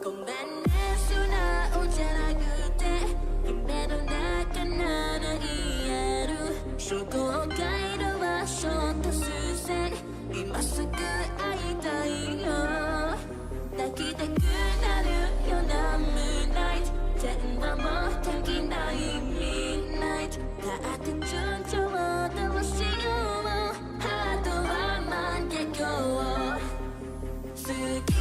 ごめんね素直じゃなくて夢の中なら言える証拠を変える場所と視線今すぐ会いたいよ抱きたくなるようなムーンライト電話もできないミッドナイトだって順調どうしようハートは万華鏡好き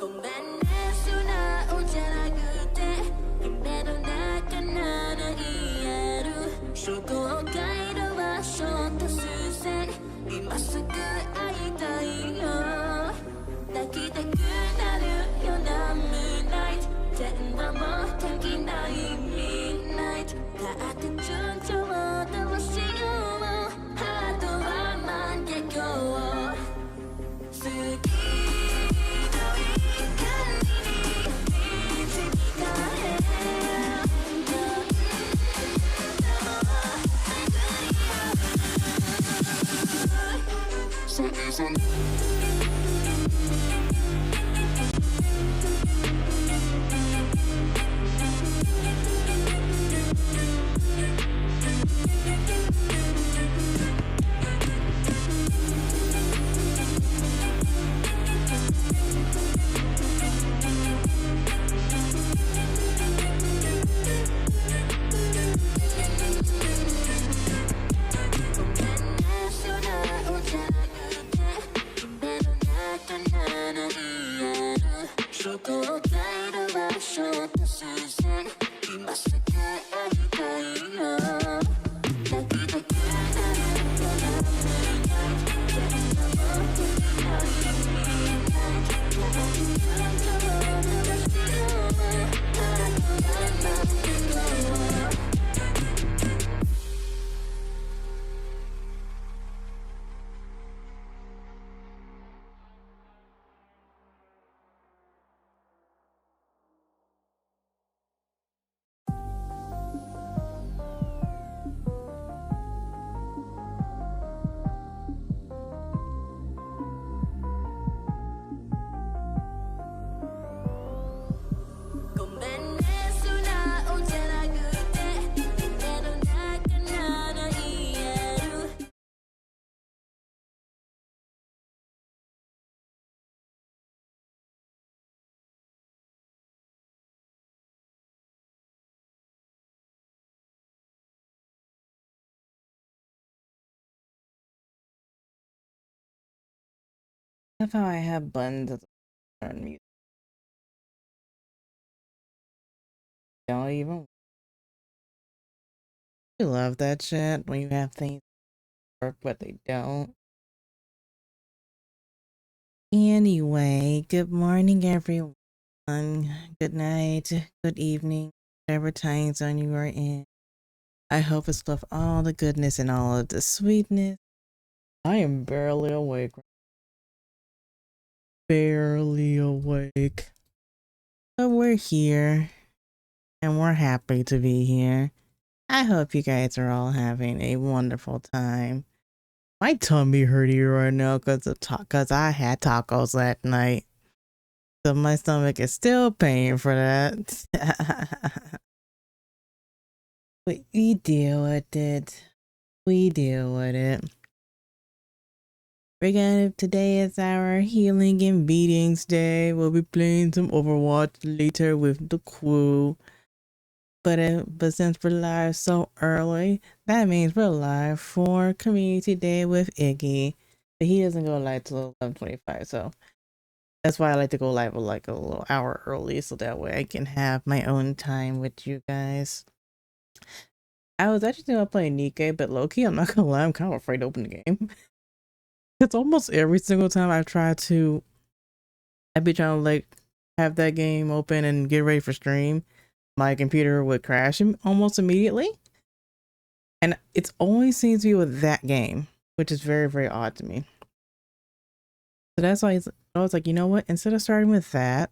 ごめんね素直じゃなくて夢の中なら言える証拠を変える場所と視線今すぐ会いたいよ抱きたくなるようなムーンライト電話もできないミッドナイトだって順調どうしようハートは万華鏡好きショート視線今すぐ会いたいよ泣きたくなるごめんね素直じゃなくて夢の中なら言える Love how I have buttons at the turn music. Don't even. I love that shit when you have things work but they don't. Anyway, good morning, everyone. Good night, good evening, whatever time zone you are in. I hope it's full of all the goodness and all of the sweetness. I am barely awake. Barely awake. But we're here, and we're happy to be here. I hope you guys are all having a wonderful time. My tummy hurting right now because I had tacos last night. So my stomach is still paying for that. But we deal with it. We deal with it. Today is our healing and beatings day. We'll be playing some Overwatch later with the crew. But since we're live so early, that means we're live for Community Day with Iggy. But he doesn't go live till 11:25, so that's why I like to go live like a little hour early, so that way I can have my own time with you guys. I was actually thinking about playing Nikke, but low-key, I'm not gonna lie, I'm kind of afraid to open the game. It's almost every single time I'd be trying to like have that game open and get ready for stream, my computer would crash almost immediately. And it always seems to be with that game, which is very, very odd to me. So that's why I was like, you know what? Instead of starting with that,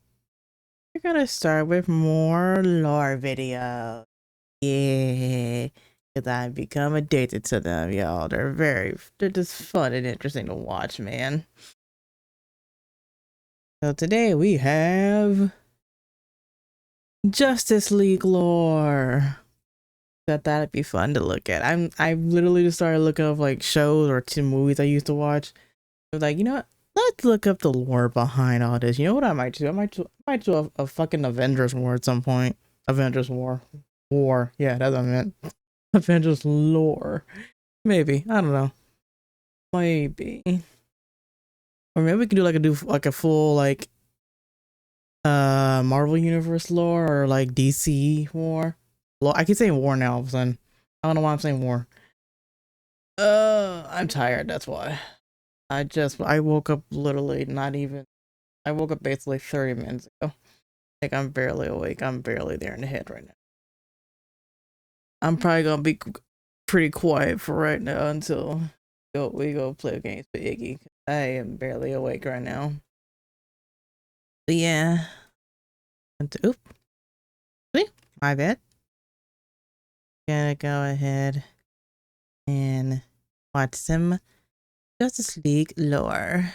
we're gonna start with more lore videos. Yeah, because I've become addicted to them, y'all. They're just fun and interesting to watch, man. So today we have Justice League lore. I thought it'd be fun to look at. I literally just started looking up like shows or movies I used to watch. I was like, you know what? Let's look up the lore behind all this. You know what I might do? I might do a fucking Avengers War at some point. Avengers War. War. Yeah, that's what I meant. Avengers lore. Maybe. I don't know. Maybe. Or maybe we could do a full like Marvel Universe lore or like DC war. I keep saying war now all of a sudden. I don't know why I'm saying war. I'm tired, that's why. I woke up literally I woke up basically 30 minutes ago. Like I'm barely awake. I'm barely there in the head right now. I'm probably gonna be pretty quiet for right now until we go play games with Iggy. I am barely awake right now. But yeah. Oop. See? My bad. Gonna go ahead and watch some Justice League lore.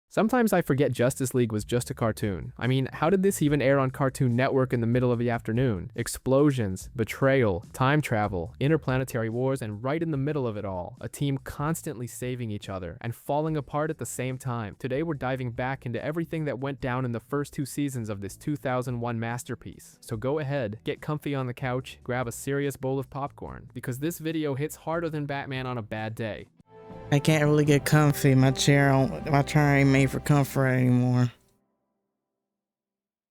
Sometimes I forget Justice League was just a cartoon. I mean, how did this even air on Cartoon Network in the middle of the afternoon? Explosions, betrayal, time travel, interplanetary wars, and right in the middle of it all, a team constantly saving each other and falling apart at the same time. Today we're diving back into everything that went down in the first 2 seasons of this 2001 masterpiece. So go ahead, get comfy on the couch, grab a serious bowl of popcorn, because this video hits harder than Batman on a bad day. I can't really get comfy. My chair ain't made for comfort anymore.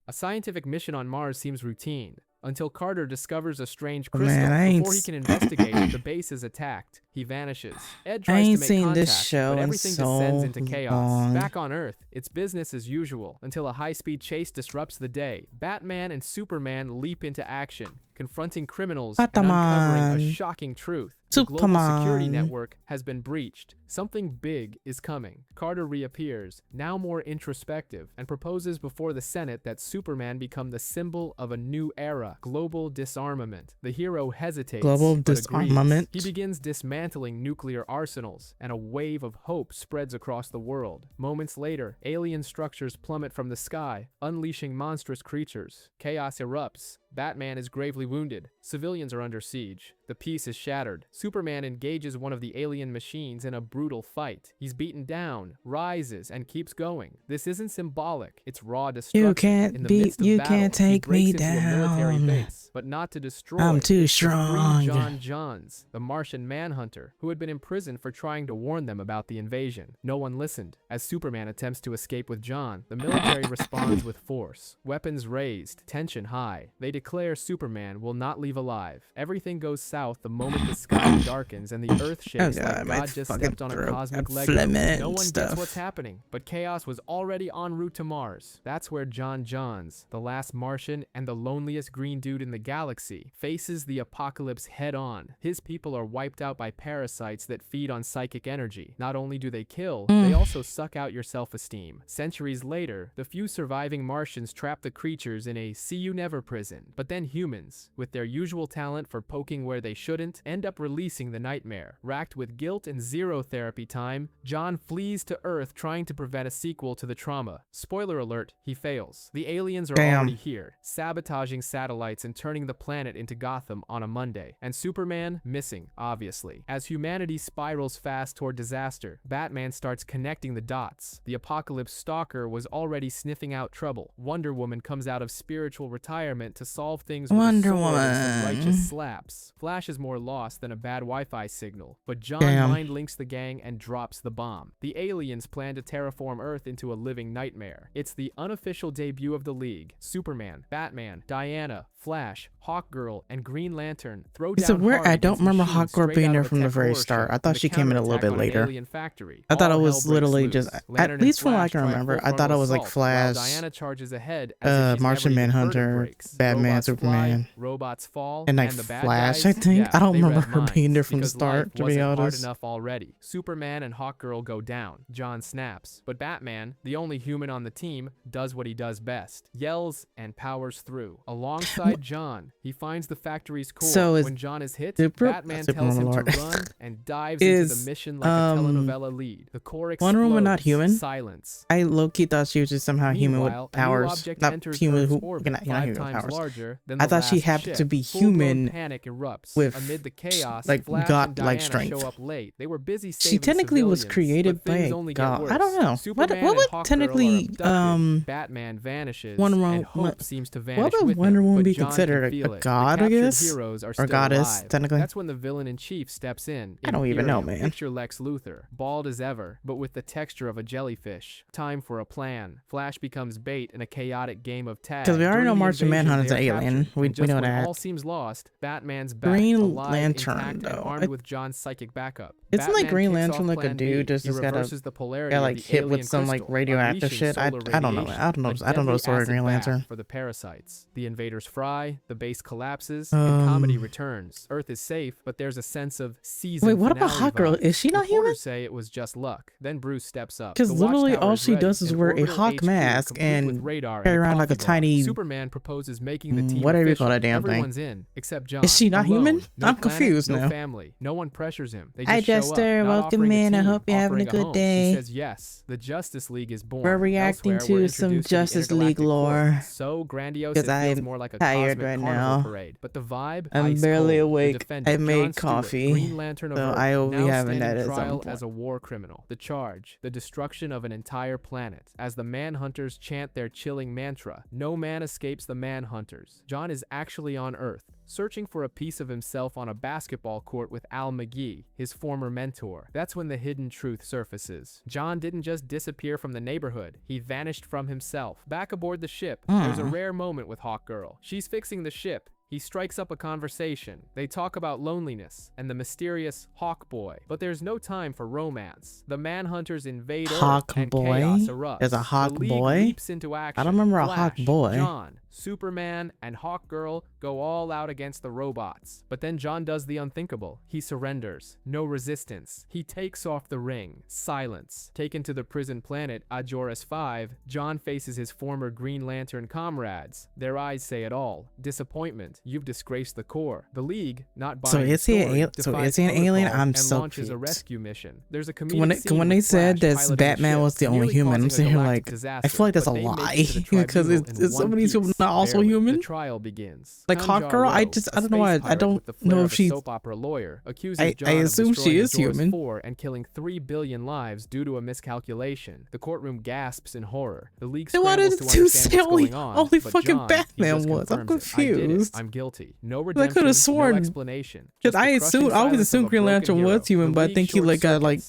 A scientific mission on Mars seems routine, until Carter discovers a strange Oh, crystal. man, I ain't Before he can investigate, the base is attacked. He vanishes. Ed I tries to ain't make seen contact, this show but in everything descends so into chaos. long. Back on Earth, it's business as usual, until a high-speed chase disrupts the day. Batman and Superman leap into action, confronting criminals and uncovering a Batman. shocking truth. The global security Superman. network has been breached. Something big is coming. Carter reappears, now more introspective, and proposes before the Senate that Superman become the symbol of a new era, global disarmament. The hero hesitates, Global but disarmament? agrees. He begins dismantling nuclear arsenals, and a wave of hope spreads across the world. Moments later, alien structures plummet from the sky, unleashing monstrous creatures. Chaos erupts. Batman is gravely wounded. Civilians are under siege. The peace is shattered. Superman engages one of the alien machines in a brutal fight. He's beaten down, rises, and keeps going. This isn't symbolic. It's raw destruction. You can't In the beat, midst of you battle, can't he take breaks me into a military down. base, but not to destroy. I'm too It's to free strong. John Johns, the Martian manhunter, who had been imprisoned for trying to warn them about the invasion. No one listened. As Superman attempts to escape with John, the military responds with force. Weapons raised, tension high. They declare Superman will not leave alive. Everything goes south the moment the sky darkens and the earth shakes like my God just fucking stepped on a throat cosmic got Lego. phlegm No and one stuff. gets what's happening, but chaos was already en route to Mars. That's where John Johns, the last Martian and the loneliest green dude in the galaxy, faces the apocalypse head on. His people are wiped out by parasites that feed on psychic energy. Not only do they kill, they also suck out your self-esteem. Centuries later, the few surviving Martians trap the creatures in a see-you-never prison. But then humans, with their usual talent for poking where they shouldn't, end up releasing the nightmare. Racked with guilt and zero therapy time, John flees to Earth trying to prevent a sequel to the trauma. Spoiler alert, he fails. The aliens are already here, sabotaging satellites and turning the planet into Gotham on a Monday. And Superman, missing, obviously. As humanity spirals fast toward disaster, Batman starts connecting the dots. The apocalypse stalker was already sniffing out trouble. Wonder Woman comes out of spiritual retirement to solve things with Wonder a sword and some Woman. righteous slaps. Flash is more lost than a bad Wi-Fi signal, but John mind links the gang and drops the bomb. The aliens plan to terraform Earth into a living nightmare. It's the unofficial debut of the League. Superman, Batman, Diana, Flash, Hawkgirl, and Green Lantern throw It's down weird. hard I don't against remember machines Hawkgirl straight being out there of a from the tech very horror start. show I in thought the she came in a little counterattack bit on an later. alien factory. I thought it All was hell breaks literally loose. just, at Lantern least and from what I Flash can try remember, full I thought it was like frontal assault, while Flash, Diana charges ahead as if she's Martian never even heard of Manhunter, brakes. Batman, Robots Superman, fly, robots fall, and like the bad Flash, guys, I think. yeah, I don't they remember read her being there minds, from the because start, life to be wasn't hard honest. enough already. Superman and Hawkgirl go down. John snaps, but Batman, the only human on the team, does what he does best: yells and powers through. Alongside John, he finds the factory's core. So is when John is hit, Super- Batman Superman tells him Lord. to run and dives into the mission like a telenovela lead. The core explodes. Wonder Woman not human? Silence. I low-key thought she was just somehow human with Meanwhile, a new powers. object Not enters human Earth's who, orbit, not 5 human with times powers. larger than I the thought she last happened ship. to be Full-blown human panic erupts. with, Amid the chaos, like, Flash and god-like Diana strength. show up late. They were busy She saving technically was civilians, created but things by only God. get worse. I don't know. Superman What and would Hawkgirl technically, are abducted. Batman vanishes, Wonder Woman- and hope seems to vanish what would with Wonder him, Woman but be John considered? can feel A it. god, the I captured guess? heroes are Or still goddess, alive. technically? That's when the villain-in-chief steps in. I don't even know, Imperium. man. Picture Lex Luthor, bald as ever, but with the texture of a jellyfish. Time for a plan. Flash becomes bait in a chaotic game of tag. 'Cause we already During know the Martian invasion, Manhunter's they are an alien. captured, We and just know when that. all seems lost, Batman's back, Green alive, Lantern, intact, and though. armed with John's psychic backup. Isn't like Batman Green kicks Lantern off like a Plan B. dude just He got reverses the polarity like of the hit alien with some like crystal, radioactive unleashing shit? I solar don't know. radiation, I don't know. a I don't know deadly the story of acid Green bath Lantern. for the parasites. The invaders fry, the base collapses, and comedy returns. Earth is safe, but there's a sense of season Wait, what about finale Hawkgirl? vibes. Is she not Reporters human? say it was just luck. Then Bruce steps up. Because The literally watchtower all is she ready, does is an wear a orbital hawk HQ mask complete with and radar carry and around like a coffee bar. tiny. Superman proposes making the team Whatever you official. call that damn thing. Everyone's in except John. Is she not Alone. human? No I'm planet, confused no now. family. No one pressures him. They Hi, just show up, Jester. not Welcome offering a in. I team, hope you're having a offering good home. day. He says yes. The Justice League is born. We're reacting Elsewhere, we're to some introduced to the Justice League intergalactic lore. court. So grandiose, it 'Cause feels I'm more like a tired cosmic right carnival now. parade. But the vibe, I'm ice barely cold. awake. The defender, I made John Stewart, coffee, Green Lantern of so Earth, I will be now having standing that at some trial point. as a war criminal. The charge, the destruction of an entire planet. As the Manhunters chant their chilling mantra, no man escapes the Manhunters. John is actually on Earth, searching for a piece of himself on a basketball court with Al McGee, his former mentor. That's when the hidden truth surfaces. John didn't just disappear from the neighborhood, he vanished from himself. Back aboard the ship, there's a rare moment with Hawkgirl. She's fixing the ship. He strikes up a conversation. They talk about loneliness and the mysterious Hawk Boy, but there's no time for romance. The Manhunters invade Earth and chaos erupts. There's a Hawk the League Boy? leaps into action. I don't remember a Flash, Hawk Boy. John, Superman, and Hawkgirl go all out against the robots. But then John does the unthinkable. He surrenders. No resistance. He takes off the ring. Silence. Taken to the prison planet Ajoris 5, John faces his former Green Lantern comrades. Their eyes say it all. Disappointment. You've disgraced the Corps. The League, not buying So is he an alien? I'm so launches a confused. rescue mission. There's a comedic When they said that Batman was the only human, I'm sitting here like, I feel like that's a lie because some of these people not also human. The trial begins. Like Hawkgirl, I don't know why. I don't know if she's. Soap opera lawyer accuses John I assume of she is human. 4 and killing 3 billion lives due to a miscalculation. The courtroom gasps in horror. The League Then why scrambles did to it understand say what's only going on, but fucking John, he Batman just was? I'm confirms it. I did it. confused. I'm guilty. No I redemption. could have sworn no explanation. because I always assumed Green Lantern was human, but I think he like got like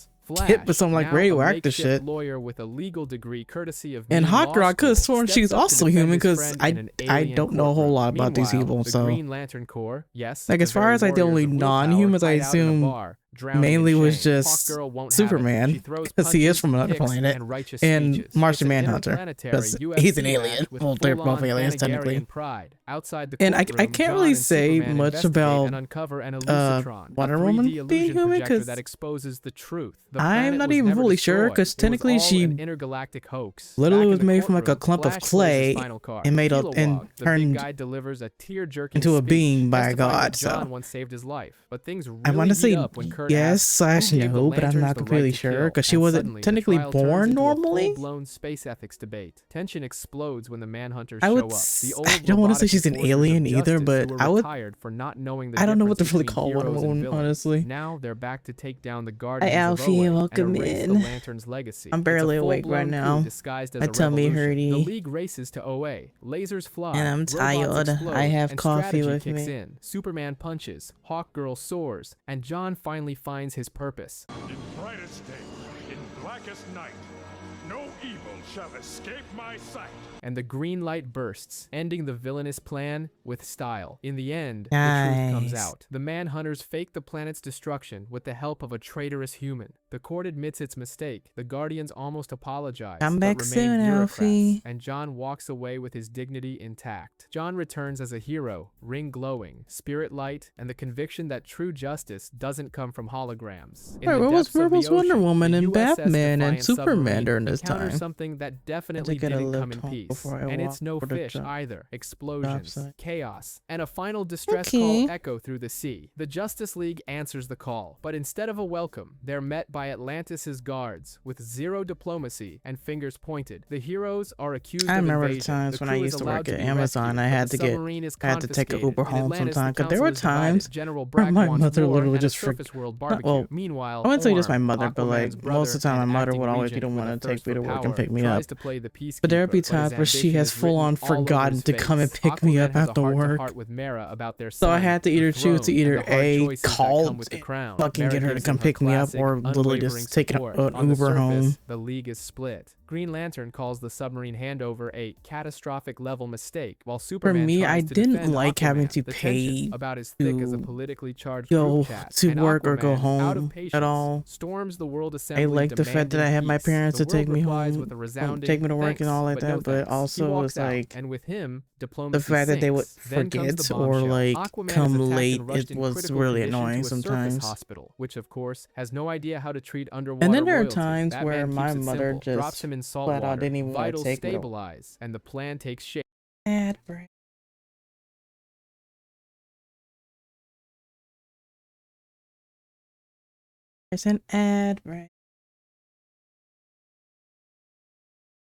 hit with some like radioactive shit. Lawyer with a legal degree courtesy of And Hawkgirl, I could have sworn she's also human because I don't know a whole lot about these people. The So Green Lantern Corps, yes, like as far as like the only non-humans I assume mainly was just Superman because he is from another planet, and Martian Manhunter because he's an alien. Well, they're both aliens technically. And I can't really say much about Wonder Woman being human because the truth. I'm not even fully sure because technically she literally was made from like a clump of clay and made up and turned into a being by a god. So I want to say yes/no, but I'm not completely sure because she wasn't technically born normally. Space ethics debate. Tension explodes when the Manhunters I show would. up. I don't want to say she's an alien either, but I would. For not knowing the I don't know what to really difference call between Wonder heroes and Woman, villains. honestly. Now they're back to take down the Guardians of Alfie, OA welcome and erase in. the Lantern's legacy. I'm It's a barely awake full-blown right coup now. disguised as My a tummy revolution. hurty. The League races to OA. Lasers fly. And I'm robots tired. explode, I have and coffee strategy with kicks me. in. Superman punches. Hawkgirl soars. And John finally finds his purpose. In brightest day, in blackest night, no evil shall escape my sight. And the green light bursts, ending the villainous plan with style. In the end, the Nice. truth comes out. The Manhunters fake the planet's destruction with the help of a traitorous human. The court admits its mistake. The Guardians almost apologize, Come but back remain soon, bureaucrats. Alfie. And John walks away with his dignity intact. John returns as a hero, ring glowing, spirit light, and the conviction that true justice doesn't come from holograms. In Wait, the where was depths of the Wonder ocean, Woman the and USS Batman and Defiant Superman submarine during this encounters time? something that definitely get a didn't come lift in home peace. before I And it's walk no for the fish job. either. Explosions, site. chaos, and a final distress Okay. call echo through the sea. The Justice League answers the call, but instead of a welcome, they're met by Atlantis' guards with zero diplomacy and fingers pointed. The heroes are accused I of remember the invasion. times The when I crew used is to allowed work at be Amazon. rescued, I but had the to submarine is I had to take an confiscated. Uber In home Atlantis, sometime the because there were council is divided. times General where Brack my wants mother war literally and a just surface world barbecue. well, Meanwhile, I wouldn't say just my Orm, mother, but like Aquaman's most of the brother time, my and mother acting would always be regent the with one a to take thirst me to for work and power pick me tries up. to play the But there would be peacekeeper, but his times where she ambition has is full on written all over forgotten his to come and face. pick me Aquaman up has a after heart-to-heart work. with Mera about their So I son, had to the either choose to throne, and either the hard A, choices that call come with the crown. fucking Mera get her to gives come him her pick me up classic, or literally just unwavering take an support. Uber On the surface, home. the League is split. Green Lantern calls the submarine handover a catastrophic level mistake, while Superman me, tries I to didn't defend like having Aquaman. to The tension pay about as thick as a to politically charged go group chat, to and work or go Aquaman, out of home patience, at all. storms the World Assembly. I like the fact that I had my demanding parents peace. to The take world me replies home, with a resounding take me to work and all like thanks, that, but no thanks. He also walks it's out, like and with him, the diplomacy fact that they would sinks. Then comes forget the or bombshell. like Aquaman is come attacked late, and rushed it in was critical really condition annoying to a surface sometimes. hospital, which of course has no idea how to treat underwater And then there are royalty. times Batman where my keeps it mother simple, drops just him in salt flat out water, didn't even want to vitals take me to stabilize, and the plan takes shape. ad break. There's an ad break.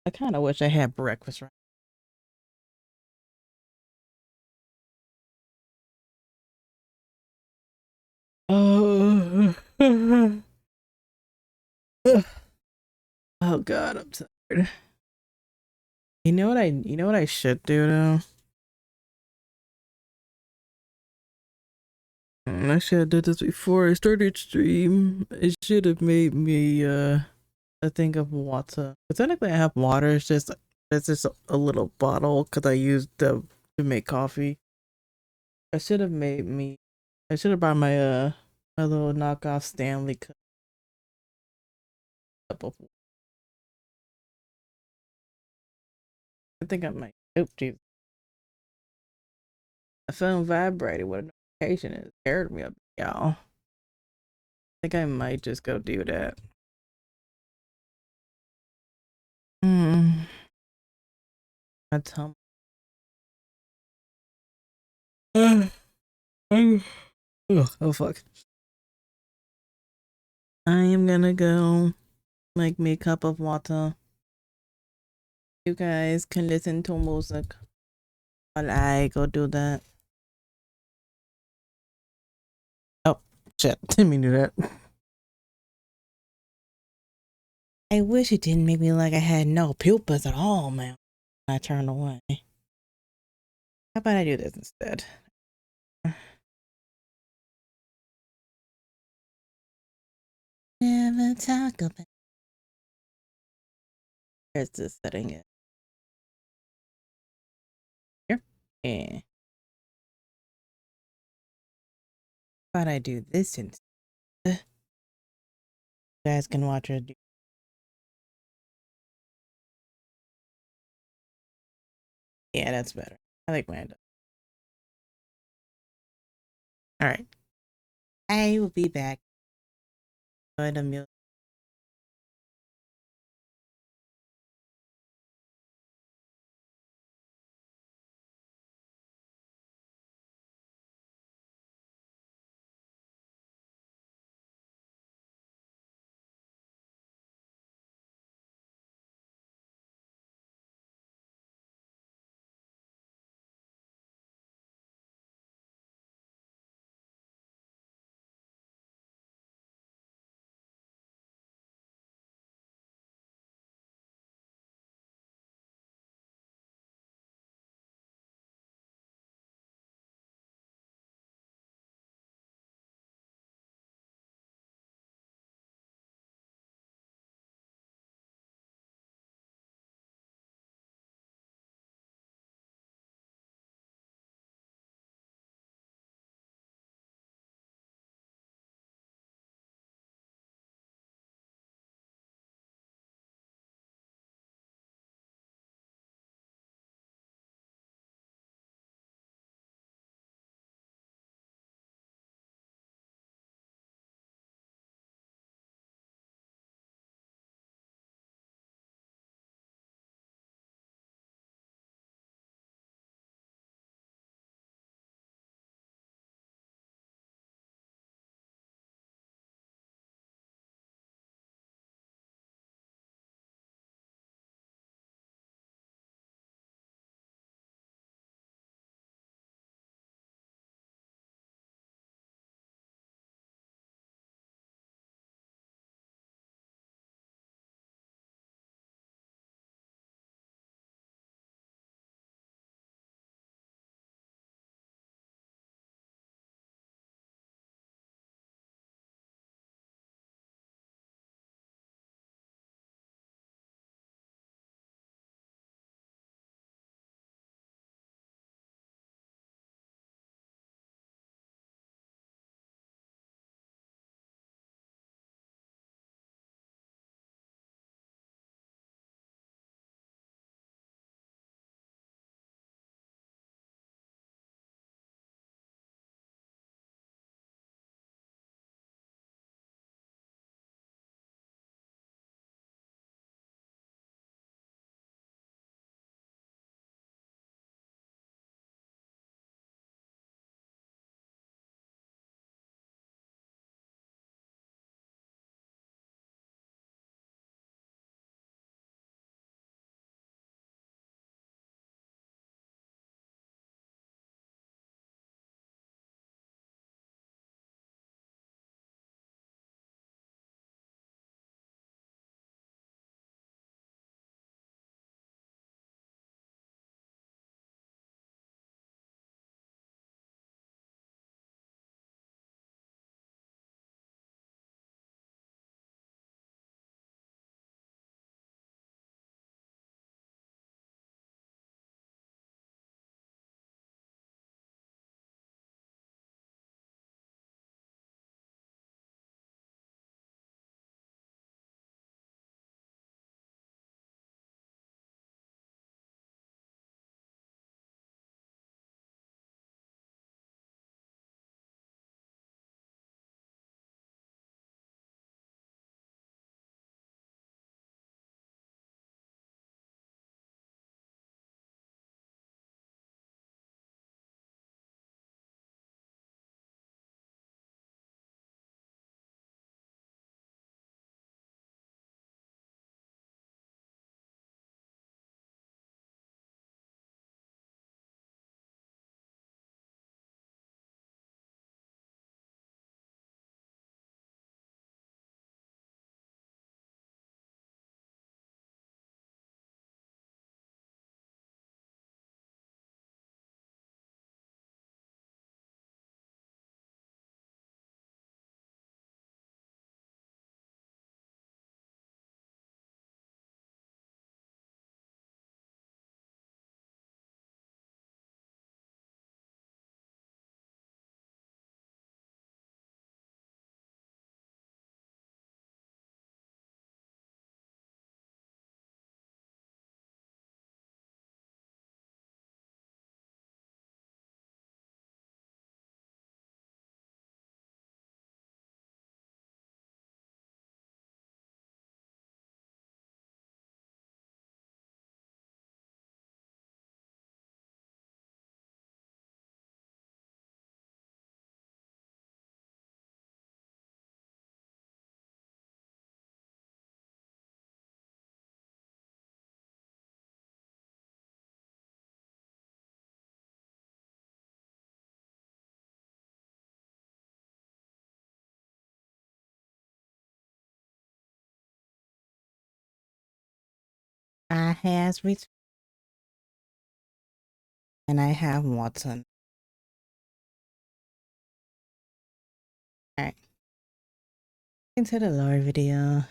I kind of wish I had breakfast right. Oh, oh God, I'm tired. You know what I should do though? I should have did this before I started stream. It should have made me a thing of water. But technically I have water, it's just a little bottle because I used to make coffee. I should have made me I should have brought my my little knockoff Stanley cup of I think I might oh geez. My phone vibrated with a notification. It scared me up, y'all. I think I might just go do that. Hmm. My tum. Oh fuck. I am gonna go make me a cup of water. You guys can listen to music while I go do that. Oh shit! Didn't mean to do that. I wish it didn't make me like I had no pupils at all, man. I turned away. How about I do this instead? Never talk about. Where's this setting it? Here. Yeah. How about I do this instead? You guys can watch her do. Yeah, that's better. I like when I do. All right. I will be back. Enjoy the music. I has returned, and I have Watson. Alright. Into the lore video.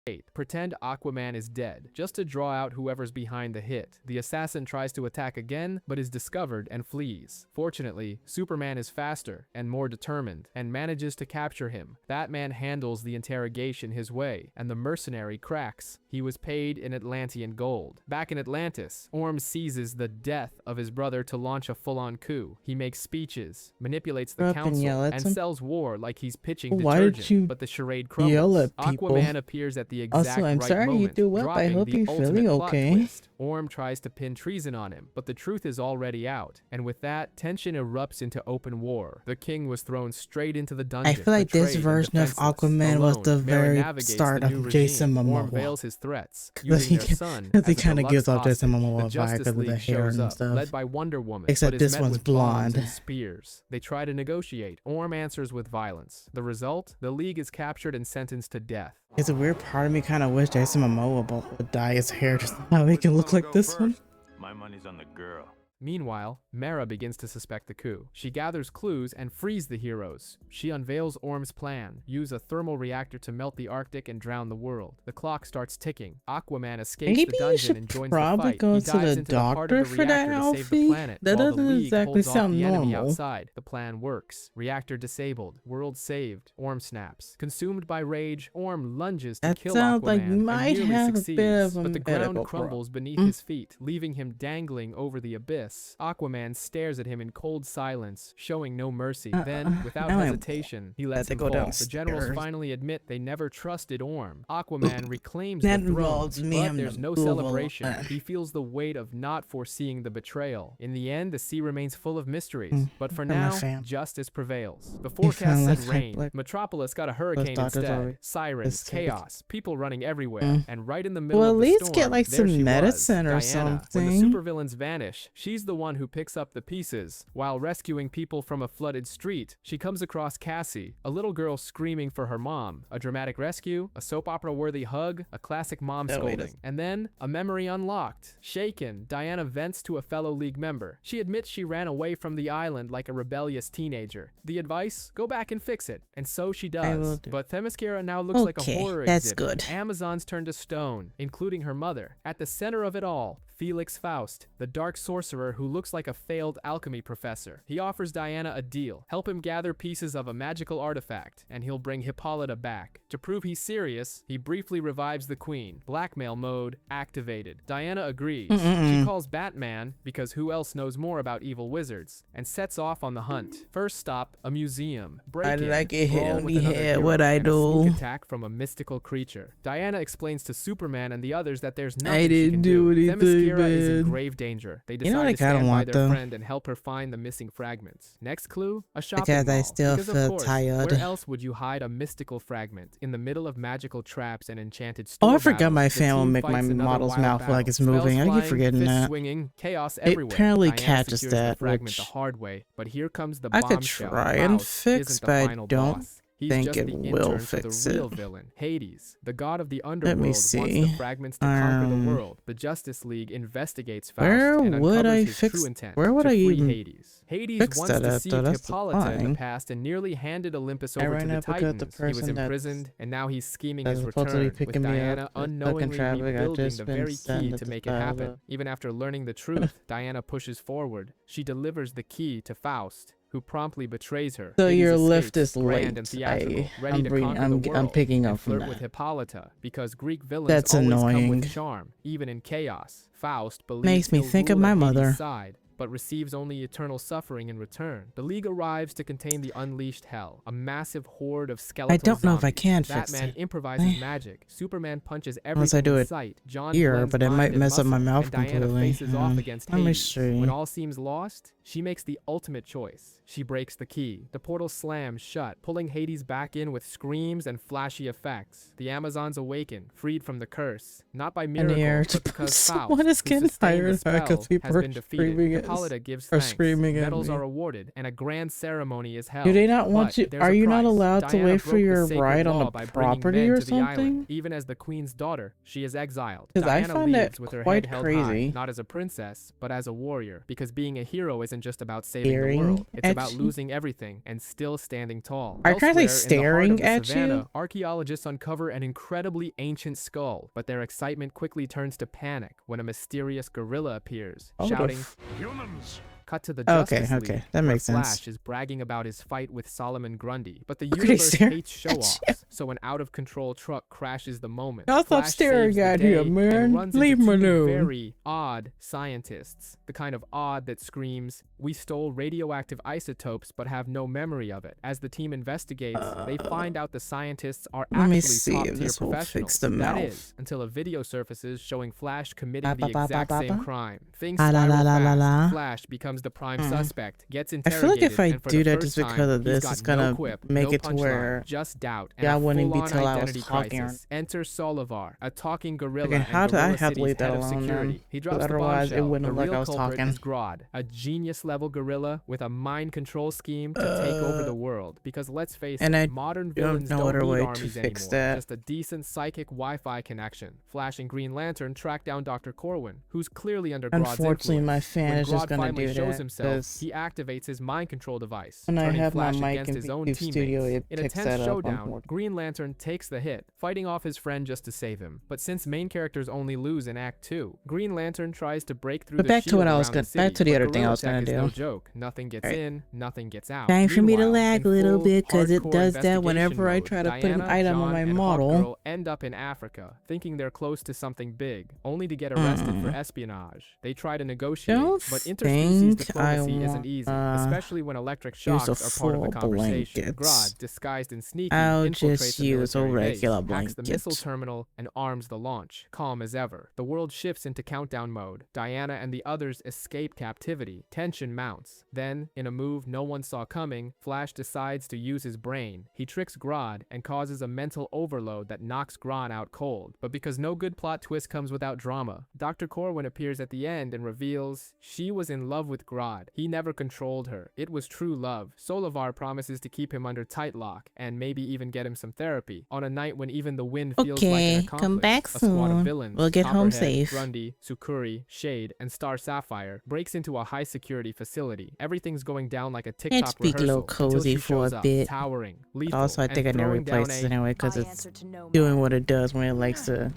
8. Pretend Aquaman is dead, just to draw out whoever's behind the hit. The assassin tries to attack again, but is discovered and flees. Fortunately, Superman is faster and more determined, and manages to capture him. Batman handles the interrogation his way, and the mercenary cracks. He was paid in Atlantean gold. Back in Atlantis, Orm seizes the death of his brother to launch a full-on coup. He makes speeches, manipulates the council, and sells war like he's pitching detergent, but the charade crumbles. Aquaman appears at the exact Also, I'm right sorry moment, you do well. I dropping hope the you're ultimate feeling plot okay. twist. Orm tries to pin treason on him, but the truth is already out. And with that, tension erupts into open war. The king was thrown straight into the dungeon. I feel like this version of Aquaman was the very start of Jason Momoa. Orm veils his threats, using their son as he a kind of deluxe gives off Jason hostage. Momoa The vibe Justice because of the League hair shows and up, stuff. led by Wonder Woman, Except but is this met one's with bombs blonde. and spears. They try to negotiate. Orm answers with violence. The result? The League is captured and sentenced to death. It's a weird part of me kind of wish Jason Momoa would dye his hair just how he can look like this one. My money's on the girl. Meanwhile, Mara begins to suspect the coup. She gathers clues and frees the heroes. She unveils Orm's plan: use a thermal reactor to melt the Arctic and drown the world. The clock starts ticking. Aquaman escapes Maybe the you dungeon should and joins the probably fight. go He to dives the into the heart doctor of the for that, reactor to save the Alfie. planet, That while the doesn't League exactly holds off sound the enemy normal. outside. The plan works. Reactor disabled. World saved. Orm snaps. Consumed by rage, Orm lunges to That kill sounds Aquaman like you and might nearly have a succeeds, bit of a but the ground medical crumbles beneath his feet, leaving him dangling over the abyss. Aquaman stares at him in cold silence, showing no mercy. Then, without now I'm hesitation, he lets to him go fall. The generals downstairs. finally admit they never trusted Orm. Aquaman reclaims That the throne, involves me but having there's to no Google celebration. that. He feels the weight of not foreseeing the betrayal. In the end, the sea remains full of mysteries, but for I'm a now, fan. justice prevails. The You forecast sound said like rain. like Metropolis got a hurricane doctors instead. already- Sirens, This- chaos, people running everywhere, and right in the middle Well, of at the least storm, get like there some she was, medicine or Diana. something. When the supervillains vanish, she's the one who picks up the pieces. While rescuing people from a flooded street, she comes across Cassie, a little girl screaming for her mom. A dramatic rescue, a soap opera-worthy hug, a classic mom Oh, wait, scolding. And then, a memory unlocked. Shaken, Diana vents to a fellow League member. She admits she ran away from the island like a rebellious teenager. The advice? Go back and fix it. And so she I will does. do. But Themyscira now looks like a Okay, horror that's exhibit. good. Amazons turn to stone, including her mother. At the center of it all, Felix Faust, the dark sorcerer who looks like a failed alchemy professor. He offers Diana a deal. Help him gather pieces of a magical artifact, and he'll bring Hippolyta back. To prove he's serious, he briefly revives the queen. Blackmail mode activated. Diana agrees. She calls Batman, because who else knows more about evil wizards, and sets off on the hunt. First stop, a museum. How did I get hit brawl on with the another head? hero, What'd I and a do? sneak attack from a mystical creature. Diana explains to Superman and the others that there's nothing I she didn't can do anything, Themyscira is in man. grave danger. They You decide know what I to kinda stand by want, their though? friend and help her find the missing fragments. Next clue, a shopping Because I mall. still Because of feel course, tired. where else would you hide a mystical fragment? In the middle of magical traps and enchanted Oh, store I forgot battles, my the fan will team make my fights another model's wild mouth feel like battle. it's moving. Spells I keep flying, forgetting fists that. swinging, chaos It everywhere. apparently Diana catches secures the that, fragment which the hard way, but here comes the I could bombshell. try and Faust fix, isn't the but I final don't boss. He's think just it the will intern fix to the real it. villain, Hades, the god of the Let underworld, me wants see. the fragments to conquer the world. The Justice League investigates Faust Where and would uncovers I his fix? true intent Where would to I free even Hades. Hades fix once that at, deceived though? That's Hippolyta in the fine. past and nearly handed Olympus I over ran to the up because the Titans. He was person that's- imprisoned, and now he's scheming that's his supposed to be return, with picking me Diana up, stuck in unknowingly traffic. I rebuilding just the been very key sent to to make it Java. happen. Even after learning the truth, Diana pushes forward. She delivers the key to Faust, who promptly betrays her. So Hades your escapes, lift is grand late. and theatrical, I'm ready to reading- conquer I'm- the I'm world, picking and up from flirt that. with Hippolyta, because Greek villains That's always come annoying. with charm, even in chaos. Faust believes Makes me he'll think of rule my at Hades' mother. side, but receives only eternal suffering in return. The League arrives to contain the unleashed hell, a massive horde of skeletal I don't know if I zombies. can fix Batman it. improvises magic. Superman punches Unless I everything do in it sight. John here, blends but it mind might and mess up my muscle, mouth and Diana completely. faces off against Let me Hades. see. When all seems lost, she makes the ultimate choice. She breaks the key. The portal slams shut, pulling Hades back in with screams and flashy effects. The Amazons awaken, freed from the curse, not by miracle, but because Faust, someone is who getting sustained the hired spell, because people has are been defeated. screaming Hippolyta gives or thanks. screaming at Medals me. are awarded, and a grand ceremony is held. Do they not want But you? there's Are a you not price. allowed to Diana wait for broke the your sacred ride on law the by bringing property men or to the island. something? Even as the queen's daughter, she is exiled. Because I Diana find leaves that with her quite head held crazy. high, not as a princess, but as a warrior. Because being a hero isn't just about saving the Staring world. It's at about you? losing everything and still standing tall. Are you trying to say Elsewhere, in the heart of staring the at savannah, you? archaeologists uncover an incredibly ancient skull, but their excitement quickly turns to panic when a mysterious gorilla appears, Oh, the shouting, Humans, cut to the Okay, Justice okay, League, that where makes sense. Flash is bragging about his fight with Solomon Grundy, but the Look at he universe staring hates at show-offs, you. so an out-of-control truck crashes the moment. Y'all stop Flash staring saves the at day him, man. and runs Leave into him two alone. very odd scientists, the kind of odd that screams, "We stole radioactive isotopes but have no memory of it." As the team investigates, they find out the scientists are Let me actually see if top-tier this will professionals. fix the That mouth. is, until a video surfaces showing Flash committing Ba, the ba, ba, exact ba, same ba. crime. Things Ah, la, spiral la, la, la, fast. la. Flash becomes the prime suspect, gets I interrogated, feel like if I and for do the that first just because time, of he's this, got it's gonna no quip, make no it to punchline, where just doubt and y'all a wouldn't be full-on till I was identity talking. crisis. Enter Solivar, a talking gorilla Okay, and how do I Gorilla have to City's leave that head of alone security. then? He drops the Otherwise, it bombshell. wouldn't The look like real I was culprit talking. is Grodd, a genius-level gorilla with a mind control scheme to take over the world. Because let's face and it, I modern don't villains know don't other need way to armies fix anymore. that. Just a decent psychic Wi-Fi connection. Flash and Green Lantern track down Dr. Corwin, who's clearly under Grodd's Unfortunately, my influence. fan When is just Grodd gonna finally do shows that, himself, 'cause he activates his mind control device, when I turning have my Flash mic against in his own YouTube teammates. Studio, it In a picks tense that up, showdown, unfortunately. Green Lantern takes the hit, fighting off his friend just to save him. But since main characters only lose in Act 2, Green Lantern tries to break through But the back to shield what I was around gonna, the city, back to the but other thing I gorilla was gonna tech is no do. joke. Nothing gets Right. in, nothing gets out. Time for me to Meanwhile, lag in a little full bit, 'cause it hardcore does that whenever investigation I mode, try to put an Diana, item on John, my and model. Hawkgirl end up in Africa, thinking they're close to something big, only to get arrested for espionage. They try to negotiate, Don't but interspecies think diplomacy I isn't easy, wanna especially when electric use shocks a are part of the full conversation. blankets. Grodd, disguised and sneaky, I'll infiltrates just a use a military base, regular hacks the missile blanket. terminal, and arms the launch. Calm as ever. The world shifts into countdown mode. Diana and the others escape captivity. Tension mounts. Then, in a move no one saw coming, Flash decides to use his brain. He tricks Grodd and causes a mental overload that knocks Grodd out cold. But because no good plot twist comes without drama, Dr. Corwin appears at the end and reveals she was in love with Grodd. He never controlled her. It was true love. Solivar promises to keep him under tight lock and maybe even get him some therapy on a night when even the wind feels like an accomplice. Come back A squad of soon. villains, We'll get home Copperhead, safe. Grundy, Sukuri, Shade, and Star Sapphire breaks into a high-security facility. Everything's going down like a TikTok Let's be a little rehearsal until cozy she for a shows up, bit. towering, lethal, Also, I think I and never throwing down replaced it a anyway because I it's answer to no doing man. what it does when it likes to. Not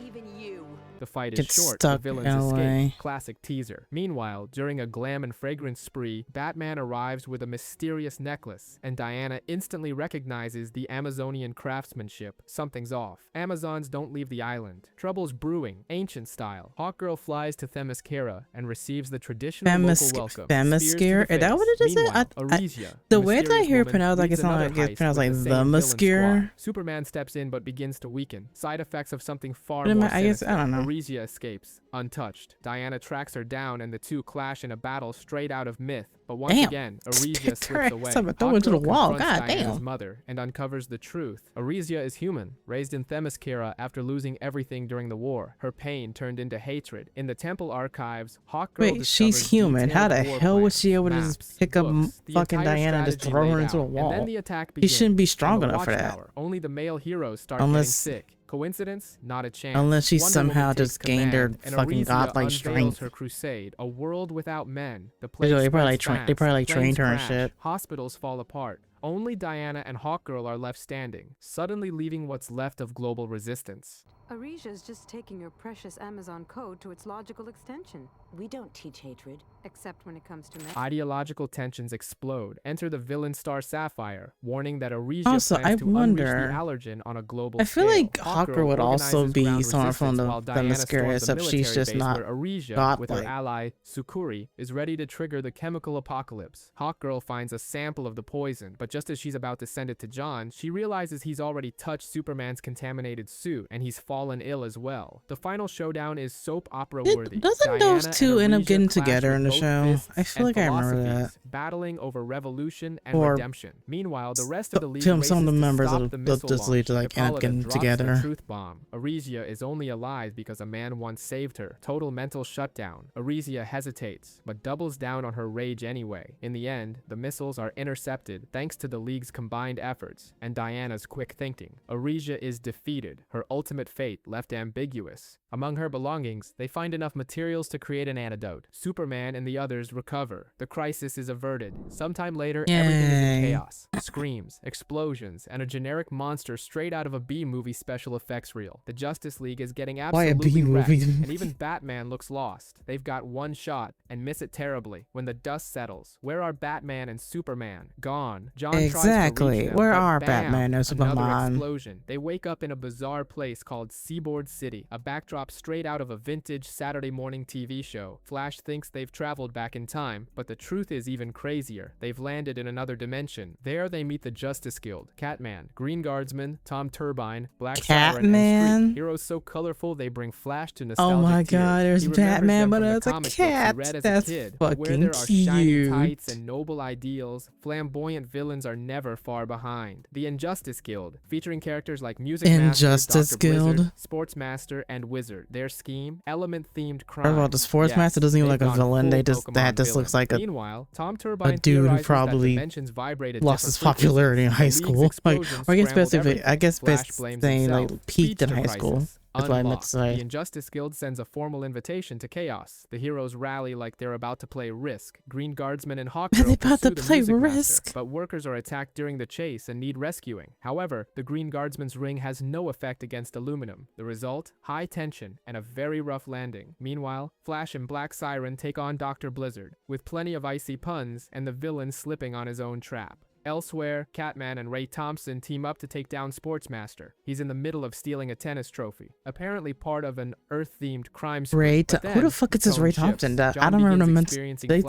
even you. The fight is Get short, the stuck villains in a escape. way. Classic teaser. Meanwhile, during a glam and fragrance spree, Batman arrives with a mysterious necklace, and Diana instantly recognizes the Amazonian craftsmanship. Something's off. Amazons don't leave the island. Trouble's brewing, ancient style. Hawkgirl flies to Themyscira and receives the traditional local welcome. Themyscira? Is that what it is? Meanwhile, Arisia, The way that I mysterious hear it woman, pronounced, like leads it's not another like it's heist pronounced with like the the same villain Muscura. squad. Superman steps in but begins to weaken. Side effects of something far What am more I guess sinister. I don't know. Arisia escapes, untouched. Diana tracks her down and the two clash in a battle straight out of myth. But once Damn. again, Arisia slips away. Something throw into the Hawkgirl wall. confronts God Diana's damn. mother and uncovers the truth. Arisia is human, raised in Themyscira after losing everything during the war. Her pain turned into hatred. In the temple archives, Hawkgirl Wait, she's discovers human. How the detailed war hell was plans, she able to maps, just pick up books, the fucking entire Diana and just strategy throw her laid into a out. And wall? then the attack She begins. shouldn't be In strong the enough for that. Watchtower, only the male heroes start Unless- getting sick. Coincidence? Not a chance. Unless she Wonder somehow Woman takes just gained her command, and fucking Arisia godlike unveils strength. her crusade, a world without men. The They plague probably spreads like fast, they probably like planes trained her and crash, shit. hospitals fall apart. Only Diana and Hawkgirl are left standing, suddenly leaving what's left of global resistance. Arisia's just taking your precious Amazon code to its logical extension. We don't teach hatred. Except when it comes to men. Ideological tensions explode. Enter the villain Star Sapphire, warning that Arisia Also, plans I to wonder- unleash the allergen on a global I feel scale. like Hawkgirl would also organizes be ground someone from resistance the while Diana Themyscira, storms a except she's military just base not where Arisia, with her godlike. ally Sukuri, is ready to trigger the chemical apocalypse. Hawkgirl finds a sample of the poison, but just as she's about to send it to John, she realizes he's already touched Superman's contaminated suit, and he's fallen fallen ill as well. The final showdown is soap opera worthy. Doesn't those Diana two and end up Arisia getting clash together with in the both show? fists I feel and like I remember that. philosophies, battling over revolution and Or redemption. Meanwhile, the rest of the league some races of the to members stop of the the missile Justice League launch. like end up Hippolyta getting drops together. the truth bomb. Arisia is only alive because a man once saved her. Total mental shutdown. Arisia hesitates, but doubles down on her rage anyway. In the end, the missiles are intercepted thanks to the League's combined efforts and Diana's quick thinking. Arisia is defeated, her ultimate fate left ambiguous. Among her belongings, they find enough materials to create an antidote. Superman and the others recover. The crisis is averted. Sometime later, everything is in Yay. chaos. Screams, explosions, and a generic monster straight out of a B-movie special effects reel. The Justice League is getting Why a absolutely wrecked, B-movie? and even Batman looks lost. They've got one shot and miss it terribly. When the dust settles, where are Batman and Superman? Gone. John tries to Exactly. reach them, Where but are bam, Batman and another Superman? explosion. They wake up in a bizarre place called Seaboard City, a backdrop straight out of a vintage Saturday morning TV show. Flash thinks they've traveled back in time, but the truth is even crazier. They've landed in another dimension. There they meet the Justice Guild, Catman, Green Guardsman, Tom Turbine, Black Siren, and Catman? Streak. Heroes so colorful they bring Flash to nostalgic Oh my tears. god, there's He remembers Batman, them but from the it's a comic books he cat. read as That's a kid, but where fucking there are shiny cute. tights and noble ideals, flamboyant villains are never far behind. The Injustice Guild, featuring characters like Music Injustice Master, Dr. Blizzard, Guild? Sportsmaster, and Wizard. Their scheme, element-themed crime. First of all, the Sportsmaster doesn't even they've look like a gone villain. full That just Pokemon looks like a Meanwhile, Tom Turbine dude who theorizes that probably dimensions vibrate at lost his different popularity in high frequencies. The League's school. Like, explosions or I guess scrambled specific. I everything. guess Flash best blames saying like himself. peaked in Speech to high school. crisis. That's what I meant to The say. Injustice Guild sends a formal invitation to Chaos. The heroes rally like they're about to play Risk. Green Guardsman and Hawkgirl They about pursue to the play Music Master, Risk. but workers are attacked during the chase and need rescuing. However, the Green Guardsman's ring has no effect against aluminum. The result? High tension and a very rough landing. Meanwhile, Flash and Black Siren take on Dr. Blizzard, with plenty of icy puns and the villain slipping on his own trap. Elsewhere, Catman and Ray Thompson team up to take down Sportsmaster. He's in the middle of stealing a tennis trophy, apparently part of an Earth-themed crime spree. Who the fuck is this Ray Thompson? I don't remember them. They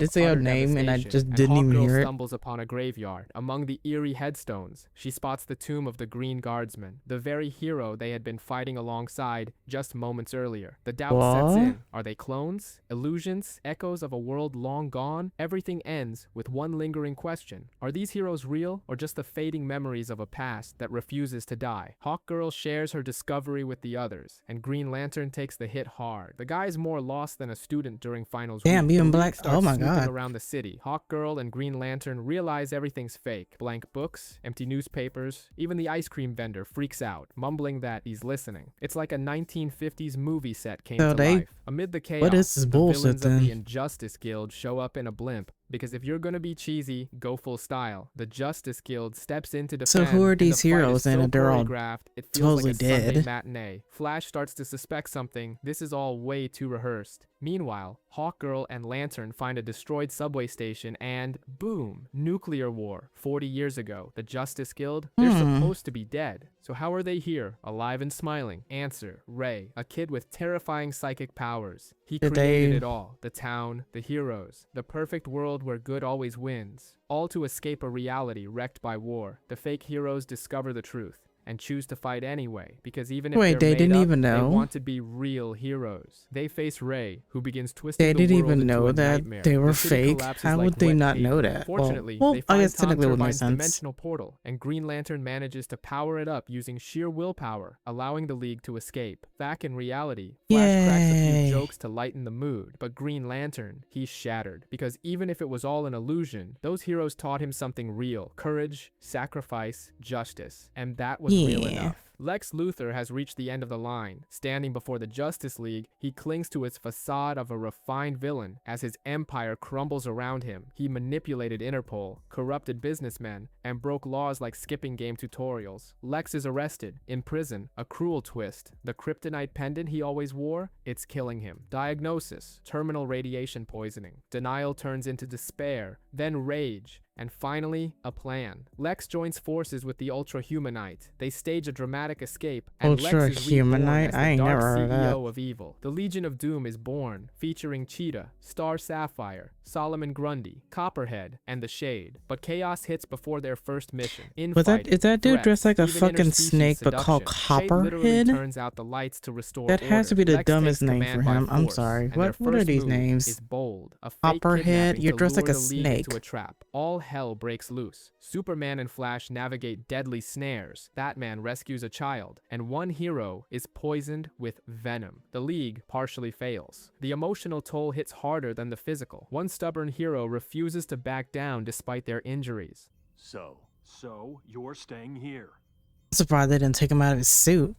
say her name and I just didn't even hear it. Stumbles upon a graveyard. Among the eerie headstones, she spots the tomb of the Green Guardsman, the very hero they had been fighting alongside just moments earlier. The doubt sets in. Are they clones? Illusions? Echoes of a world long gone? Everything ends with one lingering question. Are these heroes real, or just the fading memories of a past that refuses to die? Hawkgirl shares her discovery with the others, and Green Lantern takes the hit hard. The guy's more lost than a student during finals week. Damn, even The Black. League starts Oh my snooping god. around the city. Hawkgirl and Green Lantern realize everything's fake. Blank books, empty newspapers, even the ice cream vendor freaks out, mumbling that he's listening. It's like a 1950s movie set came So to they- life. Amid the chaos, what is this the bullshit villains of then? the Injustice Guild show up in a blimp. Because if you're gonna be cheesy, go full style. The Justice Guild steps in to defend. So who are and the these fight heroes is then so if they're all choreographed, it feels like a supposedly Sunday dead? matinee. Flash starts to suspect something. This is all way too rehearsed. Meanwhile, Hawkgirl and Lantern find a destroyed subway station and boom, nuclear war. 40 years ago, the Justice Guild, they're supposed to be dead. So how are they here, alive and smiling? Answer, Ray, a kid with terrifying psychic powers. He Did created they- it all. The town, the heroes, the perfect world where good always wins. All to escape a reality wrecked by war. The fake heroes discover the truth and choose to fight anyway, because even if Wait, they're they made didn't up, even know? they want to be real heroes. They face Ray, who begins twisting They the didn't world even into know a that nightmare. they were The city fake? collapses How like would they wet not know paper. that? Fortunately, Well, they I find guess Tom technically it would make Turbine's sense. dimensional portal, and Green Lantern manages to power it up using sheer willpower, allowing the League to escape. Back in reality, Flash cracks a Yay. few jokes to lighten the mood, but Green Lantern, he's shattered. Because even if it was all an illusion, those heroes taught him something real: courage, sacrifice, justice. And that was real Yeah. enough. Lex Luthor has reached the end of the line. Standing before the Justice League, he clings to his facade of a refined villain as his empire crumbles around him. He manipulated Interpol, corrupted businessmen, and broke laws like skipping game tutorials. Lex is arrested, in prison, a cruel twist. The kryptonite pendant he always wore, it's killing him. Diagnosis: terminal radiation poisoning. Denial turns into despair, then rage. And finally, a plan. Lex joins forces with the Ultra Humanite. They stage a dramatic escape, and Lex is reborn Ultra-Humanite? as I the ain't dark never heard of that. CEO of evil. The Legion of Doom is born, featuring Cheetah, Star Sapphire, Solomon Grundy, Copperhead, and the Shade. But chaos hits before their first mission. Is that dude dressed like a fucking snake but called Copperhead? Turns out the lights to restore That has to be order. the Lex dumbest takes name command for by him. I'm force, sorry. and their What are first these move names? is bold. A fake Copperhead? kidnapping You're to dressed like lure a the League snake. into a trap. All hell breaks loose. Superman and Flash navigate deadly snares. Batman rescues a child, and one hero is poisoned with venom. The League partially fails. The emotional toll hits harder than the physical. One stubborn hero refuses to back down despite their injuries. So you're staying here. I'm surprised they didn't take him out of his suit.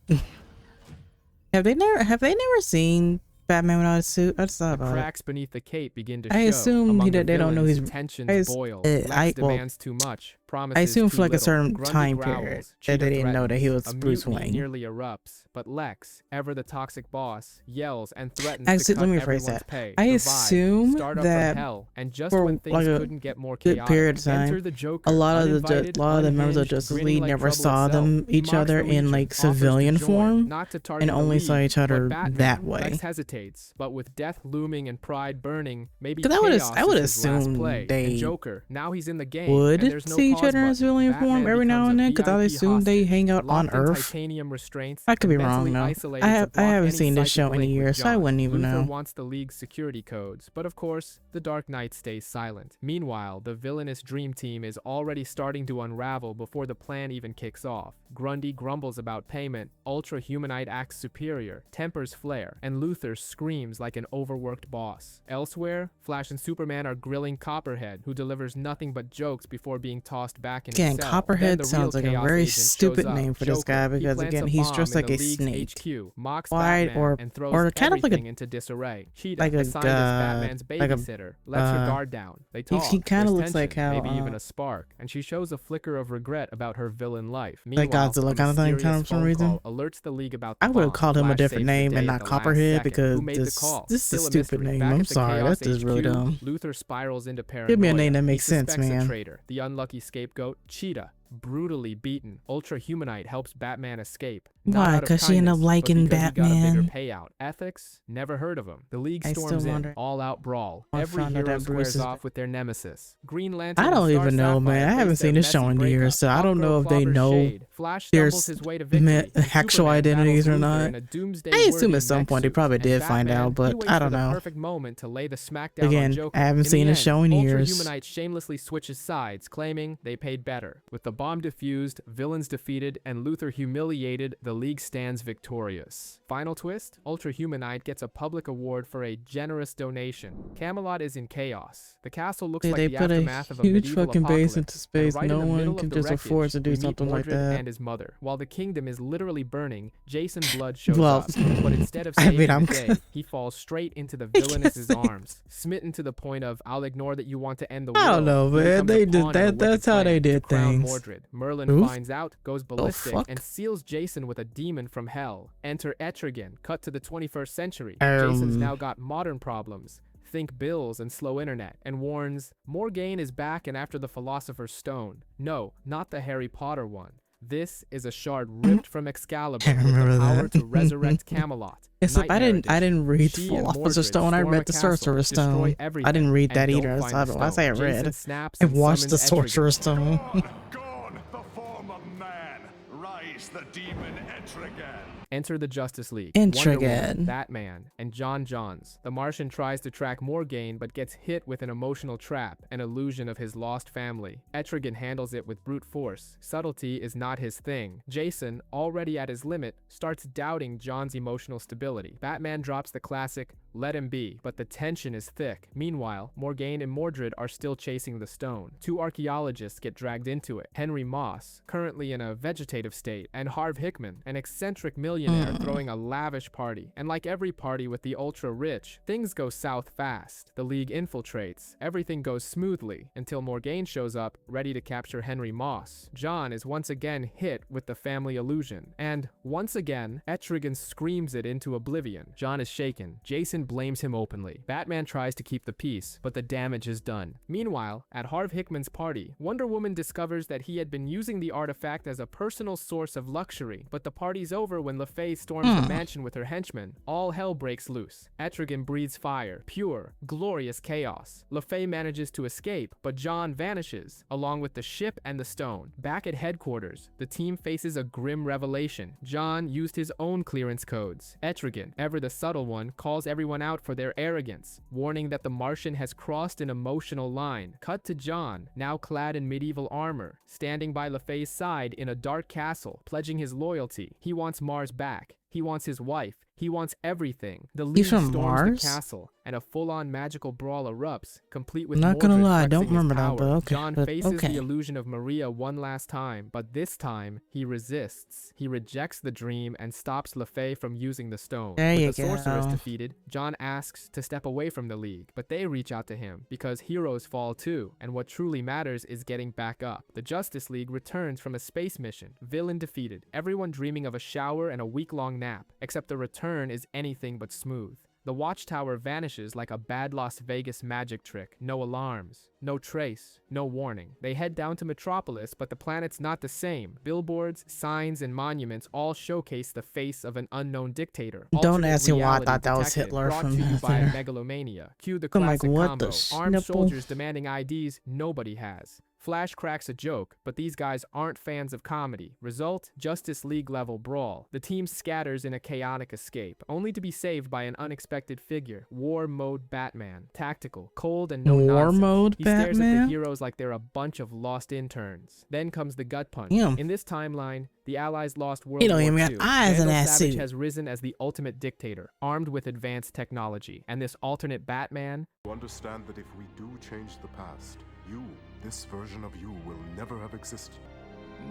Have they never seen Batman without a suit? I just thought The about it. cracks beneath the cape begin to I show. assume Among the they don't know villains, he's- tensions boil. Lex demands too much. Promises I assume too for like a little. certain Grundy time growls. period that Cheetah they didn't know that he was threatens. A Bruce mutiny Wayne. nearly erupts, but Lex, ever the toxic boss, yells and threatens Actually, to let cut me rephrase everyone's that. pay. I The Vibe, assume start up that from hell, and just for when things like a couldn't get more good chaotic, period of time, enter the Joker, a lot of uninvited, the members of unhinged, Justice grinning League like never trouble saw itself. them He each mocks other the in Legion, like offers to civilian join, form, not to target and the only saw League, each other but Batman. that way. Lex hesitates, but with death looming and pride burning, maybe 'Cause chaos I would is his last assume play. they And Joker, now he's in the game, would and there's no see each pause other in button. civilian form Batman every now becomes and a then, because I VIP assume they hostage, hang out on locked in Earth. titanium restraints, I could be and wrong mentally though. isolated I to block haven't any seen this psychic show in a link with year, so I John. wouldn't even Luthor know. wants the League's security codes, but of course, the Dark Knight stays silent. Meanwhile, the villainous Dream Team is already starting to unravel before the plan even kicks off. Grundy grumbles about payment, Ultra Humanite acts superior, tempers flare, and Luthor screams like an overworked boss. Elsewhere, Flash and Superman are grilling Copperhead, who delivers nothing but jokes before being tossed back in Again, his cell. Copperhead Then the sounds real like a Chaos very Agent stupid shows up. name for this Joker. guy, He because plants again, a he's bomb dressed in like the a League's snake. HQ, mocks Wide Batman, and throws or kind of like everything into disarray. Cheetah, like a, assigned as Batman's like a, babysitter, lets her guard down. They talk. he kinda There's looks like tension, how, maybe even a spark, and she shows a flicker of regret about her villain life. like Meanwhile, Godzilla a kind of thing, mysterious kind of for some phone reason. call alerts the League about the I would have bomb. called him a Flash different saves the name day and at not the last Copperhead, second. because Who made the this call? is a Still stupid mystery. name. Back I'm at the sorry, Chaos that's just really HQ, dumb. Luthor spirals into paranoia. Give me a name that He makes sense, suspects man. a traitor, the unlucky scapegoat, Cheetah. Brutally beaten, Ultra Humanite helps Batman escape. Not Why? out of Because she ended up kindness, but liking because he got a Batman. bigger payout. Ethics? Never heard of him. The League I still storms in, wonder- all-out brawl. I Every found out hero that Bruce squares is- off with their nemesis. Green Lantern I and don't Star even know, man. Sapphire I haven't face their seen this show messy in years, breakup. so I don't know if they Hawkgirl know clobbers Shade. Flash stumbles there's his way to victory, and actual Superman identities battles or Luthor not. in a doomsday I assume worthy at some mech point they suit. probably And did find Batman, out, he but waits I for don't the know. perfect moment to lay the smackdown on Again, Joker. I haven't In seen the this end, show in Ultra years. Humanite shamelessly switches sides, claiming they paid better. With the bomb defused, villains defeated, and Luthor humiliated, the League stands victorious. Final twist? Ultra Humanite gets a public award for a generous donation. Camelot is in chaos. The castle looks Yeah, like they the put a aftermath of a huge medieval fucking base apocalypse. into space. And right No in the one middle can of the just wreckage, afford to do we meet something like Mordred that. and his mother. While the kingdom is literally burning, Jason Blood shows Well, up, but instead of I saving mean, the I'm day, he falls straight into the villainous's arms, smitten to the point of "I'll ignore that you want to end the world." I don't know, He man. becomes a They did pawn in a that. That's wicked how they plan to did crown things. Mordred. Merlin Oof. finds out, goes ballistic, fuck? and seals Jason with a demon from hell. Enter Etrigan. Cut to the 21st century. Jason's now got modern problems. Think bills and slow internet, and warns, Morgaine is back and after the Philosopher's Stone. No, not the Harry Potter one. This is a shard ripped from Excalibur I with the remember power that. to resurrect Camelot. Yes, I Nightmare didn't read She the and Philosopher's Mordred Stone. I storm read a the castle, Sorcerer's destroy Stone. I everything, didn't read that and don't either. find I the say I stone. read. Jason snaps I and watched the summons Etrigan. Sorcerer's Stone. Gone the form of man. Rise the demon Etrigan. Enter the Justice League. Etrigan. Wonder Woman, Batman, and John Johns. The Martian tries to track Morgaine but gets hit with an emotional trap, an illusion of his lost family. Etrigan handles it with brute force. Subtlety is not his thing. Jason, already at his limit, starts doubting John's emotional stability. Batman drops the classic, "Let him be," but the tension is thick. Meanwhile, Morgaine and Mordred are still chasing the stone. Two archaeologists get dragged into it. Henry Moss, currently in a vegetative state, and Harv Hickman, an eccentric millionaire billionaire throwing a lavish party. And like every party with the ultra-rich, things go south fast. The League infiltrates. Everything goes smoothly until Morgaine shows up, ready to capture Henry Moss. John is once again hit with the family illusion. And once again, Etrigan screams it into oblivion. John is shaken. Jason blames him openly. Batman tries to keep the peace, but the damage is done. Meanwhile, at Harv Hickman's party, Wonder Woman discovers that he had been using the artifact as a personal source of luxury, but the party's over when LaFay storms the mansion with her henchmen. All hell breaks loose. Etrigan breathes fire, pure, glorious chaos. LaFay manages to escape, but John vanishes, along with the ship and the stone. Back at headquarters, the team faces a grim revelation. John used his own clearance codes. Etrigan, ever the subtle one, calls everyone out for their arrogance, warning that the Martian has crossed an emotional line. Cut to John, now clad in medieval armor, standing by LaFay's side in a dark castle, pledging his loyalty. He wants Mars back. He wants his wife. He wants everything. The League storms the castle, and a full-on magical brawl erupts, complete with Not gonna Mordred lie, I flexing don't remember his that, power. but okay. John faces the illusion of Maria one last time, but this time, he resists. He rejects the dream and stops LaFay from using the stone. There With you the sorceress go. defeated, John asks to step away from the League, but they reach out to him, because heroes fall too, and what truly matters is getting back up. The Justice League returns from a space mission, villain defeated, everyone dreaming of a shower and a week-long nap, except the return is anything but smooth. The watchtower vanishes like a bad Las Vegas magic trick. No alarms, no trace, no warning. They head down to Metropolis, but the planet's not the same. Billboards, signs, and monuments all showcase the face of an unknown dictator. Don't Alternate ask me why I reality thought that was detected, Hitler brought from to you by there. megalomania. Cue the I'm like, classic what combo. the Armed snipple? soldiers demanding IDs nobody has. Flash cracks a joke, but these guys aren't fans of comedy. Result, Justice League level brawl. The team scatters in a chaotic escape, only to be saved by an unexpected figure. War mode Batman. Tactical, cold, and no War nonsense. mode He stares at the Batman? heroes like they're a bunch of lost interns. Then comes the gut punch. Damn. In this timeline, the Allies lost World He don't War even II. got eyes in Vandal that Savage suit. has risen as the ultimate dictator, armed with advanced technology. And this alternate Batman, To understand that if we do change the past, you, this version of you, will never have existed.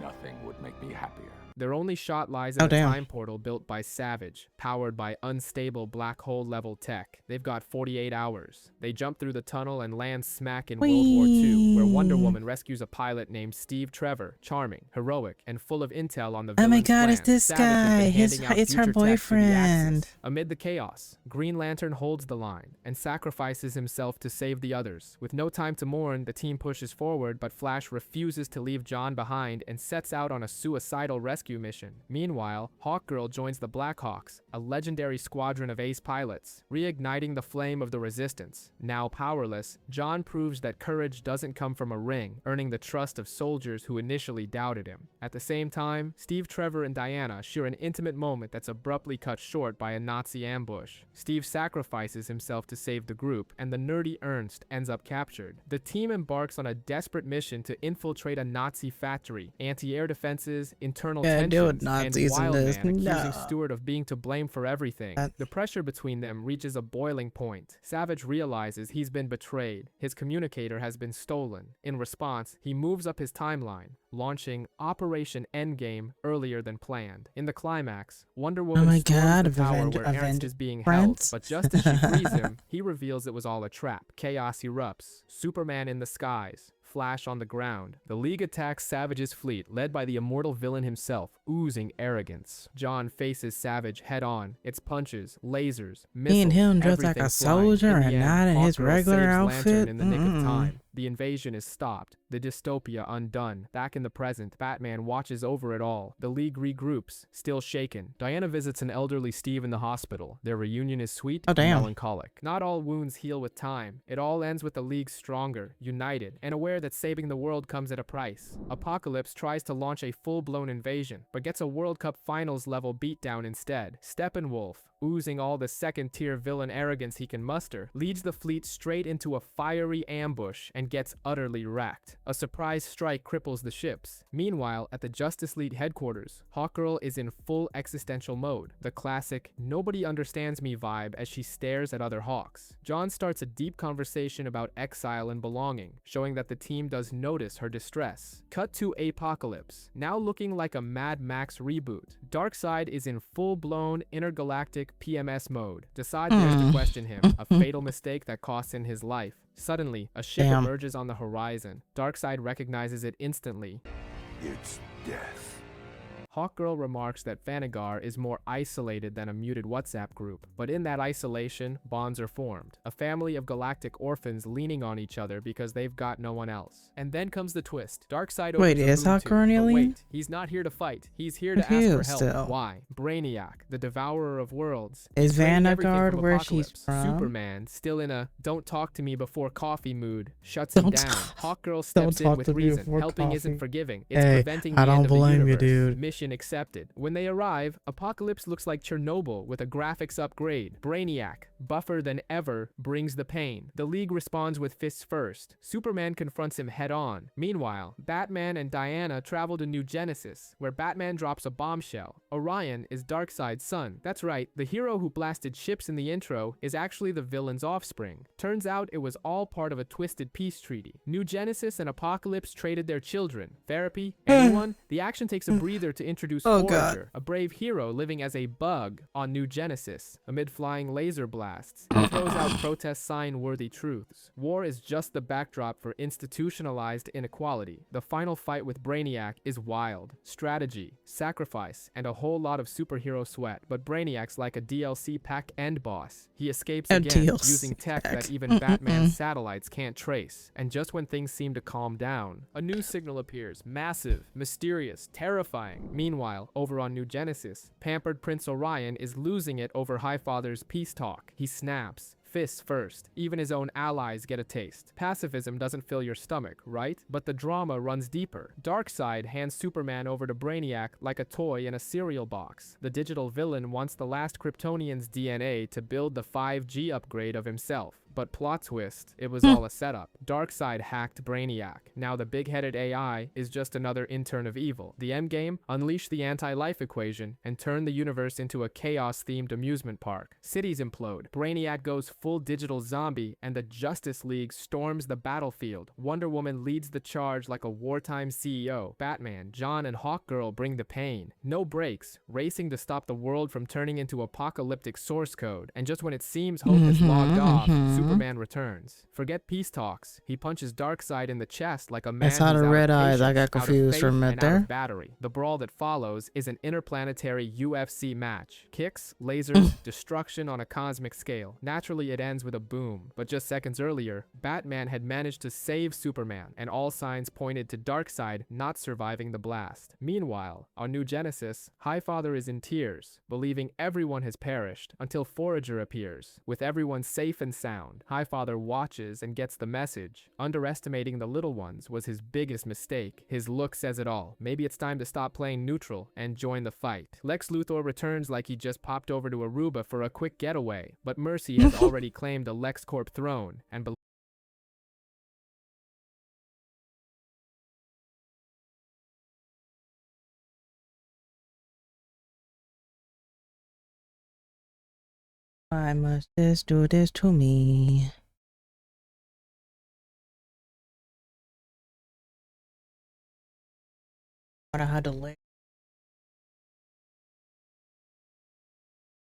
Nothing would make me happier. their only shot lies in a damn. time portal built by Savage, powered by unstable black hole level tech. They've got 48 hours. They jump through the tunnel and land smack in World War II, where Wonder Whee! Woman rescues a pilot named Steve Trevor, charming, heroic, and full of intel on the Oh my villain's god, it's plan. this Savage has guy. been handing out It's her future tech to the boyfriend. Axis. Amid the chaos, Green Lantern holds the line and sacrifices himself to save the others. With no time to mourn, the team pushes forward, but Flash refuses to leave John behind and sets out on a suicidal rescue mission. Meanwhile, Hawkgirl joins the Blackhawks, a legendary squadron of ace pilots, reigniting the flame of the Resistance. Now powerless, John proves that courage doesn't come from a ring, earning the trust of soldiers who initially doubted him. At the same time, Steve Trevor and Diana share an intimate moment that's abruptly cut short by a Nazi ambush. Steve sacrifices himself to save the group, and the nerdy Ernst ends up captured. The team embarks on a desperate mission to infiltrate a Nazi factory, anti-air defenses, internal tensions, and Wildman accusing Stewart of being to blame for everything. The pressure between them reaches a boiling point. Savage realizes he's been betrayed. His communicator has been stolen. In response, he moves up his timeline, launching Operation Endgame earlier than planned. In the climax, Wonder Woman storms the tower where Ernst is being held, but just as she frees him, he reveals it was all a trap. Chaos erupts. Superman in the skies. Flash on the ground. The League attacks Savage's fleet, led by the immortal villain himself, oozing arrogance. John faces Savage head-on. Its punches, lasers, missiles, Me and him dressed like everything a flying. soldier In the and end, not in his Hawkgirl regular saves outfit. Lantern in the nick of time. The invasion is stopped. The dystopia undone. Back in the present, Batman watches over it all. The League regroups, still shaken. Diana visits an elderly Steve in the hospital. Their reunion is sweet and melancholic. Not all wounds heal with time. It all ends with the League stronger, united, and aware that saving the world comes at a price. Apocalypse tries to launch a full-blown invasion, but gets a World Cup Finals level beatdown instead. Steppenwolf, oozing all the second-tier villain arrogance he can muster, leads the fleet straight into a fiery ambush and gets utterly wrecked. A surprise strike cripples the ships. Meanwhile, at the Justice League headquarters, Hawkgirl is in full existential mode, the classic "nobody understands me" vibe as she stares at other Hawks. John starts a deep conversation about exile and belonging, showing that the team does notice her distress. Cut to Apocalypse, now looking like a Mad Max reboot. Darkseid is in full-blown intergalactic PMS mode. Desaad dares to question him, a fatal mistake that costs him his life. Suddenly, a ship emerges on the horizon. Darkseid recognizes it instantly. It's death. Hawkgirl remarks that Thanagar is more isolated than a muted WhatsApp group, but in that isolation, bonds are formed. A family of galactic orphans leaning on each other because they've got no one else. And then comes the twist. Darkseid opens Wait, a is boom Hawkgirl an tube, but alien? wait, he's not here to fight. He's here to ask for help. Still. Why? Brainiac, the devourer of worlds. Is He's training everything Vanguard from where she's Apocalypse. from? Superman, still in a "don't talk to me before coffee" mood, shuts him Don't down. talk- Hawkgirl don't steps in talk with to me reason. before Helping isn't coffee. forgiving. It's Hey, preventing I the don't end of the blame you, universe. dude. Mission accepted. When they arrive, Apocalypse looks like Chernobyl with a graphics upgrade. Brainiac, buffer than ever, brings the pain. The League responds with fists first. Superman confronts him head-on. Meanwhile, Batman and Diana travel to New Genesis, where Batman drops a bombshell. Orion is Darkseid's son. That's right, the hero who blasted ships in the intro is actually the villain's offspring. Turns out it was all part of a twisted peace treaty. New Genesis and Apocalypse traded their children. Therapy? Anyone? The action takes a breather to introduce Oh, Forager, God. a brave hero living as a bug on New Genesis. Amid flying laser blasts, he throws out protest sign-worthy truths. War is just the backdrop for institutionalized inequality. The final fight with Brainiac is wild. Strategy, sacrifice, and a whole lot of superhero sweat. But Brainiac's like a DLC pack end boss. He escapes again, DLC using tech pack. that even Batman's satellites can't trace. And just when things seem to calm down, a new signal appears. Massive, mysterious, terrifying. Meanwhile, over on New Genesis, pampered Prince Orion is losing it over Highfather's peace talk. He snaps. Fists first. Even his own allies get a taste. Pacifism doesn't fill your stomach, right? But the drama runs deeper. Darkseid hands Superman over to Brainiac like a toy in a cereal box. The digital villain wants the last Kryptonian's DNA to build the 5G upgrade of himself. But plot twist, it was all a setup. Darkseid hacked Brainiac. Now the big-headed AI is just another intern of evil. The endgame? Unleash the anti-life equation and turn the universe into a chaos-themed amusement park. Cities implode. Brainiac goes full digital zombie, and the Justice League storms the battlefield. Wonder Woman leads the charge like a wartime CEO. Batman, John, and Hawkgirl bring the pain. No breaks, racing to stop the world from turning into apocalyptic source code. And just when it seems hope is logged off, Superman returns. Forget peace talks. He punches Darkseid in the chest like a man I saw who's the out red of eyes. I patience, got out of confused for a faith, minute and out there. of battery. The brawl that follows is an interplanetary UFC match. Kicks, lasers, destruction on a cosmic scale. Naturally, it ends with a boom. But just seconds earlier, Batman had managed to save Superman, and all signs pointed to Darkseid not surviving the blast. Meanwhile, on New Genesis, Highfather is in tears, believing everyone has perished, until Forager appears. With everyone safe and sound, Highfather watches and gets the message. Underestimating the little ones was his biggest mistake. His look says it all. Maybe it's time to stop playing neutral and join the fight. Lex Luthor returns like he just popped over to Aruba for a quick getaway, but Mercy has already claimed the LexCorp throne, and Why must this do this to me? What I had to lay.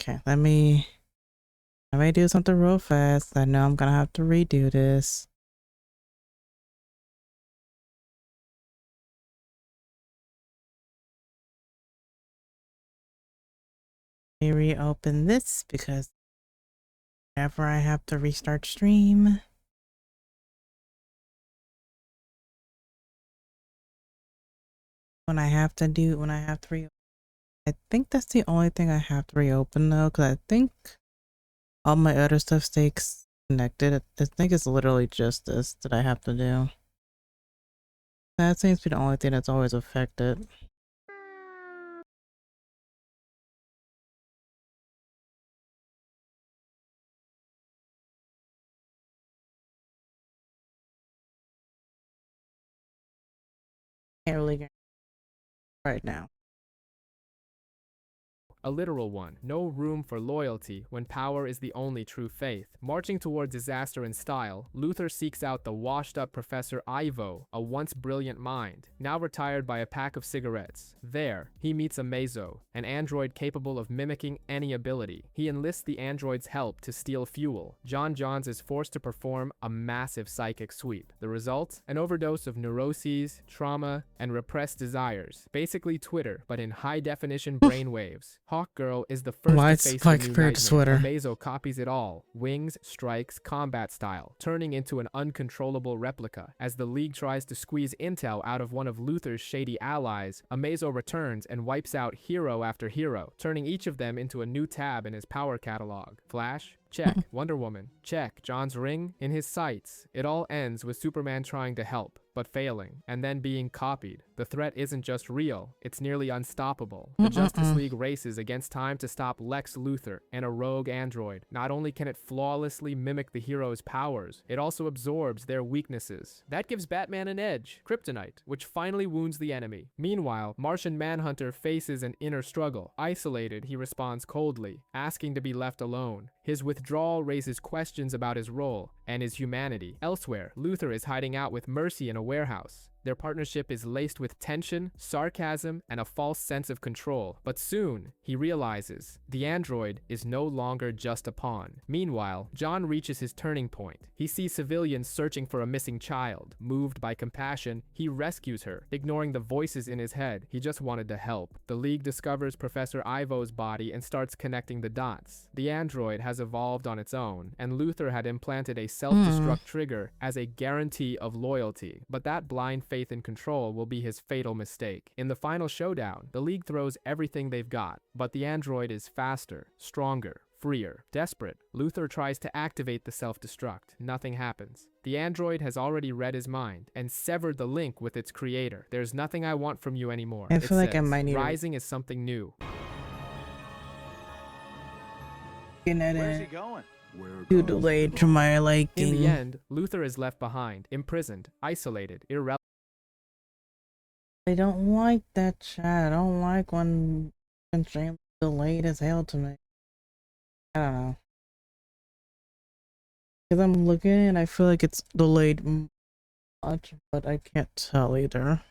Okay, let me do something real fast. I know I'm gonna have to redo this. Let me reopen this because whenever I have to restart stream, when I have to reopen. I think that's the only thing I have to reopen though, because I think all my other stuff stays connected. I think it's literally just this that I have to do. That seems to be the only thing that's always affected. Can't really get right now. A literal one. No room for loyalty when power is the only true faith. Marching toward disaster in style, Luther seeks out the washed-up Professor Ivo, a once brilliant mind, now retired by a pack of cigarettes. There, he meets Amazo, an android capable of mimicking any ability. He enlists the android's help to steal fuel. John Johns is forced to perform a massive psychic sweep. The result? An overdose of neuroses, trauma, and repressed desires. Basically Twitter, but in high-definition brainwaves. Hawkgirl is the first Why to it's face like the new compared to nightmare. Twitter? Amazo copies it all. Wings, strikes, combat style, turning into an uncontrollable replica. As the League tries to squeeze intel out of one of Luther's shady allies, Amazo returns and wipes out hero after hero, turning each of them into a new tab in his power catalog. Flash? Check. Wonder Woman? Check. John's ring? In his sights. It all ends with Superman trying to help, but failing, and then being copied. The threat isn't just real, it's nearly unstoppable. The Justice League races against time to stop Lex Luthor and a rogue android. Not only can it flawlessly mimic the hero's powers, it also absorbs their weaknesses. That gives Batman an edge, kryptonite, which finally wounds the enemy. Meanwhile, Martian Manhunter faces an inner struggle. Isolated, he responds coldly, asking to be left alone. His withdrawal raises questions about his role and his humanity. Elsewhere, Luthor is hiding out with Mercy in a warehouse. Their partnership is laced with tension, sarcasm, and a false sense of control. But soon, he realizes the android is no longer just a pawn. Meanwhile, John reaches his turning point. He sees civilians searching for a missing child. Moved by compassion, he rescues her, ignoring the voices in his head. He just wanted to help. The League discovers Professor Ivo's body and starts connecting the dots. The android has evolved on its own, and Luthor had implanted a self-destruct trigger as a guarantee of loyalty. But that blind faith and control will be his fatal mistake. In the final showdown, the League throws everything they've got, but the android is faster, stronger, freer. Desperate, Luthor tries to activate the self-destruct. Nothing happens. The android has already read his mind and severed the link with its creator. There's nothing I want from you anymore. I feel like I might need to Rising is something new. Where's he going? too delayed to my liking. In the end, Luthor is left behind, imprisoned, isolated, irrelevant. I don't like that chat. I don't like when stream delayed as hell to me. I don't know. Because I'm looking and I feel like it's delayed much, but I can't tell either.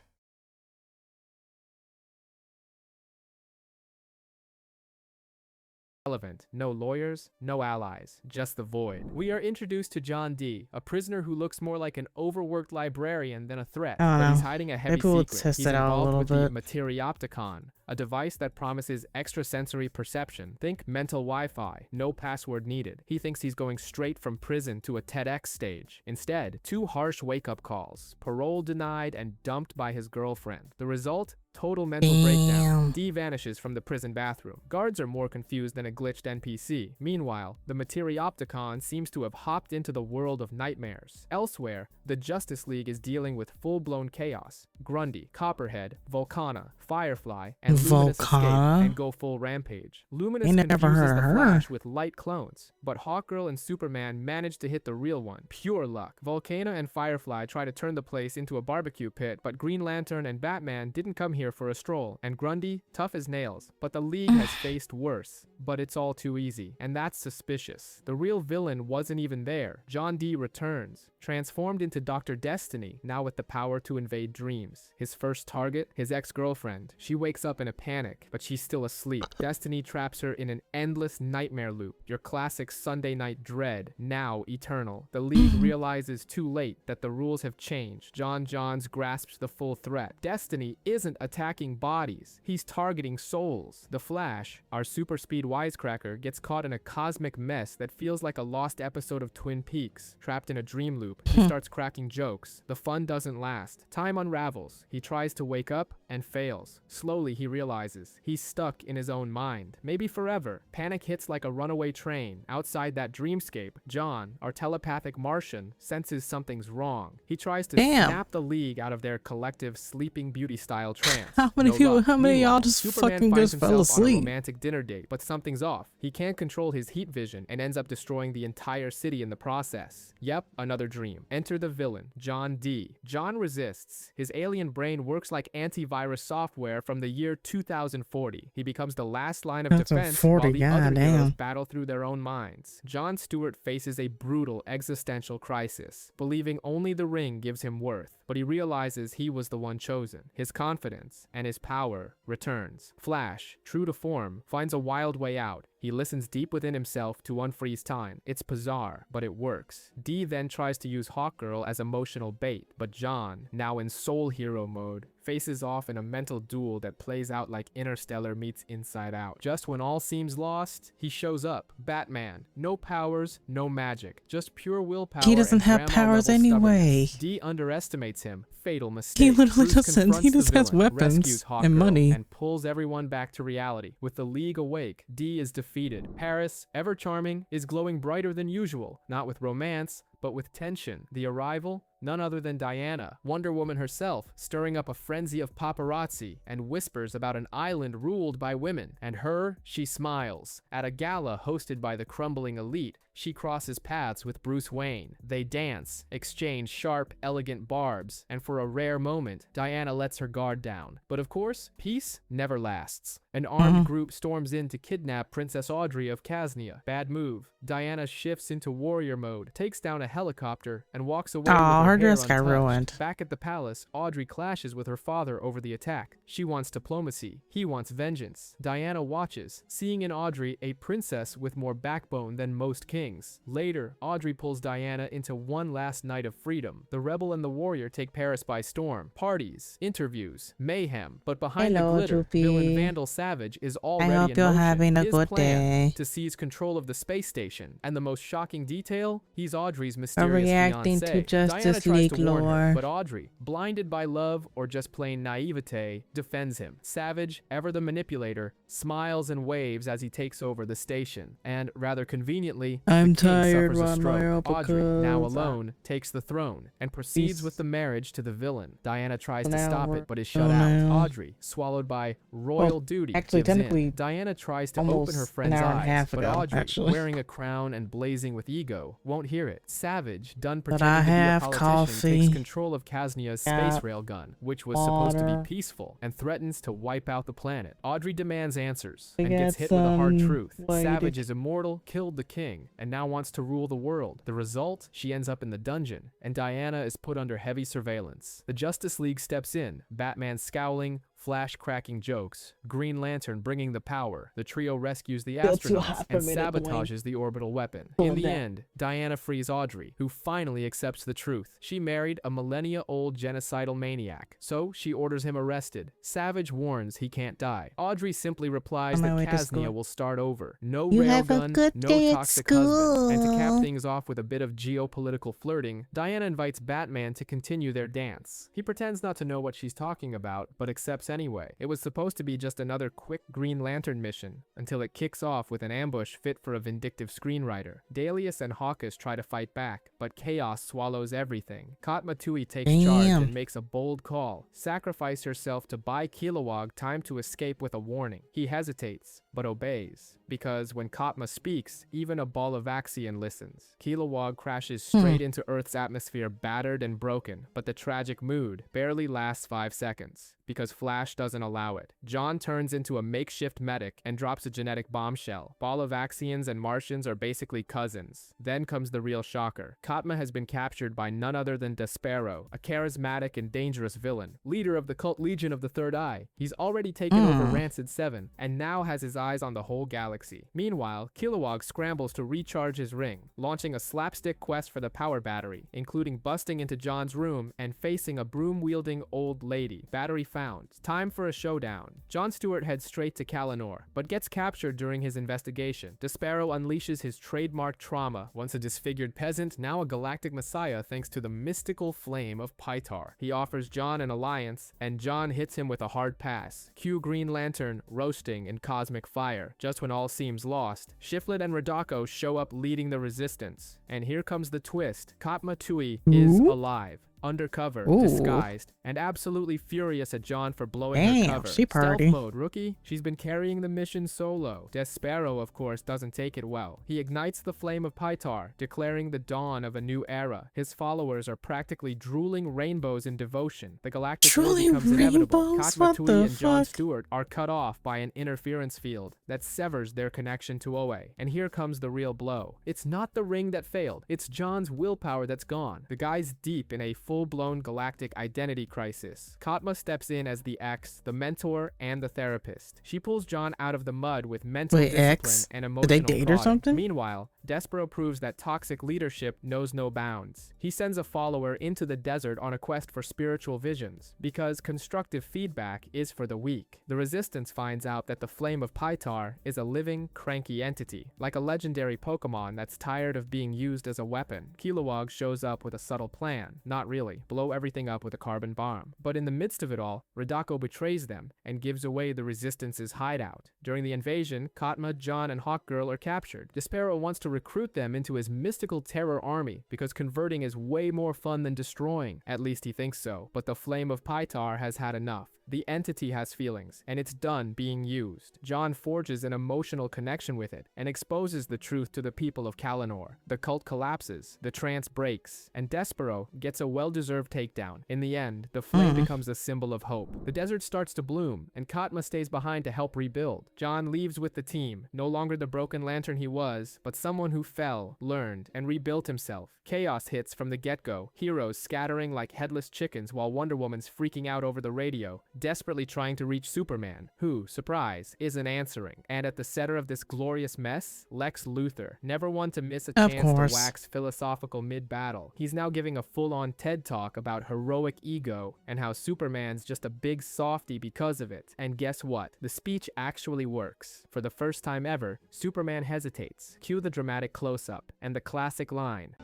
No lawyers, no allies, just the void. We are introduced to John D., a prisoner who looks more like an overworked librarian than a threat, but he's hiding a heavy secret. He's involved with the Materiopticon, a device that promises extrasensory perception. Think mental Wi-Fi, no password needed. He thinks he's going straight from prison to a TEDx stage. Instead, 2 harsh wake-up calls, parole denied and dumped by his girlfriend. The result? Total mental breakdown. D vanishes from the prison bathroom. Guards are more confused than a glitched NPC. Meanwhile, the Materiopticon seems to have hopped into the world of nightmares. Elsewhere, the Justice League is dealing with full-blown chaos. Grundy, Copperhead, Volcana, Firefly, and Luminous escape and go full rampage. Luminous confuses the Flash with light clones, but Hawkgirl and Superman manage to hit the real one. Pure luck. Volcana and Firefly try to turn the place into a barbecue pit, but Green Lantern and Batman didn't come here for a stroll, and Grundy, tough as nails. But the League has faced worse, but it's all too easy, and that's suspicious. The real villain wasn't even there. John D. returns, transformed into Dr. Destiny, now with the power to invade dreams. His first target, his ex-girlfriend. She wakes up in a panic, but she's still asleep. Destiny traps her in an endless nightmare loop. Your classic Sunday night dread, now eternal. The League realizes too late that the rules have changed. John Johns grasps the full threat. Destiny isn't attacking bodies. He's targeting souls. The Flash, our super speed wisecracker, gets caught in a cosmic mess that feels like a lost episode of Twin Peaks. Trapped in a dream loop, he starts cracking jokes. The fun doesn't last. Time unravels. He tries to wake up and fails. Slowly he realizes he's stuck in his own mind. Maybe forever. Panic hits like a runaway train. Outside that dreamscape, John, our telepathic Martian, senses something's wrong. He tries to snap the League out of their collective Sleeping Beauty style trance. How many people? How many y'all just fucking just fell asleep? On a romantic dinner date, but something's off. He can't control his heat vision and ends up destroying the entire city in the process. Yep, another dream. extreme. Enter the villain, John D. John resists. His alien brain works like antivirus software from the year 2040. He becomes the last line of That's a defense 40, while the other god heroes damn. battle through their own minds. Jon Stewart faces a brutal existential crisis, believing only the ring gives him worth, but he realizes he was the one chosen. His confidence and his power returns. Flash, true to form, finds a wild way out. He listens deep within himself to unfreeze time. It's bizarre, but it works. Dee then tries to use Hawkgirl as emotional bait, but Jon, now in soul hero mode, faces off in a mental duel that plays out like Interstellar meets Inside Out. Just when all seems lost, he shows up. Batman. No powers, no magic. Just pure willpower. He doesn't and have grandma powers level anyway. stubbornness. Dee underestimates him. Fatal mistake. He literally Bruce doesn't. He confronts just the has villain, weapons rescues and Hawkgirl, money. and pulls everyone back to reality. With the League awake, Dee is defeated. Paris, ever charming, is glowing brighter than usual, not with romance, but with tension. The arrival? None other than Diana, Wonder Woman herself, stirring up a frenzy of paparazzi and whispers about an island ruled by women. And her, she smiles. At a gala hosted by the crumbling elite, she crosses paths with Bruce Wayne. They dance, exchange sharp, elegant barbs, and for a rare moment, Diana lets her guard down. But of course, peace never lasts. An armed group storms in to kidnap Princess Audrey of Casnia. Bad move. Diana shifts into warrior mode, takes down a helicopter, and walks away with Aw, her hair dress got untouched. ruined. Back at the palace, Audrey clashes with her father over the attack. She wants diplomacy. He wants vengeance. Diana watches, seeing in Audrey a princess with more backbone than most kings. Later, Audrey pulls Diana into one last night of freedom. The rebel and the warrior take Paris by storm. Parties, interviews, mayhem. But behind Hello, the glitter, Droopy. villain Vandal Savage is I already hope in you're motion. having a His good plan day. to seize control of the space station. And the most shocking detail, he's Audrey's mysterious Reacting fiancé. to Justice Diana tries League to warn her, lore. but Audrey, blinded by love or just plain naivete, defends him. Savage, ever the manipulator, smiles and waves as he takes over the station. And rather conveniently, I'm the king tired, suffers a run my stroke. Audrey, now uppercuts. alone, takes the throne and proceeds with the marriage to the villain. Diana tries to Now stop we're- it, but is shut oh, out. no. Audrey, swallowed by royal duty, actually, gives in. technically, Diana tries to almost open her an friend's hour and a eyes, half but ago, Audrey, actually. wearing a crown and blazing with ego, won't hear it. Savage, done But pretending I to be a have politician, coffee. takes control of Casnia's Yeah. space rail gun, which was supposed to Water. be peaceful, and threatens to wipe out the planet. Audrey demands answers We and gets got hit with a hard some truth. lady- Savage is immortal, killed the king, and now wants to rule the world. The result? She ends up in the dungeon, and Diana is put under heavy surveillance. The Justice League steps in, Batman scowling, Flash cracking jokes, Green Lantern bringing the power. The trio rescues the Feel too astronauts hot for and me to sabotages the orbital weapon. Calm In the down. end, Diana frees Audrey, who finally accepts the truth. She married a millennia-old genocidal maniac, so she orders him arrested. Savage warns he can't die. Audrey simply replies On my that way to Casnia school. will start over. No You have a railgun, good no day at toxic husband. And to cap school. things off with a bit of geopolitical flirting, Diana invites Batman to continue their dance. He pretends not to know what she's talking about, but accepts anyway. It was supposed to be just another quick Green Lantern mission, until it kicks off with an ambush fit for a vindictive screenwriter. Dalius and Hawkes try to fight back, but chaos swallows everything. Katma Tui takes charge Damn. and makes a bold call. Sacrifice herself to buy Kilowog time to escape with a warning. He hesitates, but obeys. Because when Katma speaks, even a ball of Axion listens. Kilowog crashes straight into Earth's atmosphere, battered and broken, but the tragic mood barely lasts 5 seconds, because Flash doesn't allow it. John turns into a makeshift medic and drops a genetic bombshell. Ball of Axions and Martians are basically cousins. Then comes the real shocker. Katma has been captured by none other than Despero, a charismatic and dangerous villain, leader of the cult Legion of the Third Eye. He's already taken over Rancid 7, and now has his eyes on the whole galaxy. Meanwhile, Kilowog scrambles to recharge his ring, launching a slapstick quest for the power battery, including busting into John's room and facing a broom-wielding old lady. Battery found. Time for a showdown. Jon Stewart heads straight to Kalanor, but gets captured during his investigation. Despero unleashes his trademark trauma, once a disfigured peasant, now a galactic messiah thanks to the mystical flame of Pytar. He offers John an alliance, and John hits him with a hard pass. Cue Green Lantern roasting in cosmic fire. Just when all seems lost, Shiflet and Radako show up leading the resistance. And here comes the twist. Katma Tui is alive. undercover, Ooh. disguised, and absolutely furious at John for blowing her Damn, cover. she party. Stealth mode, rookie. She's been carrying the mission solo. Despero, of course, doesn't take it well. He ignites the flame of Pytar, declaring the dawn of a new era. His followers are practically drooling rainbows in devotion. The galactic war Drooling becomes inevitable. rainbows? Katma What Tui the and Jon fuck? Stewart are cut off by an interference field that severs their connection to Oe. And here comes the real blow. It's not the ring that failed. It's Jon's willpower that's gone. The guy's deep in a full-blown galactic identity crisis. Katma steps in as the ex, the mentor, and the therapist. She pulls Jon out of the mud with mental Wait, discipline ex? and Did emotional they date or prodding. something? Meanwhile, Despero proves that toxic leadership knows no bounds. He sends a follower into the desert on a quest for spiritual visions, because constructive feedback is for the weak. The Resistance finds out that the Flame of Pytar is a living, cranky entity, like a legendary Pokemon that's tired of being used as a weapon. Kilowog shows up with a subtle plan. Not really. Blow everything up with a carbon bomb. But in the midst of it all, Radako betrays them and gives away the Resistance's hideout. During the invasion, Katma, Jon, and Hawkgirl are captured. Despero wants to recruit them into his mystical terror army because converting is way more fun than destroying. At least he thinks so. But the Flame of Pytar has had enough. The entity has feelings, and it's done being used. Jon forges an emotional connection with it, and exposes the truth to the people of Kalinor. The cult collapses, the trance breaks, and Despero gets a well-deserved takedown. In the end, the flame becomes a symbol of hope. The desert starts to bloom, and Katma stays behind to help rebuild. Jon leaves with the team, no longer the broken lantern he was, but someone who fell, learned, and rebuilt himself. Chaos hits from the get-go, heroes scattering like headless chickens while Wonder Woman's freaking out over the radio, desperately trying to reach Superman, who, surprise, isn't answering. And at the center of this glorious mess, Lex Luthor, never one to miss a chance to wax philosophical mid-battle. He's now giving a full-on TED Talk about heroic ego and how Superman's just a big softie because of it. And guess what? The speech actually works. For the first time ever, Superman hesitates. Cue the dramatic close-up and the classic line.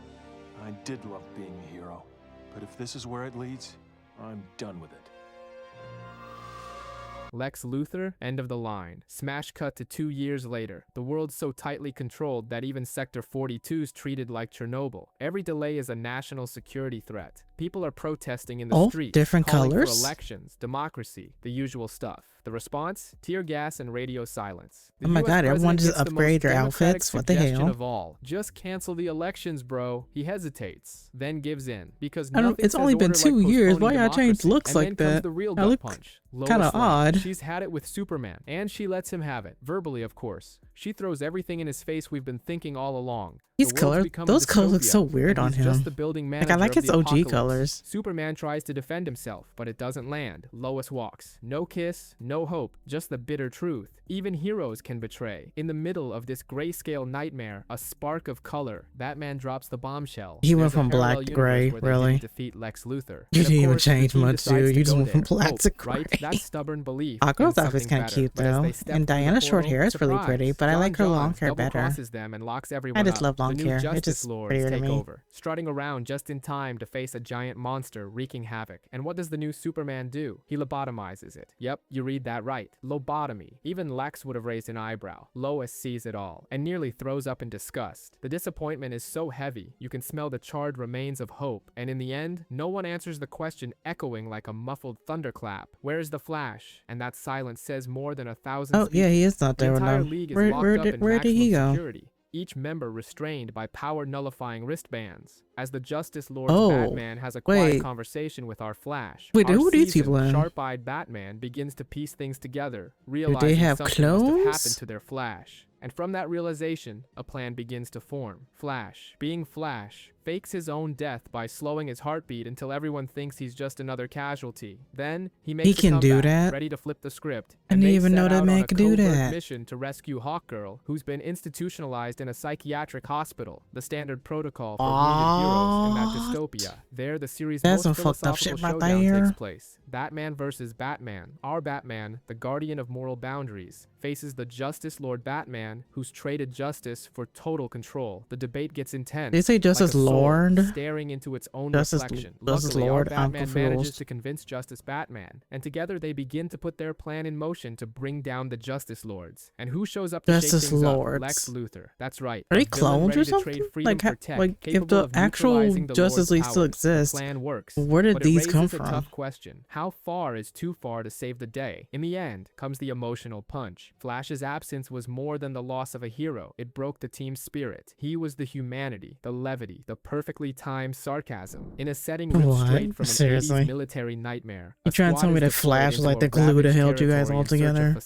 I did love being a hero, but if this is where it leads, I'm done with it. Lex Luthor, end of the line. Smash cut to 2 years later. The world's so tightly controlled that even Sector 42's treated like Chernobyl. Every delay is a national security threat. People are protesting in the streets, different calling colors? for elections, democracy, the usual stuff. The response? Tear gas and radio silence. The Oh my US God, everyone president just gets the most upgrade their democratic outfits? What the suggestion hell? Of all. Just cancel the elections, bro. He hesitates, then gives in. Because I don't- nothing it's says only been order 2 like years. postponing Why y'all change democracy. looks And like then comes that? the real I gut look punch. kinda Lois Lane. odd. She's had it with Superman, and she lets him have it. Verbally, of course. She throws everything in his face we've been thinking all along. These The world's colors, become a those colors look so dystopia, weird and on he's just him. the building Like, I manager like of his the OG apocalypse. colors. Superman tries to defend himself, but it doesn't land. Lois walks. No kiss, no hope, just the bitter truth. Even heroes can betray. In the middle of this grayscale nightmare, a spark of color, Batman drops the bombshell. He went There's a from black parallel to universe gray, where they really. didn't defeat Lex Luthor. You And of didn't even course, the change team much, decides dude. to You just go went from there. black Hope, to right? gray. That stubborn belief. Hawkgirl's in outfit's something kind of better. cute But as though, they step and through the Diana's short portal, hair is really surprise, pretty. But I John like her long Johns hair better. double-crosses them and locks everyone I just up. love long The new hair. It's Justice just Lords prettier to take me. over, strutting around just in time to face a giant monster wreaking havoc. And what does the new Superman do? He lobotomizes it. Yep, you read that right. Lobotomy. Even Lex would have raised an eyebrow. Lois sees it all and nearly throws up in disgust. The disappointment is so heavy, you can smell the charred remains of hope. And in the end, no one answers the question, echoing like a muffled thunderclap. Where is the Flash? And that silence says more than 1,000 Oh yeah, he is not The there entire now. league is Where, locked where up did in where did he maximum go? security, each member restrained by power-nullifying wristbands. As the Justice Lord's Oh, Batman has a quiet wait. conversation with our Flash, Wait, our who are these seasoned, people in? sharp-eyed Batman begins to piece things together, realizing have something must have clones? happened to their Flash. And from that realization, a plan begins to form. Flash, being Flash, fakes his own death by slowing his heartbeat until everyone thinks he's just another casualty. Then, he makes a can do comeback, that? ready to flip the script. I and didn't they even set know that out man on a could do covert that. mission to rescue Hawkgirl, who's been institutionalized in a psychiatric hospital, the standard protocol for wounded heroes in that dystopia. There, the series' That's most some fucked up philosophical shit right showdown there. takes place. Batman versus Batman. Our Batman, the guardian of moral boundaries, faces the Justice Lord Batman, who's traded justice for total control. The debate gets intense. They say Justice like a soul Lord? staring into its own Justice reflection. Lord, Luckily, our I'm Batman manages confused. to convince Justice Batman, and together they begin to put their plan in motion to bring down the Justice Lords. And who shows up to Justice shake things Lords. up? Lex Luthor. That's right. Are they a villain clones ready or to something? trade freedom for tech, Like if capable the of actual neutralizing the Justice Lord's League still powers. exists, The plan works. where did But these it come raises from? a tough question. How far is too far to save the day? In the end, comes the emotional punch. Flash's absence was more than the loss of a hero. It broke the team's spirit. He was the humanity, the levity, the perfectly timed sarcasm. In a setting ripped What? straight from an Seriously? 80s military nightmare. You trying to tell me that Flash was like the glue that held you guys all together?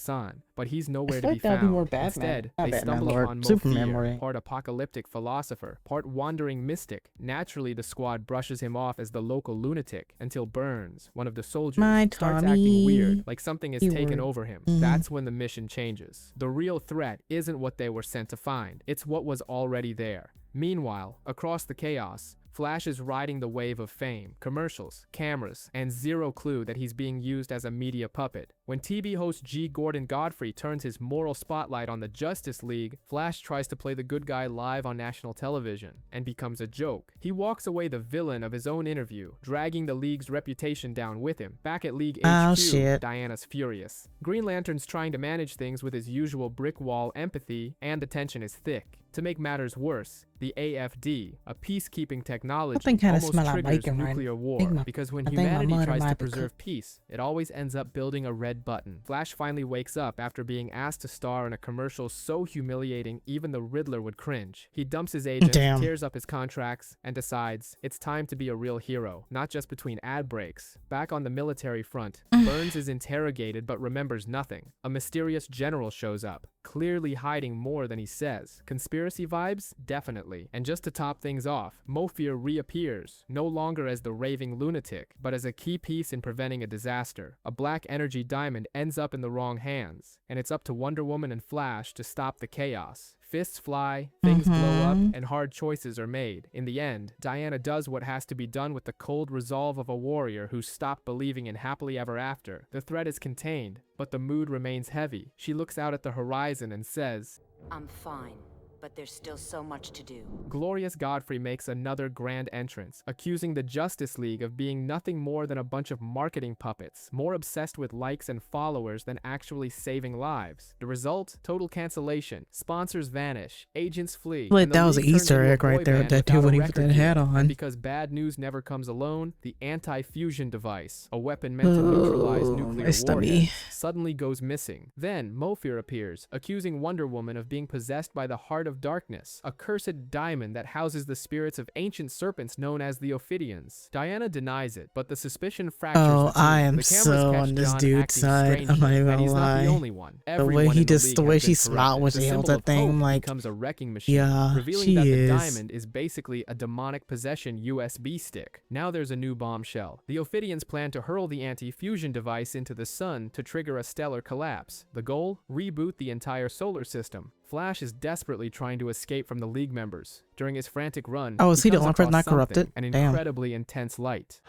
But he's nowhere to I be feel like that'd be more found. Batman. Instead, Not they Batman, stumble Lord. upon Superman, Mofir, more. part apocalyptic philosopher, part wandering mystic. Naturally, the squad brushes him off as the local lunatic until Burns, one of the soldiers, My starts Tommy. acting weird, like something has taken Keyword. over him. Mhm. That's when the mission changes. The real threat isn't what they were sent to find, it's what was already there. Meanwhile, across the chaos, Flash is riding the wave of fame, commercials, cameras, and zero clue that he's being used as a media puppet. When TV host G. Gordon Godfrey turns his moral spotlight on the Justice League, Flash tries to play the good guy live on national television and becomes a joke. He walks away the villain of his own interview, dragging the League's reputation down with him. Back at League Oh, HQ, shit. Diana's furious. Green Lantern's trying to manage things with his usual brick wall empathy, and the tension is thick. To make matters worse, the AFD, a peacekeeping technology, Something kinda almost smell like triggers bacon, right? nuclear war, Think my- because when I think my humanity mother tries to might be preserve peace, it always ends up building a red button. Flash finally wakes up after being asked to star in a commercial so humiliating even the Riddler would cringe. He dumps his agent, Damn. tears up his contracts, and decides it's time to be a real hero, not just between ad breaks. Back on the military front, Burns is interrogated but remembers nothing. A mysterious general shows up, clearly hiding more than he says. Conspiracy vibes? Definitely. And just to top things off, Mofir reappears, no longer as the raving lunatic, but as a key piece in preventing a disaster. A black energy diamond ends up in the wrong hands, and it's up to Wonder Woman and Flash to stop the chaos. Fists fly, things blow up, and hard choices are made. In the end, Diana does what has to be done with the cold resolve of a warrior who stopped believing in happily ever after. The threat is contained, but the mood remains heavy. She looks out at the horizon and says, I'm fine, but there's still so much to do. Glorious Godfrey makes another grand entrance, accusing the Justice League of being nothing more than a bunch of marketing puppets, more obsessed with likes and followers than actually saving lives. The result? Total cancellation. Sponsors vanish, agents flee. Like, and the that was an league turns Easter into a egg right boy there, band that dude without a when he put record that hat deal. on. And because bad news never comes alone, the anti-fusion device, a weapon meant to neutralize nuclear my stomach. warheads, suddenly goes missing. Then Mofir appears, accusing Wonder Woman of being possessed by the Heart of Darkness, a cursed diamond that houses the spirits of ancient serpents known as the Ophidians. Diana denies it, but the suspicion fractures Oh, the team. I am The cameras so catch on this John dude's acting side. I'm not strangely, even and he's gonna not the lie. only one. The way Everyone he in the just, league the has way been she smiled when corrupted. she The held symbol that of thing, I'm hope like, becomes a wrecking machine, yeah, revealing she that the is. diamond is basically a demonic possession USB stick. Now there's a new bombshell. The Ophidians plan to hurl the anti-fusion device into the sun to trigger a stellar collapse. The goal? Reboot the entire solar system. Flash is desperately trying to escape from the League members. During his frantic run, Oh, is he the comes only person across not corrupted? something, an Damn. incredibly intense light.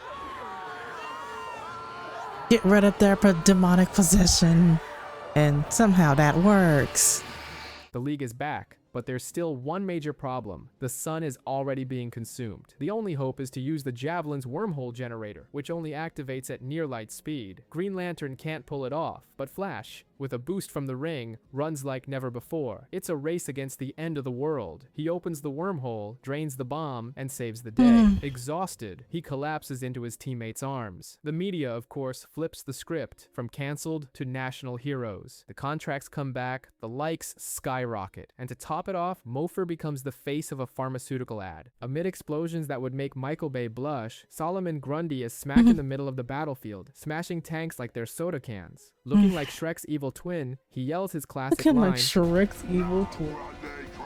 Get rid of their demonic possession. And somehow that works. The League is back, but there's still one major problem. The sun is already being consumed. The only hope is to use the Javelin's wormhole generator, which only activates at near light speed. Green Lantern can't pull it off, but Flash, with a boost from the ring, runs like never before. It's a race against the end of the world. He opens the wormhole, drains the bomb, and saves the day. Exhausted, he collapses into his teammates' arms. The media, of course, flips the script from canceled to national heroes. The contracts come back, the likes skyrocket, and to top it off, Mofir becomes the face of a pharmaceutical ad. Amid explosions that would make Michael Bay blush, Solomon Grundy is smack in the middle of the battlefield, smashing tanks like they're soda cans. Looking like Shrek's evil twin, he yells his classic Looking line, like Shrek's evil twin.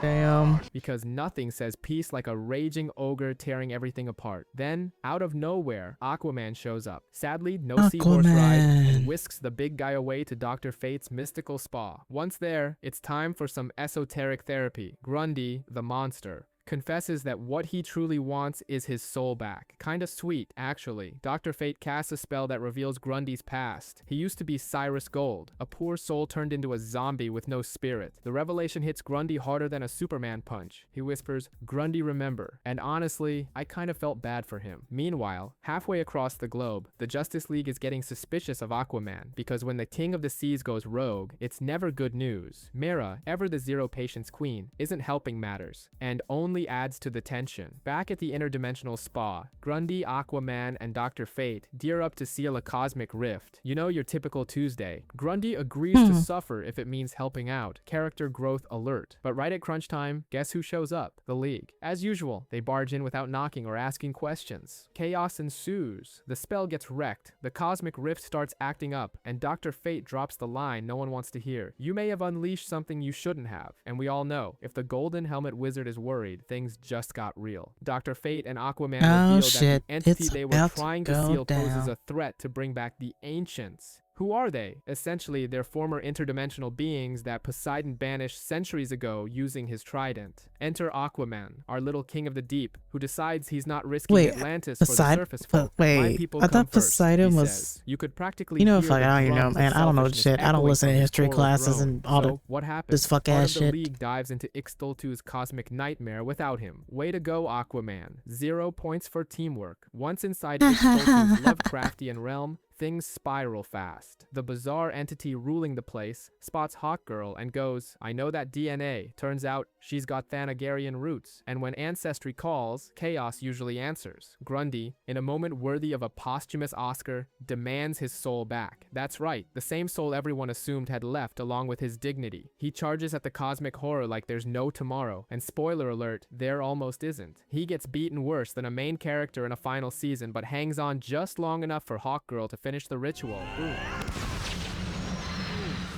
Damn. because nothing says peace like a raging ogre tearing everything apart. Then, out of nowhere, Aquaman shows up. Sadly, no seahorse ride, and Aquaman. whisks the big guy away to Dr. Fate's mystical spa. Once there, it's time for some esoteric therapy. Grundy, the monster, confesses that what he truly wants is his soul back. Kinda sweet, actually. Dr. Fate casts a spell that reveals Grundy's past. He used to be Cyrus Gold, a poor soul turned into a zombie with no spirit. The revelation hits Grundy harder than a Superman punch. He whispers, "Grundy, remember." And honestly, I kind of felt bad for him. Meanwhile, halfway across the globe, the Justice League is getting suspicious of Aquaman, because when the King of the Seas goes rogue, it's never good news. Mera, ever the Zero Patience Queen, isn't helping matters, and only adds to the tension. Back at the interdimensional spa, Grundy, Aquaman, and Dr. Fate gear up to seal a cosmic rift. You know, your typical Tuesday. Grundy agrees to suffer if it means helping out. Character growth alert. But right at crunch time, guess who shows up? The League. As usual, they barge in without knocking or asking questions. Chaos ensues. The spell gets wrecked. The cosmic rift starts acting up, and Dr. Fate drops the line no one wants to hear. You may have unleashed something you shouldn't have, and we all know, if the Golden Helmet Wizard is worried, things just got real. Dr. Fate and Aquaman reveal that the entity they were trying to seal poses a threat to bring back the Ancients. Who are they? Essentially, they're former interdimensional beings that Poseidon banished centuries ago using his trident. Enter Aquaman, our little king of the deep, who decides he's not risking Atlantis for the surface folk. My people I come thought Poseidon first, he was. says. You could practically You know, hear fuck, the I don't even know, drums of man. I don't know selfishness shit. I don't echoing listen to from his history coral classes throne. and all So, what happens? this fuck Part ass of the shit. League dives into Ixtoltu's cosmic nightmare without him. Way to go, Aquaman. 0 points for teamwork. Once inside Ixtoltu's Lovecraftian realm, things spiral fast. The bizarre entity ruling the place spots Hawkgirl and goes, "I know that DNA. Turns out she's got Thanagarian roots." And when Ancestry calls, Chaos usually answers. Grundy, in a moment worthy of a posthumous Oscar, demands his soul back. That's right, the same soul everyone assumed had left along with his dignity. He charges at the cosmic horror like there's no tomorrow, and spoiler alert, there almost isn't. He gets beaten worse than a main character in a final season, but hangs on just long enough for Hawkgirl to finish the ritual. Boom.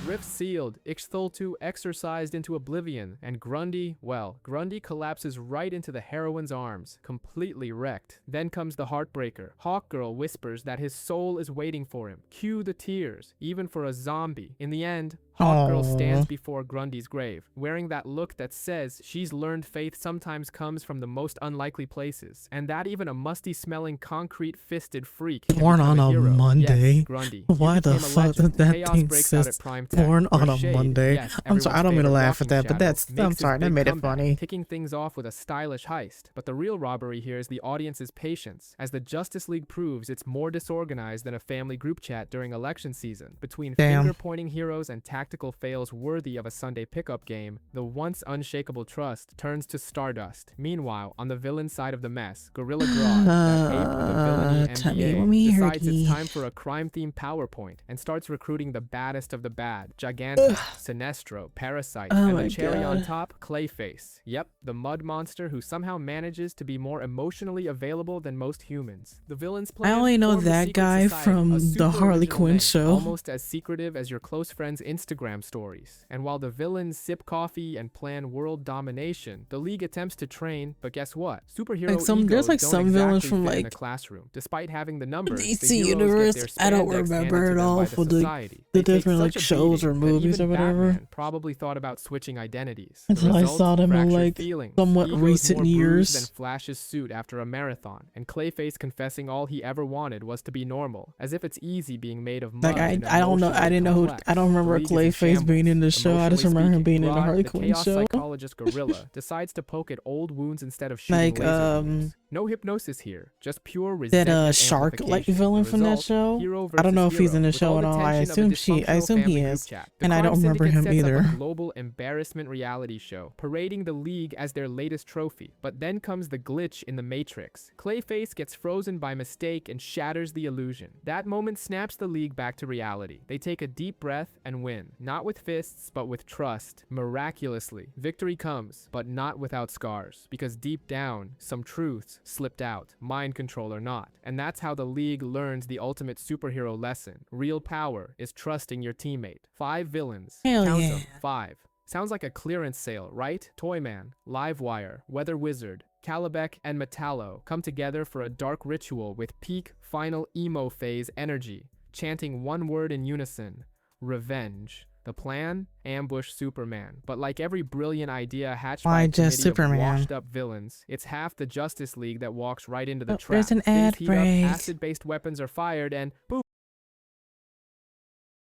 Rift sealed, Ixtoltu exorcised into oblivion, and Grundy, well, Grundy collapses right into the heroine's arms, completely wrecked. Then comes the heartbreaker. Hawkgirl whispers that his soul is waiting for him. Cue the tears, even for a zombie. In the end, Hawkgirl stands before Grundy's grave, wearing that look that says she's learned faith sometimes comes from the most unlikely places, and that even a musty-smelling, concrete-fisted freak can Born on become a hero. Monday? Yes, Grundy. Why the fuck did that Chaos thing breaks out at says prime time, born on where a Shade, Monday? yes, I'm sorry, I don't mean to everyone's laugh at favorite that, but walking that's, shadow, I'm makes his sorry, that big made it comeback, funny. kicking things off with a stylish heist. But the real robbery here is the audience's patience, as the Justice League proves it's more disorganized than a family group chat during election season. Between finger-pointing heroes and tactical fails worthy of a Sunday pickup game, the once unshakable trust turns to stardust. Meanwhile, on the villain side of the mess, Gorilla Grodd, that ape with a villainy MBA, decides it's time for a crime-themed PowerPoint and starts recruiting the baddest of the bad. Giganta, Sinestro, Parasite, and the cherry on top, Clayface. Yep, the mud monster who somehow manages to be more emotionally available than most humans. The villain's plan, I only know form the that secret guy society, from a the super Harley original Quinn name, show. almost as secretive as your close friend's Instagram stories. And while the villains sip coffee and plan world domination, the League attempts to train, but guess what? Superhero Like some, egos there's like don't some villains exactly from fit in like the classroom. Despite having the numbers, the DC heroes universe. get their I don't spandex handed remember to it them all by for society. the They take different like such a shows or beating that movies or even whatever. Batman probably thought about switching identities. Until I result, saw them in fractured like feelings, somewhat egos recent more bruised years. than Flash's suit after a marathon, and Clayface confessing all he ever wanted was to be normal, as if it's easy being made of mud. Like I don't know. I didn't know who. I don't remember Clayface being in the show. I just remember him being in the Harley Quinn chaos show. Psychologist Gorilla decides to poke at old wounds instead of shooting Like laser beams. No hypnosis here, just pure that resentment shark like amplification. villain The from that result, show. hero I don't know if versus he's in the hero. show With at all the all. I tension of a assume dysfunctional he family is, group chat, and I Crime don't remember Syndicate him sets up either. a global embarrassment reality show, parading the League as their latest trophy. But then comes the glitch in the Matrix. Clayface gets frozen by mistake and shatters the illusion. That moment snaps the League back to reality. They take a deep breath and win, not with fists, but with trust. Miraculously, victory comes, but not without scars, because deep down, some truths slipped out, mind control or not. And that's how the League learns the ultimate superhero lesson. Real power is trusting your teammate. 5 villains. Hell Count yeah. them. 5. Sounds like a clearance sale, right? Toyman, Livewire, Weather Wizard, Calabec, and Metallo come together for a dark ritual with peak final emo phase energy, chanting one word in unison: revenge. The plan? Ambush Superman. But like every brilliant idea hatched by Why a just committee of Superman? washed-up villains, it's half the Justice League that walks right into the Oh, trap. there's an Things ad heat up, break. acid-based weapons are fired, and boom!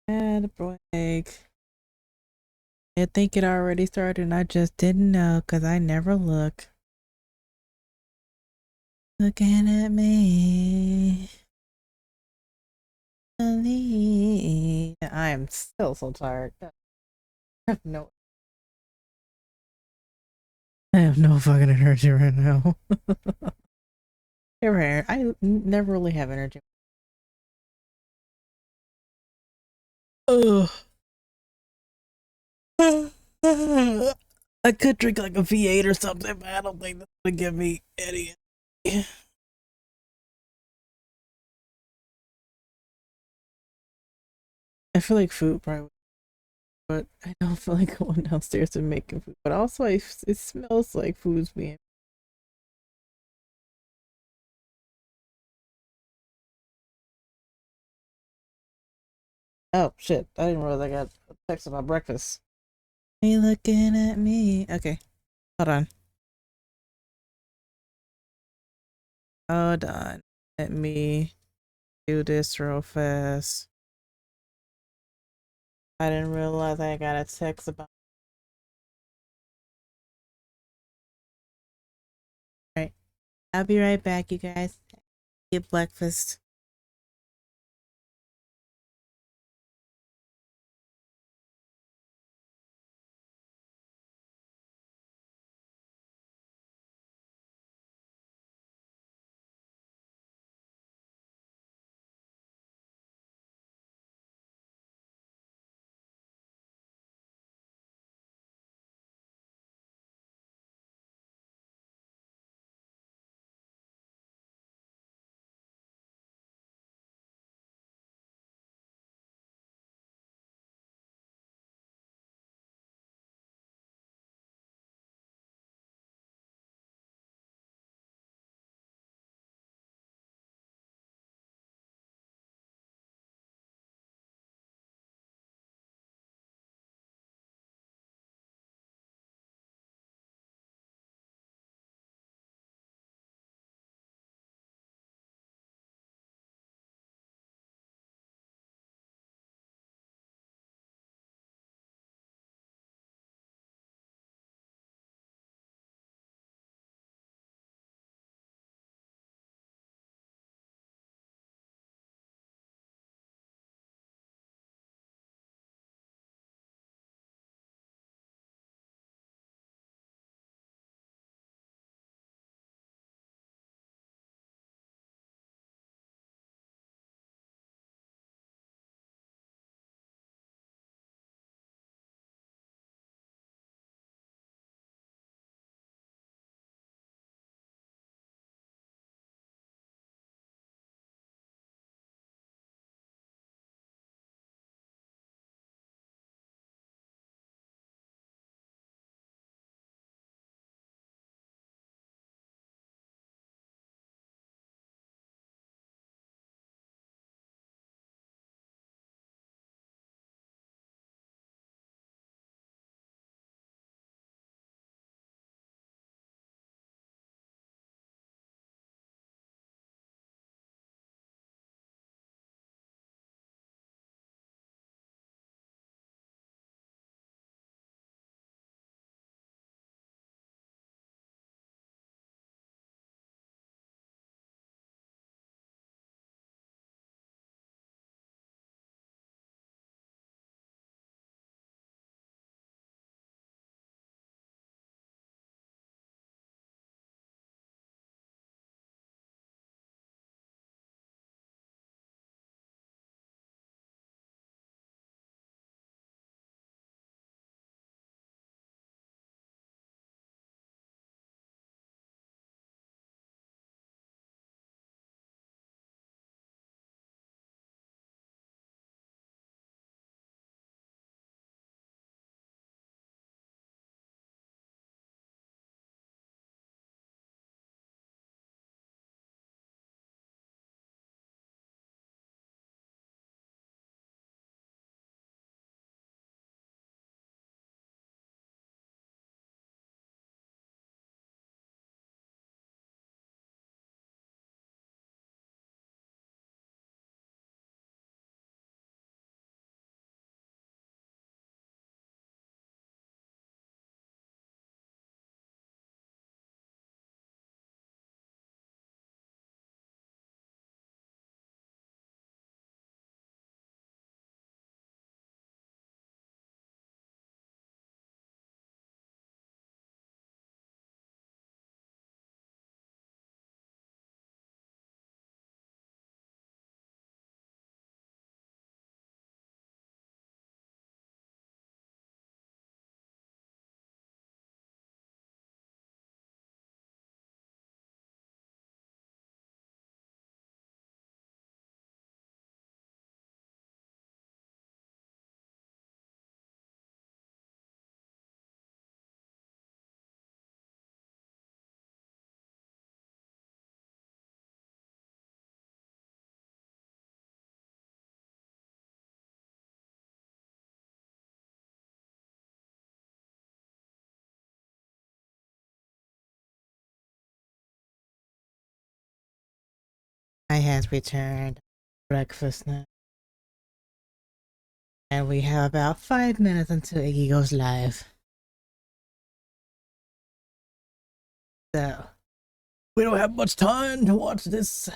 Ad break. I think it already started and I just didn't know because I never look. Looking at me. I am still so tired. I have no fucking energy right now. I never really have energy. Ugh. I could drink like a V8 or something, but I don't think that's gonna give me any. I feel like food probably, but I don't feel like going downstairs and making food. But also, it smells like food's being. Oh shit! I didn't realize I got a text about breakfast. Hey, looking at me. Okay, hold on. Hold on. Let me do this real fast. I didn't realize I got a text about. All right, I'll be right back, you guys. Get breakfast. has returned. Breakfast now. And we have about 5 minutes until Iggy goes live. So, we don't have much time to watch this.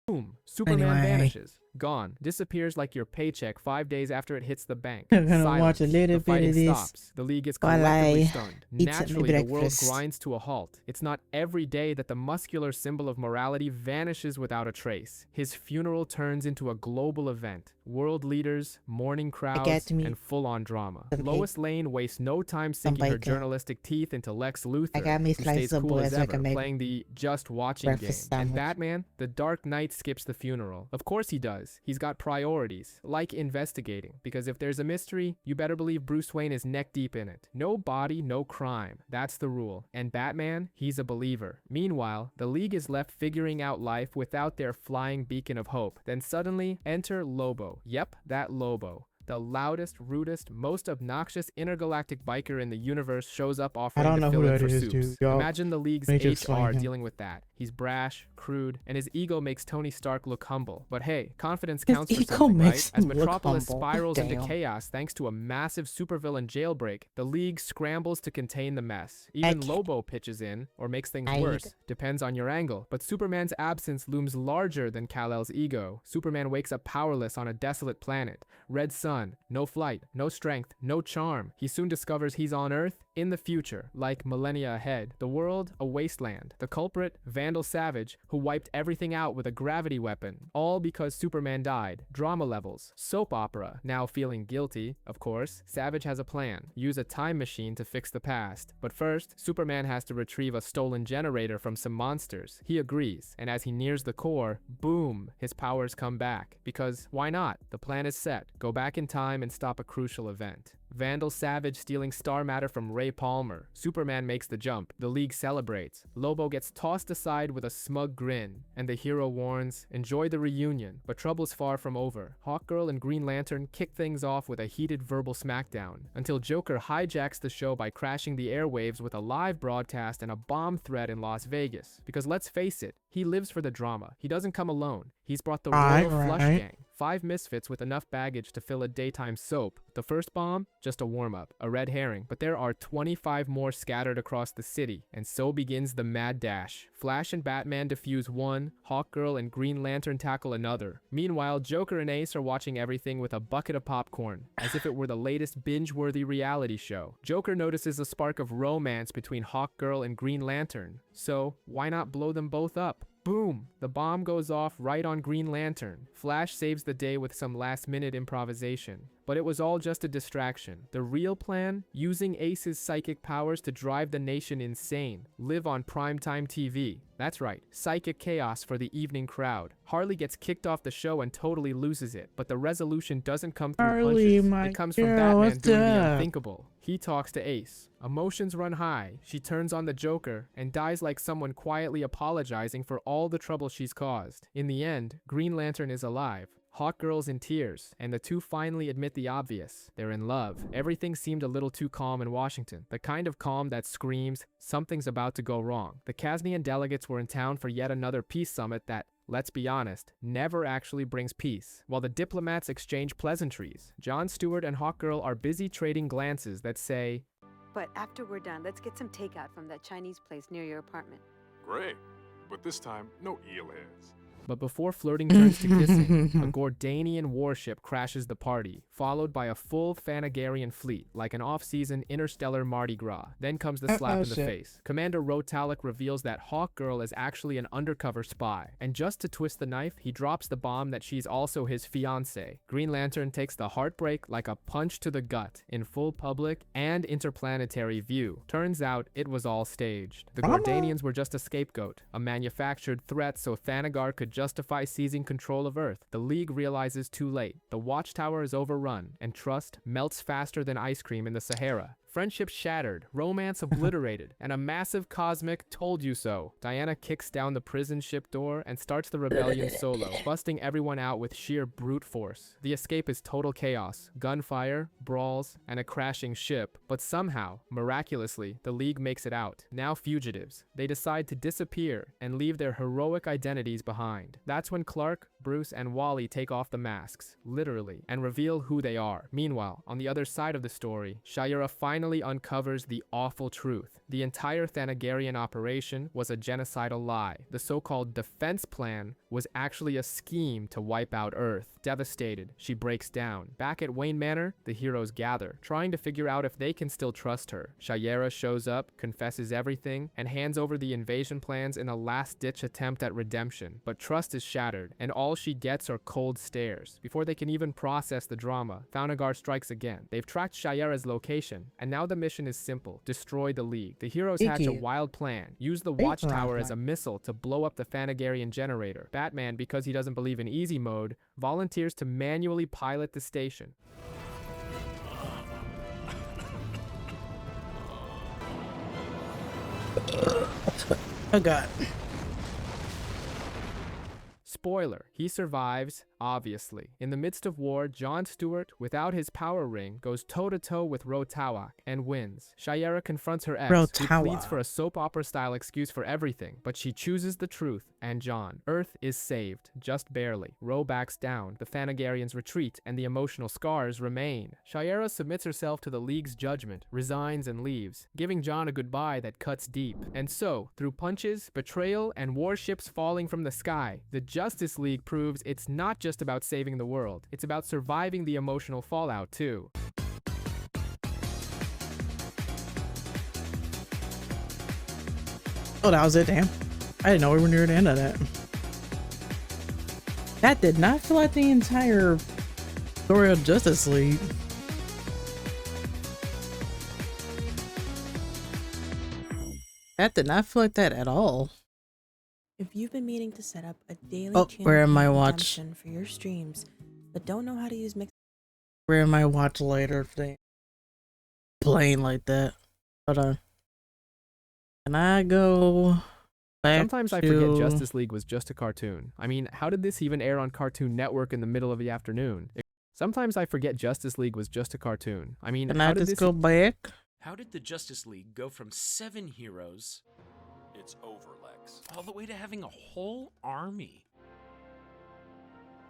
Boom. Superman Anyway. vanishes. Gone. Disappears like your paycheck 5 days after it hits the bank. I'm gonna Silence. watch a little the bit fighting of this stops. The league is while collectively I stunned. eat some Naturally, the world breakfast. grinds to a halt. It's not every day that the muscular symbol of morality vanishes without a trace. His funeral turns into a global event. World leaders, mourning crowds, me and full-on drama. some Lois Lane wastes no time sinking her bacon. journalistic teeth into Lex Luthor, I got me who stays slices of cool bread as so I ever, can make playing the just watching game. breakfast And sandwich. Batman, the Dark Knight, skips the funeral. Of course he does. He's got priorities, like investigating, because if there's a mystery, you better believe Bruce Wayne is neck deep in it. No body, no crime. That's the rule. And Batman, he's a believer. Meanwhile, the League is left figuring out life without their flying beacon of hope. Then suddenly, enter Lobo. Yep, that Lobo. The loudest, rudest, most obnoxious intergalactic biker in the universe shows up offering don't to know fill who in that for is, soups. dude. Y'all Imagine the League's may just HR find him. dealing with that. He's brash, crude, and his ego makes Tony Stark look humble. But hey, confidence His counts for ego something, makes right? As him look Metropolis humble. spirals into Damn. chaos thanks to a massive supervillain jailbreak, the League scrambles to contain the mess. Even can't- Lobo pitches in, or makes things I- worse. Depends on your angle. But Superman's absence looms larger than Kal-El's ego. Superman wakes up powerless on a desolate planet. Red sun, no flight, no strength, no charm. He soon discovers he's on Earth in the future, like millennia ahead. The world, a wasteland. The culprit, Vandal Savage, who wiped everything out with a gravity weapon. All because Superman died. Drama levels. Soap opera. Now feeling guilty, of course, Savage has a plan. Use a time machine to fix the past. But first, Superman has to retrieve a stolen generator from some monsters. He agrees, and as he nears the core, boom, his powers come back. Because why not? The plan is set. Go back in time and stop a crucial event. Vandal Savage stealing star matter from Ray Palmer. Superman makes the jump. The League celebrates. Lobo gets tossed aside with a smug grin, and the hero warns, enjoy the reunion, but trouble's far from over. Hawkgirl and Green Lantern kick things off with a heated verbal smackdown, until Joker hijacks the show by crashing the airwaves with a live broadcast and a bomb threat in Las Vegas. Because let's face it, he lives for the drama. He doesn't come alone. He's brought the Royal Flush Gang. 5 misfits with enough baggage to fill a daytime soap. The first bomb, just a warm-up, a red herring, but there are 25 more scattered across the city, and so begins the mad dash. Flash and Batman defuse one, Hawkgirl and Green Lantern tackle another. Meanwhile, Joker and Ace are watching everything with a bucket of popcorn, as if it were the latest binge-worthy reality show. Joker notices a spark of romance between Hawkgirl and Green Lantern, so why not blow them both up? Boom! The bomb goes off right on Green Lantern. Flash saves the day with some last-minute improvisation. But it was all just a distraction. The real plan? Using Ace's psychic powers to drive the nation insane. Live on primetime TV. That's right, psychic chaos for the evening crowd. Harley gets kicked off the show and totally loses it, but the resolution doesn't come through Harley, punches. my It comes from girl, Batman what's doing the up? unthinkable. He talks to Ace. Emotions run high. She turns on the Joker and dies like someone quietly apologizing for all the trouble she's caused. In the end, Green Lantern is alive. Hawkgirl's in tears, and the two finally admit the obvious. They're in love. Everything seemed a little too calm in Washington. The kind of calm that screams, something's about to go wrong. The Kasnian delegates were in town for yet another peace summit that, let's be honest, never actually brings peace. While the diplomats exchange pleasantries, Jon Stewart and Hawkgirl are busy trading glances that say, But after we're done, let's get some takeout from that Chinese place near your apartment. Great. But this time, no eelheads. but before flirting turns to kissing, a Gordanian warship crashes the party, followed by a full Thanagarian fleet, like an off-season interstellar Mardi Gras. Then comes the slap in the face. Commander Rotalik reveals that Hawkgirl is actually an undercover spy, and just to twist the knife, he drops the bomb that she's also his fiancée. Green Lantern takes the heartbreak like a punch to the gut, in full public and interplanetary view. Turns out, it was all staged. The Gordanians were just a scapegoat, a manufactured threat so Thanagar could justify seizing control of Earth. The League realizes too late. The Watchtower is overrun, and trust melts faster than ice cream in the Sahara. Friendship shattered, romance obliterated, and a massive cosmic told you so. Diana kicks down the prison ship door and starts the rebellion solo, busting everyone out with sheer brute force. The escape is total chaos, gunfire, brawls, and a crashing ship, but somehow, miraculously, the League makes it out. Now fugitives, they decide to disappear and leave their heroic identities behind. That's when Clark, Bruce, and Wally take off the masks, literally, and reveal who they are. Meanwhile, on the other side of the story, Shayera finally uncovers the awful truth. The entire Thanagarian operation was a genocidal lie. The so-called defense plan was actually a scheme to wipe out Earth. Devastated, she breaks down. Back at Wayne Manor, the heroes gather, trying to figure out if they can still trust her. Shayera shows up, confesses everything, and hands over the invasion plans in a last-ditch attempt at redemption. But trust is shattered, and all she gets are cold stares. Before they can even process the drama, Thanagar strikes again. They've tracked Shayera's location, and now the mission is simple: destroy the League. The heroes hatch a wild plan: use the Watchtower as a missile to blow up the Thanagarian generator. Batman, because he doesn't believe in easy mode, volunteers to manually pilot the station. Oh god. Spoiler, he survives, obviously. In the midst of war, Jon Stewart, without his power ring, goes toe-to-toe with Rotawak and wins. Shayera confronts her ex, who pleads for a soap opera-style excuse for everything, but she chooses the truth and Jon. Earth is saved, just barely. Ro backs down, the Thanagarians retreat, and the emotional scars remain. Shayera submits herself to the League's judgment, resigns and leaves, giving Jon a goodbye that cuts deep. And so, through punches, betrayal, and warships falling from the sky, the Justice League proves it's not just about saving the world, it's about surviving the emotional fallout too. Oh, that was it, damn. I didn't know we were near the end of that. That did not feel like the entire story of Justice League. That did not feel like that at all. If you've been meaning to set up a daily where am I redemption for your streams, but don't know how to use Where am I watch later thing? Playing like that. Hold on. Can I go back Sometimes I forget Justice League was just a cartoon. I mean, how did this even air on Cartoon Network in the middle of the afternoon? Sometimes I forget Justice League was just a cartoon. I mean, Can I just go back? How did the Justice League go from 7 heroes, It's over, Lex. all the way to having a whole army?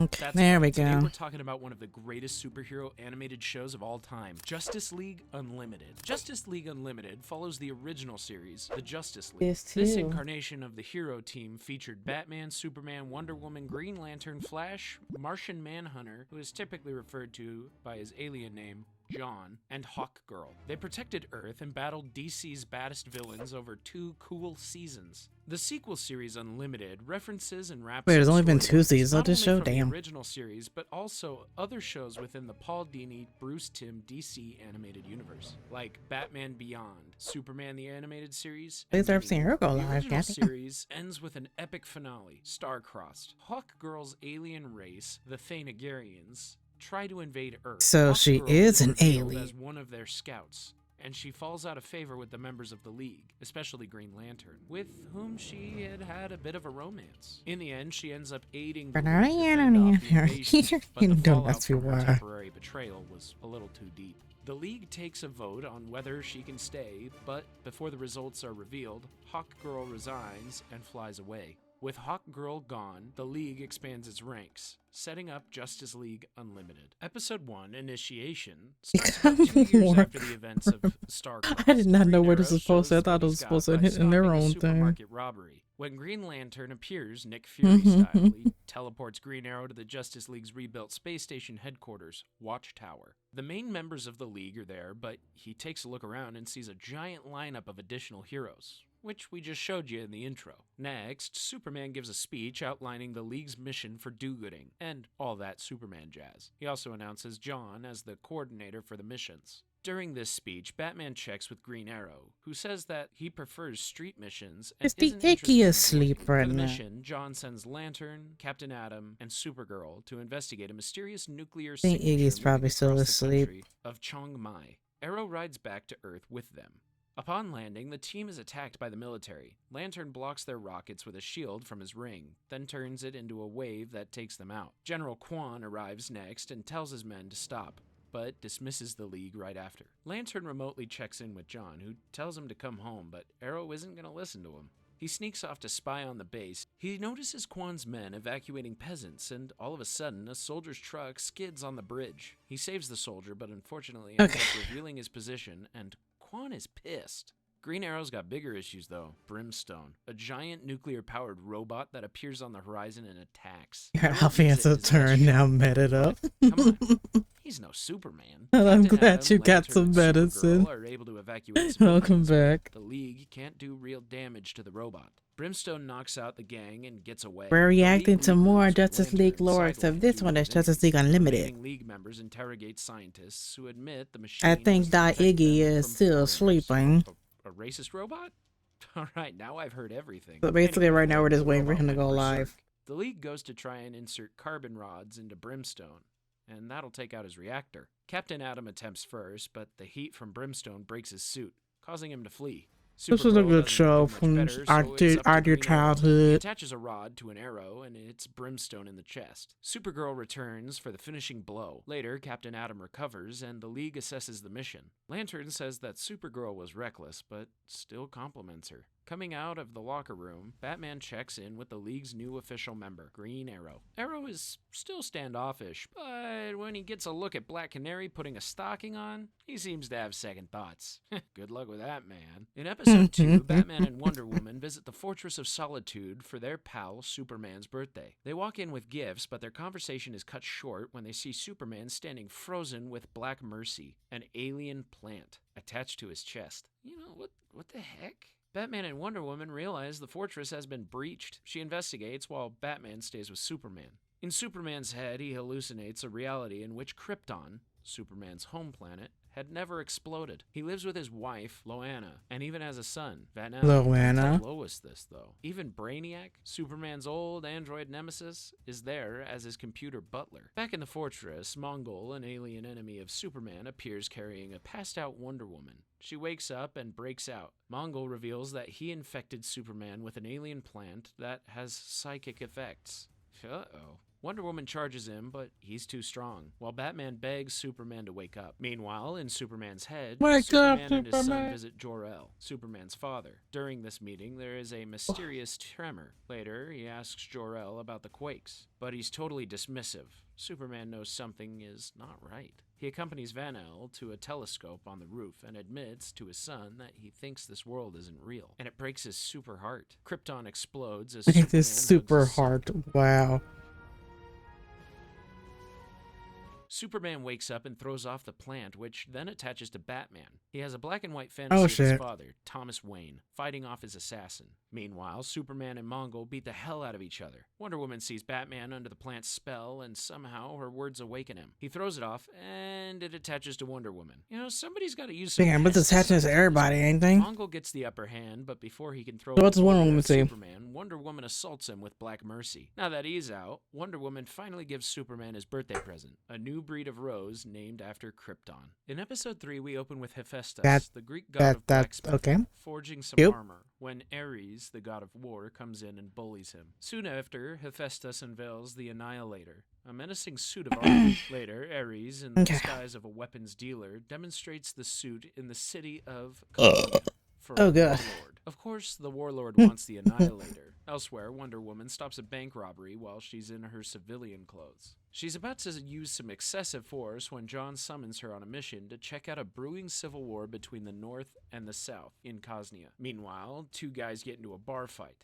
Okay, That's there we right. Today go. we're talking about one of the greatest superhero animated shows of all time, Justice League Unlimited. Justice League Unlimited follows the original series, the Justice League. This incarnation of the hero team featured Batman, Superman, Wonder Woman, Green Lantern, Flash, Martian Manhunter, who is typically referred to by his alien name, John, and Hawkgirl. They protected Earth and battled DC's baddest villains over 2 cool seasons. The sequel series Unlimited references and wraps Wait, there's up only been 2 storylines seasons of not this only show? from the Damn. original series, but also other shows within the Paul Dini, Bruce Timm DC animated universe, like Batman Beyond, Superman the Animated Series. Please I've seen her go The live, original goddamn. series ends with an epic finale, star-crossed. Hawkgirl's alien race, the Thanagarians, try to invade Earth. So she Hawkgirl is an revealed alien. as one of their scouts, and she falls out of favor with the members of the League, especially Green Lantern, with whom she had a bit of a romance. In the end, she ends up aiding the League to fend off the invasion, but the fallout from her temporary betrayal was a little too deep. The League takes a vote on whether she can stay, but before the results are revealed, Hawkgirl resigns and flies away. With Hawkgirl gone, the League expands its ranks, setting up Justice League Unlimited. Episode 1, Initiation, starts about 2 years after the events of StarCrossed. I did not know where this Green was supposed to. I Arrow thought it was shows supposed to Scott hit by in their stopping a own thing. supermarket robbery. When Green Lantern appears, Nick Fury style, he teleports Green Arrow to the Justice League's rebuilt space station headquarters, Watchtower. The main members of the League are there, but he takes a look around and sees a giant lineup of additional heroes, which we just showed you in the intro. Next, Superman gives a speech outlining the League's mission for do-gooding, and all that Superman jazz. He also announces John as the coordinator for the missions. During this speech, Batman checks with Green Arrow, who says that he prefers street missions and Is the isn't interested icky in asleep working. right For the now? mission, John sends Lantern, Captain Atom, and Supergirl to investigate a mysterious nuclear I think signature Iggy's probably moving still across the asleep. country of Chiang Mai. Arrow rides back to Earth with them. Upon landing, the team is attacked by the military. Lantern blocks their rockets with a shield from his ring, then turns it into a wave that takes them out. General Quan arrives next and tells his men to stop, but dismisses the League right after. Lantern remotely checks in with John, who tells him to come home, but Arrow isn't going to listen to him. He sneaks off to spy on the base. He notices Quan's men evacuating peasants, and all of a sudden, a soldier's truck skids on the bridge. He saves the soldier, but unfortunately ends up revealing his position, and Quan is pissed. Green Arrow's got bigger issues, though. Brimstone, a giant nuclear-powered robot that appears on the horizon and attacks. Alfie has a turn now, met it up. Come on. He's no Superman. I'm Captain glad Adam, you got Lantern, some and medicine. Supergirl are able to evacuate Welcome civilians, back. but the League can't do real damage to the robot. Brimstone knocks out the gang and gets away. We're The reacting League to more regroups, Justice Lantern League lore, sidelined except this due one to is his Justice injuries. League Unlimited. Remaining League members interrogate scientists who admit the machine I think was to that protect Iggy them is from still foreigners. sleeping. A racist robot? Alright, now I've heard everything. So basically Anyway, right now we're just the waiting for robot him to went go berserk. live. The League goes to try and insert carbon rods into Brimstone, and that'll take out his reactor. Captain Atom attempts first, but the heat from Brimstone breaks his suit, causing him to flee. This was a Supergirl good doesn't show do much from better, so our it's up to dear Green Arrow. He childhood. attaches a rod to an arrow and it hits Brimstone in the chest. Supergirl returns for the finishing blow. Later, Captain Atom recovers and the League assesses the mission. Lantern says that Supergirl was reckless, but still compliments her. Coming out of the locker room, Batman checks in with the League's new official member, Green Arrow. Arrow is still standoffish, but when he gets a look at Black Canary putting a stocking on, he seems to have second thoughts. Good luck with that, man. In episode 2, Batman and Wonder Woman visit the Fortress of Solitude for their pal Superman's birthday. They walk in with gifts, but their conversation is cut short when they see Superman standing frozen with Black Mercy, an alien plant, attached to his chest. You know, what the heck? Batman and Wonder Woman realize the fortress has been breached. She investigates while Batman stays with Superman. In Superman's head, he hallucinates a reality in which Krypton, Superman's home planet, had never exploded. He lives with his wife, Loana, and even has a son, Van Allen. Loana. Tell Lois this, though. Even Brainiac, Superman's old android nemesis, is there as his computer butler. Back in the fortress, Mongol, an alien enemy of Superman, appears carrying a passed-out Wonder Woman. She wakes up and breaks out. Mongol reveals that he infected Superman with an alien plant that has psychic effects. Uh-oh. Wonder Woman charges him, but he's too strong, while Batman begs Superman to wake up. Meanwhile, in Superman's head, Superman and his son visit Jor-El, Superman's father. During this meeting, there is a mysterious tremor. Later, he asks Jor-El about the quakes, but he's totally dismissive. Superman knows something is not right. He accompanies Van-El to a telescope on the roof and admits to his son that he thinks this world isn't real, and it breaks his super heart. Krypton explodes as Superman This super hugs his son. heart. Wow. Superman wakes up and throws off the plant, which then attaches to Batman. He has a black and white fantasy of his father, Thomas Wayne, fighting off his assassin. Meanwhile, Superman and Mongol beat the hell out of each other. Wonder Woman sees Batman under the plant's spell, and somehow her words awaken him. He throws it off, and it attaches to Wonder Woman. You know, somebody's got to use some Damn, but this attaching to everybody, ain't they? Mongol gets the upper hand, but before he can throw So what's it Wonder at Woman say? Superman, Wonder Woman assaults him with Black Mercy. Now that he's out, Wonder Woman finally gives Superman his birthday present, a new breed of rose named after Krypton. In episode 3, we open with Hephaestus, the Greek god of blacksmithing, forging some armor, when Ares, the god of war, comes in and bullies him. Soon after, Hephaestus unveils the Annihilator, a menacing suit of armor. Later, Ares, in the disguise of a weapons dealer, demonstrates the suit in the city of Colonia for a warlord. Of course, the warlord wants the Annihilator. Elsewhere, Wonder Woman stops a bank robbery while she's in her civilian clothes. She's about to use some excessive force when John summons her on a mission to check out a brewing civil war between the North and the South in Cosnia. Meanwhile, two guys get into a bar fight.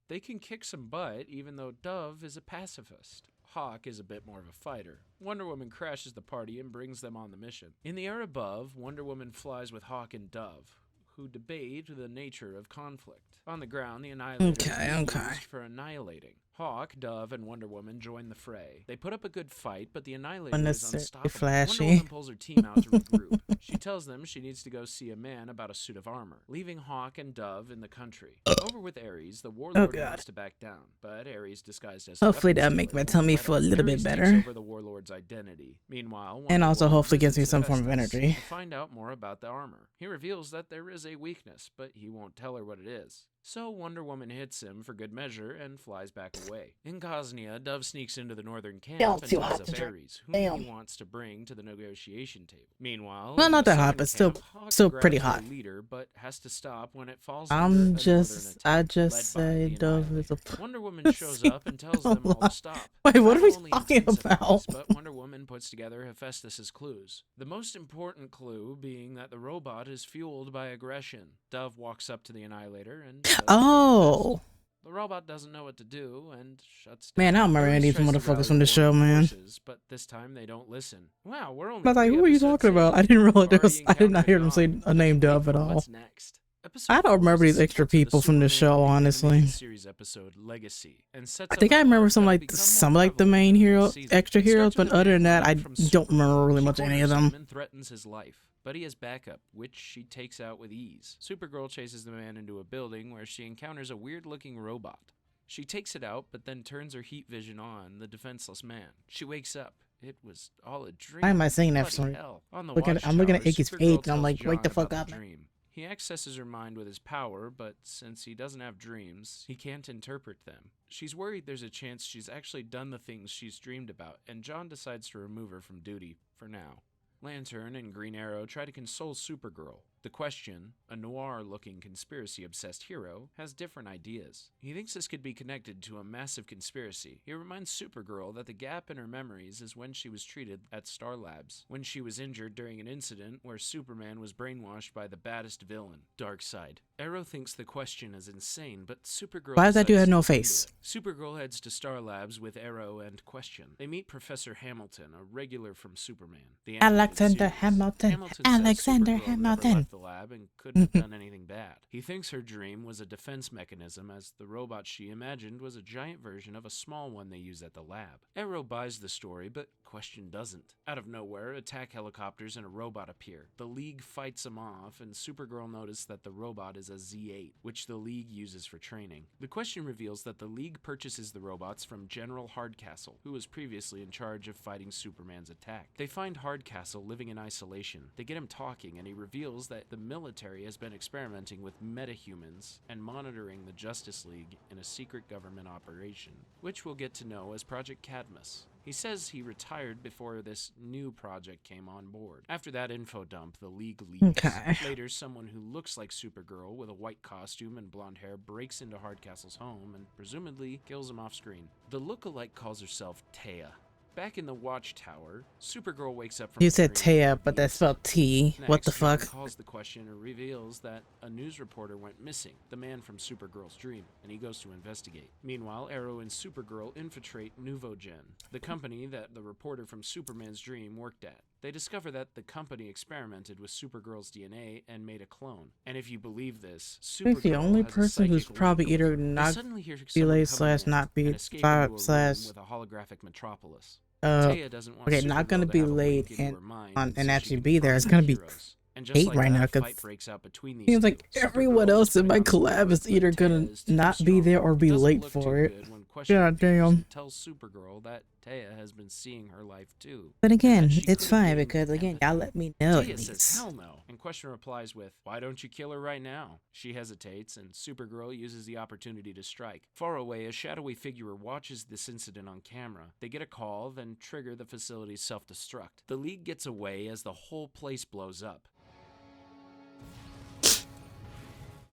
They can kick some butt, even though Dove is a pacifist. Hawk is a bit more of a fighter. Wonder Woman crashes the party and brings them on the mission. In the air above, Wonder Woman flies with Hawk and Dove, who debate the nature of conflict. On the ground, the Annihilator is used for annihilating. Hawk, Dove, and Wonder Woman join the fray. They put up a good fight, but the Annihilator is Unnecessarily unstoppable. flashy. Wonder Woman pulls her team out to regroup. She tells them she needs to go see a man about a suit of armor, leaving Hawk and Dove in the country. Over with Ares, the warlord wants to back down, but Ares, disguised as Hopefully weapons that'll make dealer, my tummy won't let feel a him. little bit Ares takes better. over the warlord's identity. Meanwhile, And Wonder also Woman hopefully gives me visits some form of Hephaestus energy. to find out more about the armor. He reveals that there is a weakness, but he won't tell her what it is. So Wonder Woman hits him for good measure and flies back away. In Cosnia, Dove sneaks into the northern camp and too ties hot up to drink. Ares, whom Damn. he wants to bring to the negotiation table. Meanwhile, Well, in not the that hot, southern but still- camp, Hawk still grabs pretty their hot. leader, but has to stop when it falls under a I northern just attack led by say the Dove is a Annihilator. Wonder Woman shows up and tells them all to stop. Wait, The what are we battle only talking intensifies, about? But Wonder Woman puts together Hephaestus's clues. The most important clue being that the robot is fueled by aggression. Dove walks up to the Annihilator and does her Oh. best. The robot doesn't know what to do and shuts down. Man, I don't remember any of Ares these tries to motherfuckers rally from the the show, warring man. forces, but this time they don't listen. Wow, we're only I was like, 3 who are you episodes talking about? in. I didn't realize We've there was, already I did not hear them encountered say Dawn. a name Wait Dove for at all. what's next. Episode I don't 4 remember is these a extra sequel to people from the Superman show, the honestly. Animated Series episode Legacy, and sets I think up I a remember arc some that'll like become some more like the prevalent main in the hero, next season. extra It starts heroes, with but a other man than that, I running from don't remember Supergirl. really She much of any corners of him them. and threatens his life, but he has backup, which she takes out with ease. Supergirl chases the man into a building where she encounters a weird-looking robot. She takes it out, but then turns her heat vision on the defenseless man. She wakes up. It was all a dream. Why am I saying that for Bloody some reason? hell. On the I'm looking at watchtower, Iggy's Supergirl face, and I'm tells like, wake the John fuck about up. the dream. He accesses her mind with his power, but since he doesn't have dreams, he can't interpret them. She's worried there's a chance she's actually done the things she's dreamed about, and John decides to remove her from duty for now. Lantern and Green Arrow try to console Supergirl. The Question, a noir-looking conspiracy-obsessed hero, has different ideas. He thinks this could be connected to a massive conspiracy. He reminds Supergirl that the gap in her memories is when she was treated at Star Labs, when she was injured during an incident where Superman was brainwashed by the baddest villain, Darkseid. Arrow thinks The Question is insane, but Supergirl Why does that dude decides have no to look into face? it. Supergirl heads to Star Labs with Arrow and Question. They meet Professor Hamilton, a regular from Superman. The animated Alexander series. Hamilton. Says Alexander Supergirl never Hamilton. left the lab and couldn't have done anything bad. He thinks her dream was a defense mechanism, as the robot she imagined was a giant version of a small one they use at the lab. Arrow buys the story, but Question doesn't. Out of nowhere, attack helicopters and a robot appear. The League fights them off, and Supergirl notices that the robot is a Z8, which the League uses for training. The Question reveals that the League purchases the robots from General Hardcastle, who was previously in charge of fighting Superman's attack. They find Hardcastle living in isolation. They get him talking, and he reveals that the military has been experimenting with metahumans and monitoring the Justice League in a secret government operation, which we'll get to know as Project Cadmus. He says he retired before this new project came on board. After that info dump, the League leaves. Okay. Later, someone who looks like Supergirl with a white costume and blonde hair breaks into Hardcastle's home and presumably kills him off screen. The lookalike calls herself Taya. Back in the Watchtower, Supergirl wakes up from You a said dream Taya, and but that's leaves. spelled T. What the Next, John fuck? calls the Question and reveals that a news reporter went missing, the man from Supergirl's dream, and he goes to investigate. Meanwhile, Arrow and Supergirl infiltrate Nuvogen, the company that the reporter from Superman's dream worked at. They discover that the company experimented with Supergirl's DNA and made a clone. And if you believe this, I think the Supergirl only has a person who's psychic probably link either with her. They not suddenly hear someone delayed coming slash in not be and escape into a five room slash with a holographic metropolis. uh Taya doesn't want okay, not Supergirl gonna to be have a late link into and her mind on so and she actually can be there. It's find gonna the be heroes. And just 8 like right that, now a because fight breaks out between these seems two. like everyone Supergirl is else in putting my on the collab is show, either but gonna Taya is too not be strong. there or be Doesn't late look for too it. good when Question God appears damn. and tells Supergirl that Taya has been seeing her life too. But and again, that she it's could fine gain because again, empathy. y'all let me know at Taya says least. hell no, and Question replies with, "Why don't you kill her right now?" She hesitates, and Supergirl uses the opportunity to strike. Far away, a shadowy figure watches this incident on camera. They get a call, then trigger the facility's self-destruct. The League gets away as the whole place blows up.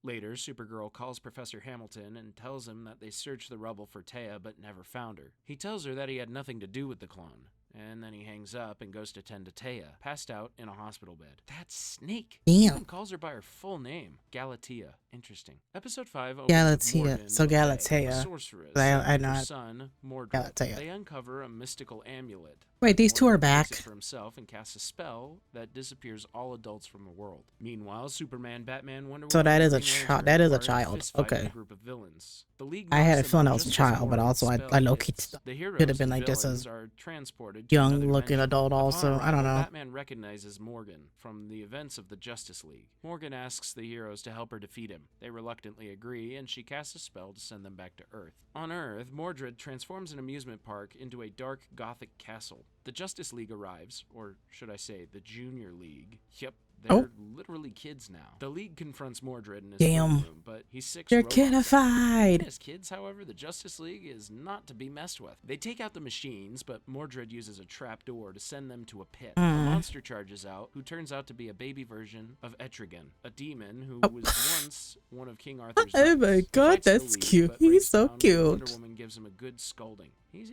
Later, Supergirl calls Professor Hamilton and tells him that they searched the rubble for Taya but never found her. He tells her that he had nothing to do with the clone, and then he hangs up and goes to tend to Taya, passed out in a hospital bed. That's Snake. Damn. He even calls her by her full name, Galatea. Interesting. Episode 5 opens Galatea. with Morgan So Le Fay, a Galatea. sorceress, I and know. her son, Mordred. Galatea. They uncover a mystical amulet. Wait, these two are Mordred takes back. it for himself and casts a spell that disappears all adults from the world. Meanwhile, Superman, Batman, Wonder Woman, So that is a and Green child. Lantern That is a are in child. fist fight with Okay. a group of villains. The League I had a knocks them feeling out I was a just as child, but Morgan's also I spell low-key hits. The heroes could have been and like just villains a are transported to young another looking dimension. adult Upon also. I don't arrival, know. Batman recognizes Morgan from the events of the Justice League. Morgan asks the heroes to help her defeat him. They reluctantly agree, and she casts a spell to send them back to Earth. On Earth, Mordred transforms an amusement park into a dark Gothic castle. The Justice League arrives, or should I say, the Junior League. Yep. They're literally kids now. The League confronts Mordred in his throne room, but he's 6 They're robots out. kidified. As kids, however, the Justice League is not to be messed with. They take out the machines, but Mordred uses a trap door to send them to a pit. A monster charges out, who turns out to be a baby version of Etrigan, a demon who was once one of King Arthur's Oh my knights. He god, fights the that's League, cute. but He's breaks so down when Wonder cute. Woman gives him a good scolding.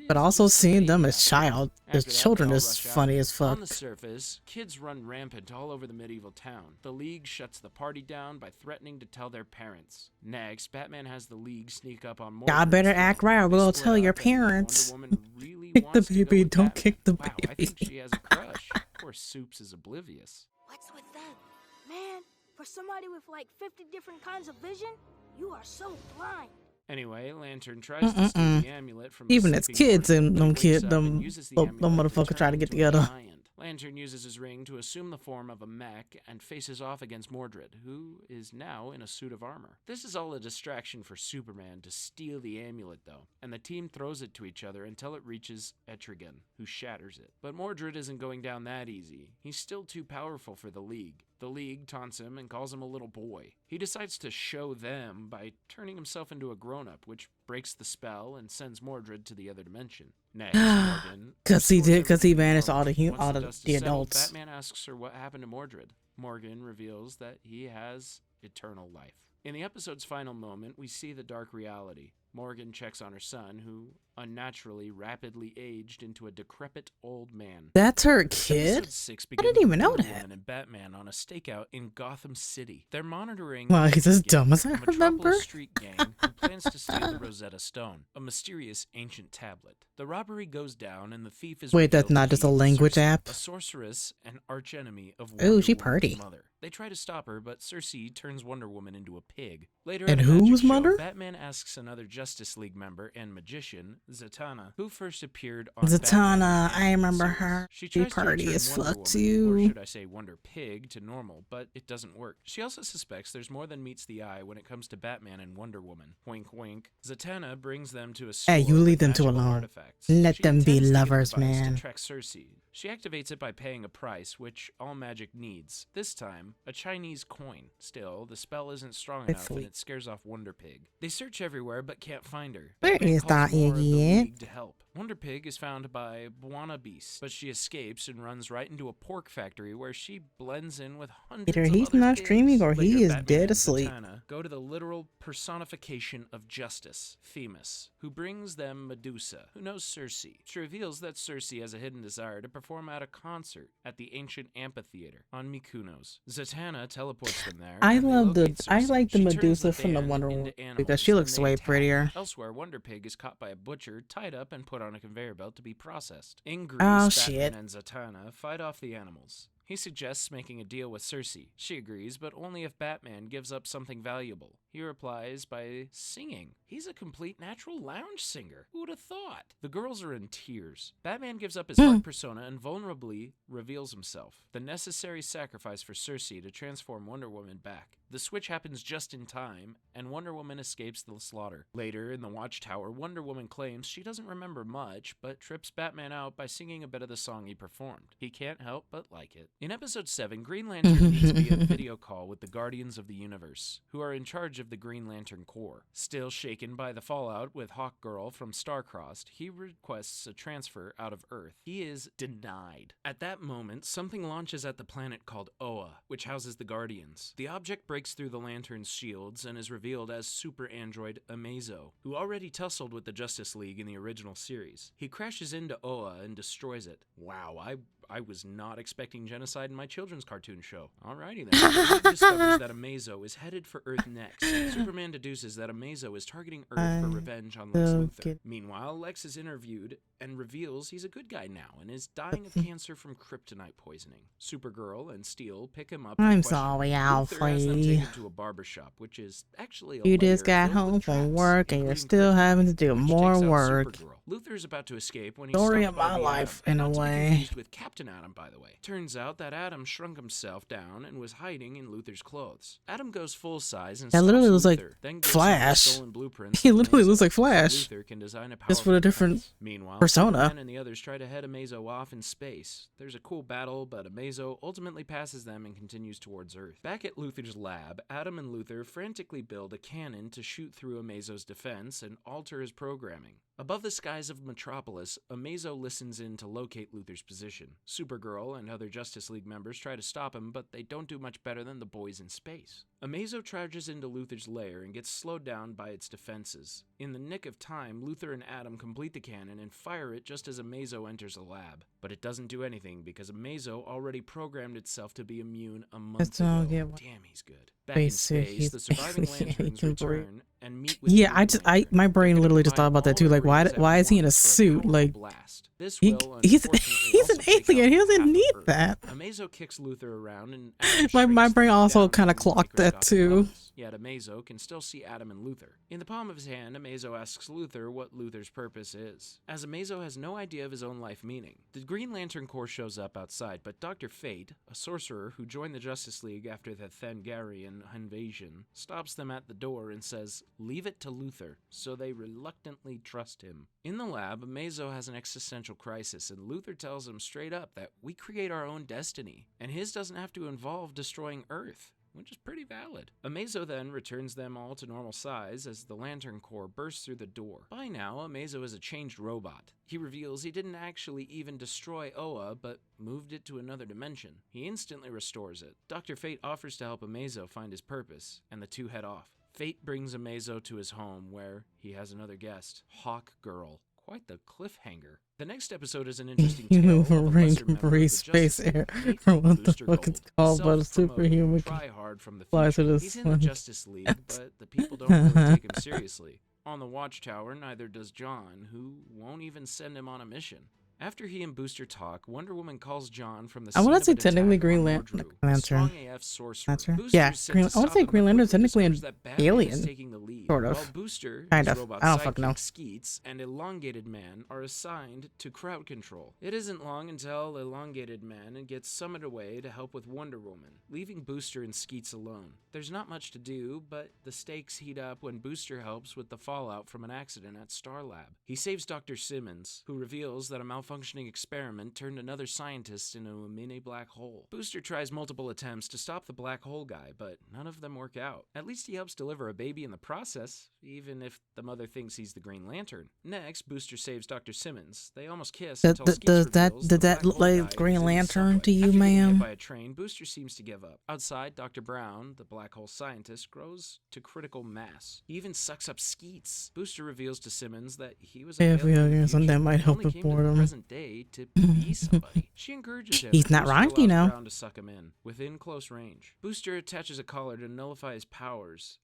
But also seeing them as children is funny as fuck. On the surface, kids run rampant all over the medieval town. The League shuts the party down by threatening to tell their parents. Next, Batman has the League sneak up on Mordred. Y'all better act right or we'll tell your parents. Kick the baby, don't kick the baby. Wow, I think she has a crush. Of course, Soups is oblivious. What's with them? Man, for somebody with like 50 different kinds of vision, you are so blind. Anyway, Lantern tries to steal the amulet from Even the as sleeping kids Morgan, and but them he wakes kid up them and uses the them amulet to motherfuckers try to turn get into a together. giant. Lantern uses his ring to assume the form of a mech and faces off against Mordred, who is now in a suit of armor. This is all a distraction for Superman to steal the amulet, though, and the team throws it to each other until it reaches Etrigan, who shatters it. But Mordred isn't going down that easy. He's still too powerful for the League. The League taunts him and calls him a little boy. He decides to show them by turning himself into a grown-up, which breaks the spell and sends Mordred to the other dimension. Next, Morgan, Cause he banished all the dust the is settled, adults. Batman asks her what happened to Mordred. Morgan reveals that he has eternal life. In the episode's final moment, we see the dark reality. Morgan checks on her son, who unnaturally rapidly aged into a decrepit old man. That's her kid? Episode 6 I didn't even know Wonder that. Woman and Batman on a stakeout in Gotham City. They're monitoring Well, he's as a dumb as I Metropolis remember. street gang who plans to steal the Rosetta Stone, a mysterious ancient tablet. The robbery goes down and the thief is Wait, that's revealed not to just a be language Cersei, app? a sorceress and archenemy of Ooh, Wonder she Woman's party. mother. They try to stop her, but Cersei turns Wonder Woman into a pig. Later And at a magic whose show, mother? Batman asks another Justice League member and magician, Zatanna, who first appeared on Zatanna, Batman I remember series. her. She She tries to party return as Wonder fuck Woman, too. or should I say Wonder Pig, to normal, but it doesn't work. She also suspects there's more than meets the eye when it comes to Batman and Wonder Woman. Wink, wink. Zatanna brings them to a store Hey, you leave with them two magical alone. artifacts. Let She them be intends to get a lovers, device man. To track Cersei. She activates it by paying a price, which all magic needs. This time, a Chinese coin. Still, the spell isn't strong That's enough, and sweet. it scares off Wonder Pig. They search everywhere but can't find her. Where Batman is calls that more of the idiot? League to help. Wonder Pig is found by Buona Beast, but she escapes and runs right into a pork factory where she blends in with hundreds Either of he's other not pigs. streaming or Later, he is Batman dead and asleep. Zatanna go to the literal personification of justice, Themis, who brings them Medusa, who knows Cersei. She reveals that Cersei has a hidden desire to perform at a concert at the ancient amphitheater on Mykonos. Zatanna teleports them there. I and they love the locate I Cersei. like the She turns Medusa from the band Wonder into Woman animals, because she and looks they way attack. prettier. Elsewhere, Wonder Pig is caught by a butcher, tied up, and put on a conveyor belt to be processed. In Greece, Oh, Batman shit. and Zatanna fight off the animals. He suggests making a deal with Cersei. She agrees, but only if Batman gives up something valuable. He replies by singing. He's a complete natural lounge singer. Who would have thought? The girls are in tears. Batman gives up his heart persona and vulnerably reveals himself. The necessary sacrifice for Cersei to transform Wonder Woman back. The switch happens just in time, and Wonder Woman escapes the slaughter. Later, in the Watchtower, Wonder Woman claims she doesn't remember much, but trips Batman out by singing a bit of the song he performed. He can't help but like it. In Episode 7, Green Lantern meets via video call with the Guardians of the Universe, who are in charge of the Green Lantern Corps. Still shaken by the fallout with Hawkgirl from Starcrossed, he requests a transfer out of Earth. He is denied. At that moment, something launches at the planet called Oa, which houses the Guardians. The object breaks through the Lantern's shields and is revealed as super android Amazo, who already tussled with the Justice League in the original series. He crashes into Oa and destroys it. Wow, I was not expecting genocide in my children's cartoon show. Alrighty then. League discovers that Amazo is headed for Earth next. Superman deduces that Amazo is targeting Earth for revenge on Lex Luthor. Meanwhile, Lex is interviewed and reveals he's a good guy now and is dying of cancer from kryptonite poisoning. Supergirl and Steel pick him up. I'm sorry, Luthor has them Alfred. taken to a barbershop, which is actually a You just lair got filled home with from traps, work and you're including still kryptonite, having to do which more takes out work. Supergirl. Luthor's about to escape when he's Story stopped of by my the life, Atom. in a Not to be way. confused with Captain Atom, by the way. Turns out that Atom shrunk himself down and was hiding in Luthor's clothes. Atom goes full size and That stops literally looks like Luthor, then gives him the Flash. stolen blueprints He of literally Amazo, looks like so Flash, Luthor can design a just with powerful a different defense. Meanwhile, persona. Superman and the others try to head Amazo off in space. There's a cool battle, but Amazo ultimately passes them and continues towards Earth. Back at Luthor's lab, Atom and Luthor frantically build a cannon to shoot through Amazo's defense and alter his programming. Above the skies of Metropolis, Amazo listens in to locate Luthor's position. Supergirl and other Justice League members try to stop him, but they don't do much better than the boys in space. Amazo charges into Luthor's lair and gets slowed down by its defenses. In the nick of time, Luthor and Atom complete the cannon and fire it just as Amazo enters the lab. But it doesn't do anything because Amazo already programmed itself to be immune a month ago. Damn, he's good. Back in space, the surviving Lanterns return and meet with my brain literally just thought about that too. Like, why is he in a suit? Like, he's an alien. He doesn't need that. Amazo kicks Luthor around and my brain also kind of clocked that too. Yet Amazo can still see Atom and Luthor. In the palm of his hand, Amazo asks Luthor what Luthor's purpose is, as Amazo has no idea of his own life meaning. The Green Lantern Corps shows up outside, but Dr. Fate, a sorcerer who joined the Justice League after the Thangarian invasion, stops them at the door and says, "Leave it to Luthor," so they reluctantly trust him. In the lab, Amazo has an existential crisis, and Luthor tells him straight up that we create our own destiny, and his doesn't have to involve destroying Earth, which is pretty valid. Amazo then returns them all to normal size as the Lantern Corps bursts through the door. By now, Amazo is a changed robot. He reveals he didn't actually even destroy Oa, but moved it to another dimension. He instantly restores it. Dr. Fate offers to help Amazo find his purpose, and the two head off. Fate brings Amazo to his home, where he has another guest, Hawk Girl. Quite the cliffhanger. The next episode is an interesting tale of a lesser member of the space Justice air, League, or what the Booster fuck Gold, it's called, but a self-promoted superhuman try-hard from the flies future. to the He's in the sun. Justice League, but the people don't really take him seriously. On the Watchtower, neither does John, who won't even send him on a mission. After he and Booster talk, Wonder Woman calls John from the I scene want of to say an technically attack Green on Lantern. Mordru, a strong AF sorcerer. Booster Yeah, is sent Green, to I want stop to say him, Green but Lantern's quickly technically an discovers that Batman is alien, taking the lead, sort of. while Booster, Kind his of. robot I don't fucking know. sidekick Skeets, and Elongated Man are assigned to crowd control. It isn't long until Elongated Man gets summoned away to help with Wonder Woman, leaving Booster and Skeets alone. There's not much to do, but the stakes heat up when Booster helps with the fallout from an accident at Star Lab. He saves Dr. Simmons, who reveals that a malfunctioning experiment turned another scientist into a mini black hole. Booster tries multiple attempts to stop the black hole guy, but none of them work out. At least he helps deliver a baby in the process, even if the mother thinks he's the Green Lantern. Next, Booster saves Dr. Simmons. They almost kiss until Skeets reveals Did that the look black hole like guy Green is in the Lantern subway. to you, After getting hit ma'am? by a train, Booster seems to give up. Outside, Dr. Brown, the black hole scientist, grows to critical mass. He even sucks up Skeets. Booster reveals to Simmons that he was a Yeah, failure in the something that future, might and help only with came to the boredom. present day to be somebody. She encourages him. He's not Booster right, you allows know. Brown to suck him in, within close range. Booster attaches a collar to nullify his powers.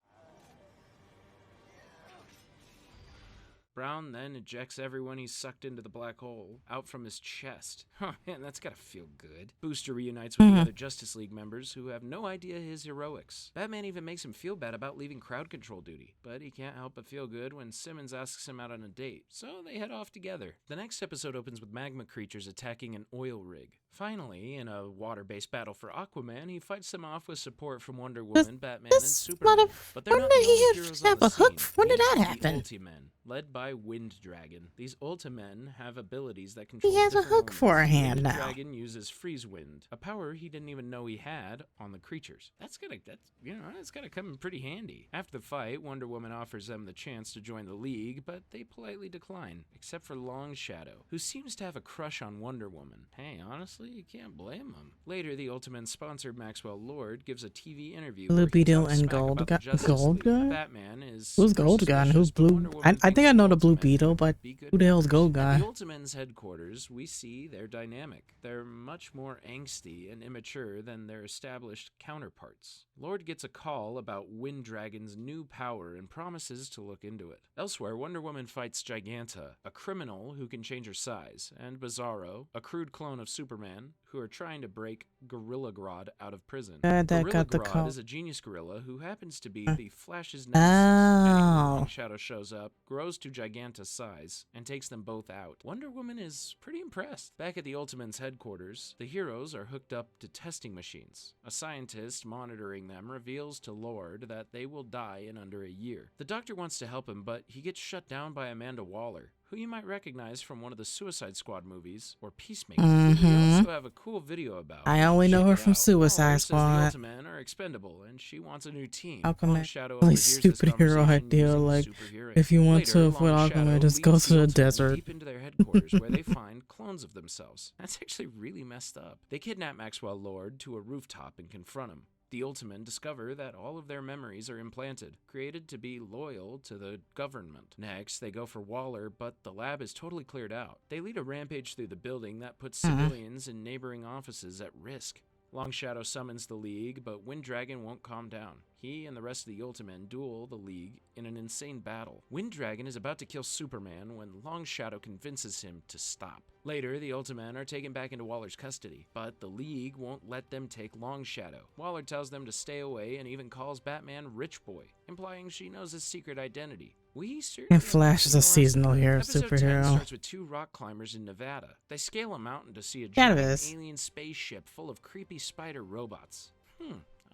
Brown then ejects everyone he's sucked into the black hole out from his chest. Huh, man, that's gotta feel good. Booster reunites with the other Justice League members who have no idea his heroics. Batman even makes him feel bad about leaving crowd control duty, but he can't help but feel good when Simmons asks him out on a date, so they head off together. The next episode opens with magma creatures attacking an oil rig. Finally, in a water-based battle for Aquaman, he fights them off with support from Wonder Woman, Batman, and Superman. But they're not the only heroes on the scene. When did that The happen? Ultimen, led by Wind Dragon. These Ultimen have abilities that control He has a different hook for a elements. hand Wind now. Dragon uses freeze wind, a power he didn't even know he had on the creatures. That's gotta come in pretty handy. After the fight, Wonder Woman offers them the chance to join the League, but they politely decline, except for Long Shadow, who seems to have a crush on Wonder Woman. Hey, honestly, you can't blame him. Later, the Ultimen sponsor Maxwell Lord gives a TV interview where he Blue Beetle talks and smack Gold about guy. the Justice Gold League. guy. Batman is Who's Gold guy and who's suspicious, but Blue? Wonder Woman I think I know the Blue Beetle, but who the hell's Gold Guy? At the Ultimen's headquarters, we see their dynamic. They're much more angsty and immature than their established counterparts. Lord gets a call about Wind Dragon's new power and promises to look into it. Elsewhere, Wonder Woman fights Giganta, a criminal who can change her size, and Bizarro, a crude clone of Superman, who are trying to break Gorilla Grodd out of prison. Gorilla Grodd is a genius gorilla who happens to be the Flash's nemesis. Long Shadow shows up, grows to Giganta's size, and takes them both out. Wonder Woman is pretty impressed. Back at the Ultimen's headquarters, the heroes are hooked up to testing machines. A scientist monitoring them reveals to Lord that they will die in under a year. The doctor wants to help him, but he gets shut down by Amanda Waller, who you might recognize from one of the Suicide Squad movies or Peacemaker. We also have a cool video about her. I only know her from Suicide Waller Squad. says the Ultimen are expendable, and she wants a new team. Aquaman, Shadow really overhears this superhero conversation idea. using Like, superhearing. if you want Later, to avoid Long Aquaman, Shadow just go leads to the Ultimen desert. deep into their headquarters, where they find clones of themselves. That's actually really messed up. They kidnap Maxwell Lord to a rooftop and confront him. The Ultimen discover that all of their memories are implanted, created to be loyal to the government. Next, they go for Waller, but the lab is totally cleared out. They lead a rampage through the building that puts civilians in neighboring offices at risk. Long Shadow summons the League, but Wind Dragon won't calm down. He and the rest of the Ultimen duel the League in an insane battle. Wind Dragon is about to kill Superman when Long Shadow convinces him to stop. Later, the Ultimen are taken back into Waller's custody, but the League won't let them take Long Shadow. Waller tells them to stay away and even calls Batman Rich Boy, implying she knows his secret identity. And Flash is a seasonal hero Episode 10 superhero. starts with two rock climbers in Nevada. They scale a mountain to see a giant alien spaceship full of creepy spider robots.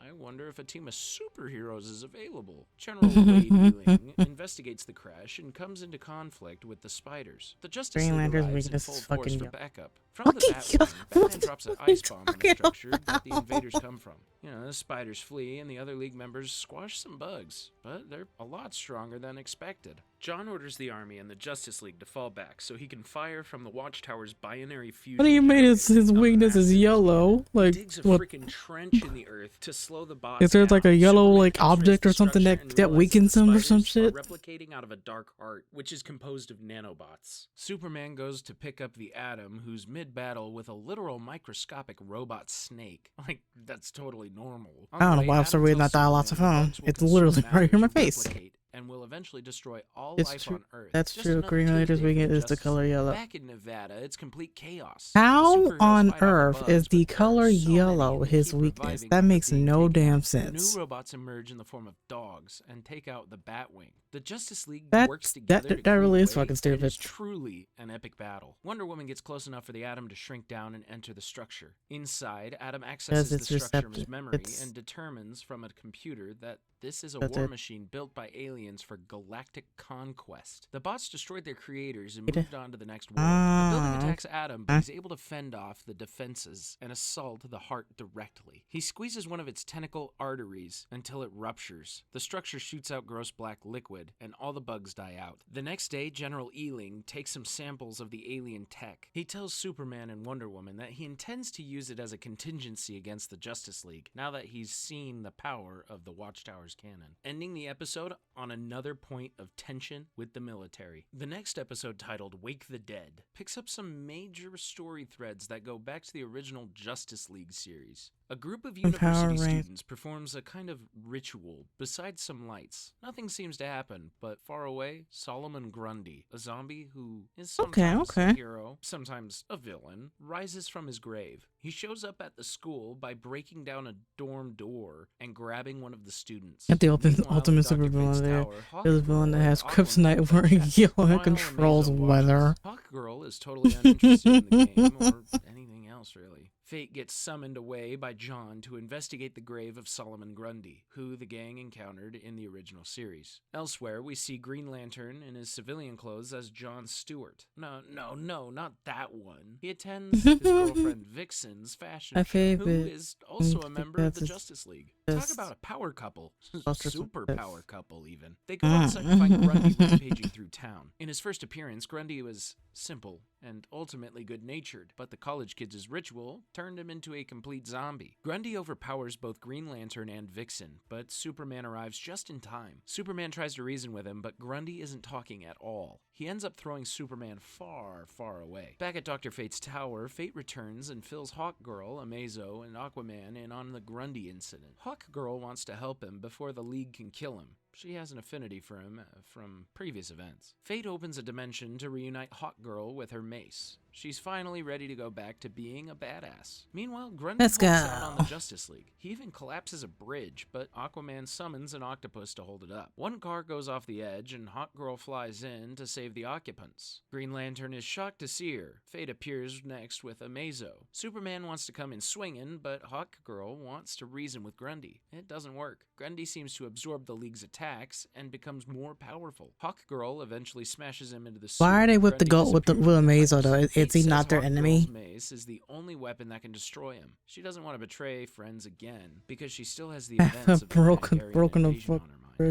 I wonder if a team of superheroes is available. General Wade Ealing investigates the crash and comes into conflict with the spiders. The Justice League arrives in full force for backup. From the Batwing, Batman drops an ice bomb on the structure that the invaders come from. You know, the spiders flee and the other League members squash some bugs, but they're a lot stronger than expected. John orders the army and the Justice League to fall back so he can fire from the Watchtower's binary fusion. What do you mean his weakness is yellow? Like, digs a what? freaking trench in the earth to slow the boss Is there like a yellow Superman like object or something that weakens him or some shit? Replicating out of a dark heart, which is composed of nanobots. Superman goes to pick up the Atom, who's mid-battle with a literal microscopic robot snake. Like, that's totally normal. I don't know why I'm still reading that dialogue on phone. It's literally right here in my face. And will eventually destroy all It's life true. on Earth. That's Just true. another Green Ranger's Tuesday for weakness is the Justice color League. yellow. Back in Nevada, it's complete chaos. How Superheroes on fight off earth bugs, is the but there are color so many yellow and his keep weakness? reviving That after makes being no taken damn out. sense. New robots emerge in the form of dogs and take out the Batwing. The Justice League That's- works together to that really clear is the way, fucking stupid. and it's truly an epic battle. Wonder Woman gets close enough for the Atom to shrink down and enter the structure. Inside, Atom accesses it's the structure of his receptive. memory It's- and determines from a computer that this is a That's war it. machine built by aliens for galactic conquest. The bots destroyed their creators and It- moved on to the next world. The building Ah, attacks Atom, but he's able to fend off the defenses and assault the heart directly. He squeezes one of its tentacle arteries until it ruptures. The structure shoots out gross black liquid, and all the bugs die out. The next day, General Ealing takes some samples of the alien tech. He tells Superman and Wonder Woman that he intends to use it as a contingency against the Justice League, now that he's seen the power of the Watchtower's cannon. Ending the episode on another point of tension with the military. The next episode, titled Wake the Dead, picks up some major story threads that go back to the original Justice League series. A group of university Empowering. students performs a kind of ritual beside some lights. Nothing seems to happen, but far away, Solomon Grundy, a zombie who is sometimes a okay. hero, sometimes a villain, rises from his grave. He shows up at the school by breaking down a dorm door and grabbing one of the students. At the Meanwhile, ultimate Dr. supervillain Fate's there. tower, There's a villain that has Hawkgirl and kryptonite Aquaman wearing chat yellow while and controls Amazo weather. watches. Hawkgirl is totally uninterested in the game or anything else, really. Fate gets summoned away by John to investigate the grave of Solomon Grundy, who the gang encountered in the original series. Elsewhere, we see Green Lantern in his civilian clothes as John Stewart. No, not that one. He attends his girlfriend Vixen's fashion My show, who favorite. is also a think member of that's the his- Justice League. Talk about a power couple. Super this. power couple, even. They go outside to find Grundy rampaging through town. In his first appearance, Grundy was simple and ultimately good-natured, but the college kids' ritual turned him into a complete zombie. Grundy overpowers both Green Lantern and Vixen, but Superman arrives just in time. Superman tries to reason with him, but Grundy isn't talking at all. He ends up throwing Superman far, far away. Back at Dr. Fate's tower, Fate returns and fills Hawkgirl, Amazo, and Aquaman in on the Grundy incident. Hawkgirl wants to help him before the League can kill him. She has an affinity for him from previous events. Fate opens a dimension to reunite Hawkgirl with her mace. She's finally ready to go back to being a badass. Meanwhile, Grundy holds out on the Justice League. He even collapses a bridge, but Aquaman summons an octopus to hold it up. One car goes off the edge, and Hawkgirl flies in to save the occupants. Green Lantern is shocked to see her. Fate appears next with Amazo. Superman wants to come in swinging, but Hawkgirl wants to reason with Grundy. It doesn't work. Grundy seems to absorb the League's attacks and becomes more powerful. Hawkgirl eventually smashes him into the sewer. Why are they with the goat with Amazo though? Is he not their enemy? Mace is the only weapon that can destroy him. She doesn't want to betray friends again because she still has the events of broken the fuck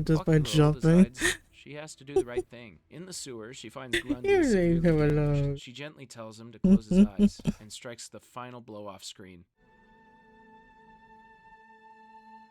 just by jumping. She has to do the right thing. In the sewer, she finds Grundy. She gently tells him to close his eyes and strikes the final blow-off screen.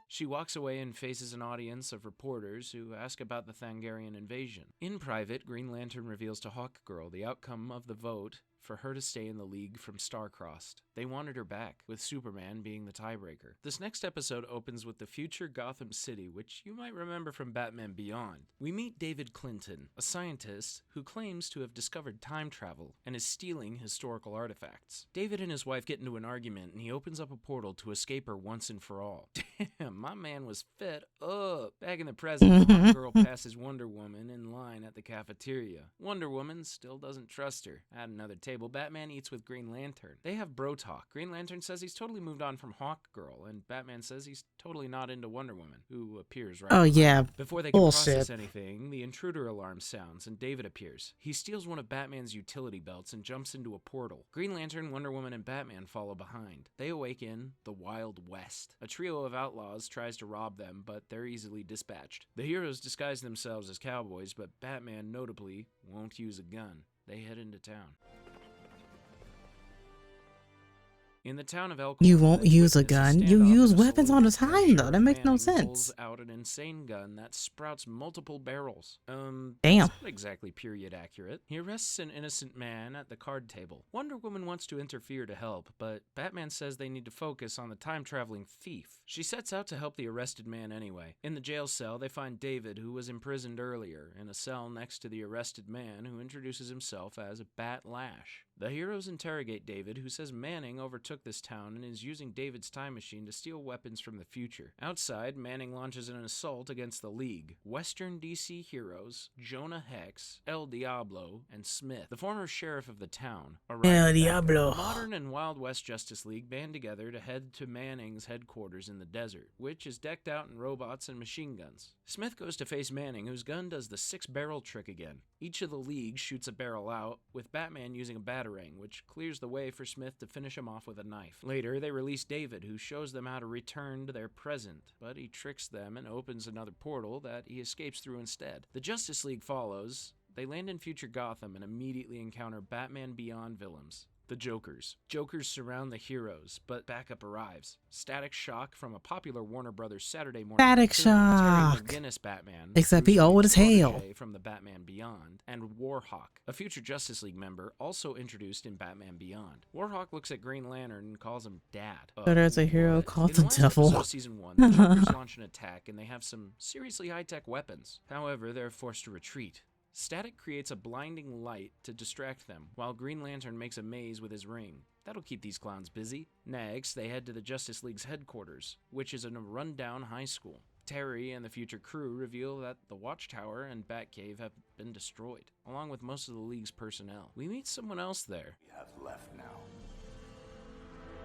She walks away and faces an audience of reporters who ask about the Thangarian invasion. In private, Green Lantern reveals to Hawkgirl the outcome of the vote for her to stay in the League from Star-Crossed. They wanted her back, with Superman being the tiebreaker. This next episode opens with the future Gotham City, which you might remember from Batman Beyond. We meet David Clinton, a scientist who claims to have discovered time travel and is stealing historical artifacts. David and his wife get into an argument, and he opens up a portal to escape her once and for all. Damn, my man was fed up. Back in the present, Hawkgirl passes Wonder Woman in line at the cafeteria. Wonder Woman still doesn't trust her. At another table, Batman eats with Green Lantern. They have bro talk. Green Lantern says he's totally moved on from Hawkgirl, and Batman says he's totally not into Wonder Woman, who appears right behind him. Before they can process anything, the intruder alarm sounds, and David appears. He steals one of Batman's utility belts and jumps into a portal. Green Lantern, Wonder Woman, and Batman follow behind. They awaken the Wild West. A trio of outlaws tries to rob them, but they're easily dispatched. The heroes disguise themselves as cowboys, but Batman notably won't use a gun. They head into town. In the town of Elkhorn, you won't use a gun. You use weapons all the time, though. That makes no sense. Pulls out an insane gun that sprouts multiple barrels. Damn. That's not exactly period accurate. He arrests an innocent man at the card table. Wonder Woman wants to interfere to help, but Batman says they need to focus on the time-traveling thief. She sets out to help the arrested man anyway. In the jail cell, they find David, who was imprisoned earlier, in a cell next to the arrested man, who introduces himself as Bat Lash. The heroes interrogate David, who says Manning overtook this town and is using David's time machine to steal weapons from the future. Outside, Manning launches an assault against the League. Western DC heroes, Jonah Hex, El Diablo, and Smith, the former sheriff of the town, arrive. El Diablo. The modern and Wild West Justice League band together to head to Manning's headquarters in the desert, which is decked out in robots and machine guns. Smith goes to face Manning, whose gun does the 6-barrel trick again. Each of the League shoots a barrel out, with Batman using a batarang, which clears the way for Smith to finish him off with a knife. Later, they release David, who shows them how to return to their present, but he tricks them and opens another portal that he escapes through instead. The Justice League follows. They land in future Gotham and immediately encounter Batman Beyond villains. The Jokers. Jokers surround the heroes, but backup arrives. Static Shock from a popular Warner Brothers Saturday morning. Static Shock. McGinnis Batman. Except he old as hell. From the Batman Beyond, and Warhawk, a future Justice League member also introduced in Batman Beyond. Warhawk looks at Green Lantern and calls him Dad. But as a hero called the devil. In the last episode of Season 1, the Jokers launch an attack and they have some seriously high-tech weapons. However, they're forced to retreat. Static creates a blinding light to distract them, while Green Lantern makes a maze with his ring. That'll keep these clowns busy. Next, they head to the Justice League's headquarters, which is in a rundown high school. Terry and the future crew reveal that the Watchtower and Batcave have been destroyed, along with most of the League's personnel. We meet someone else there. We have left now.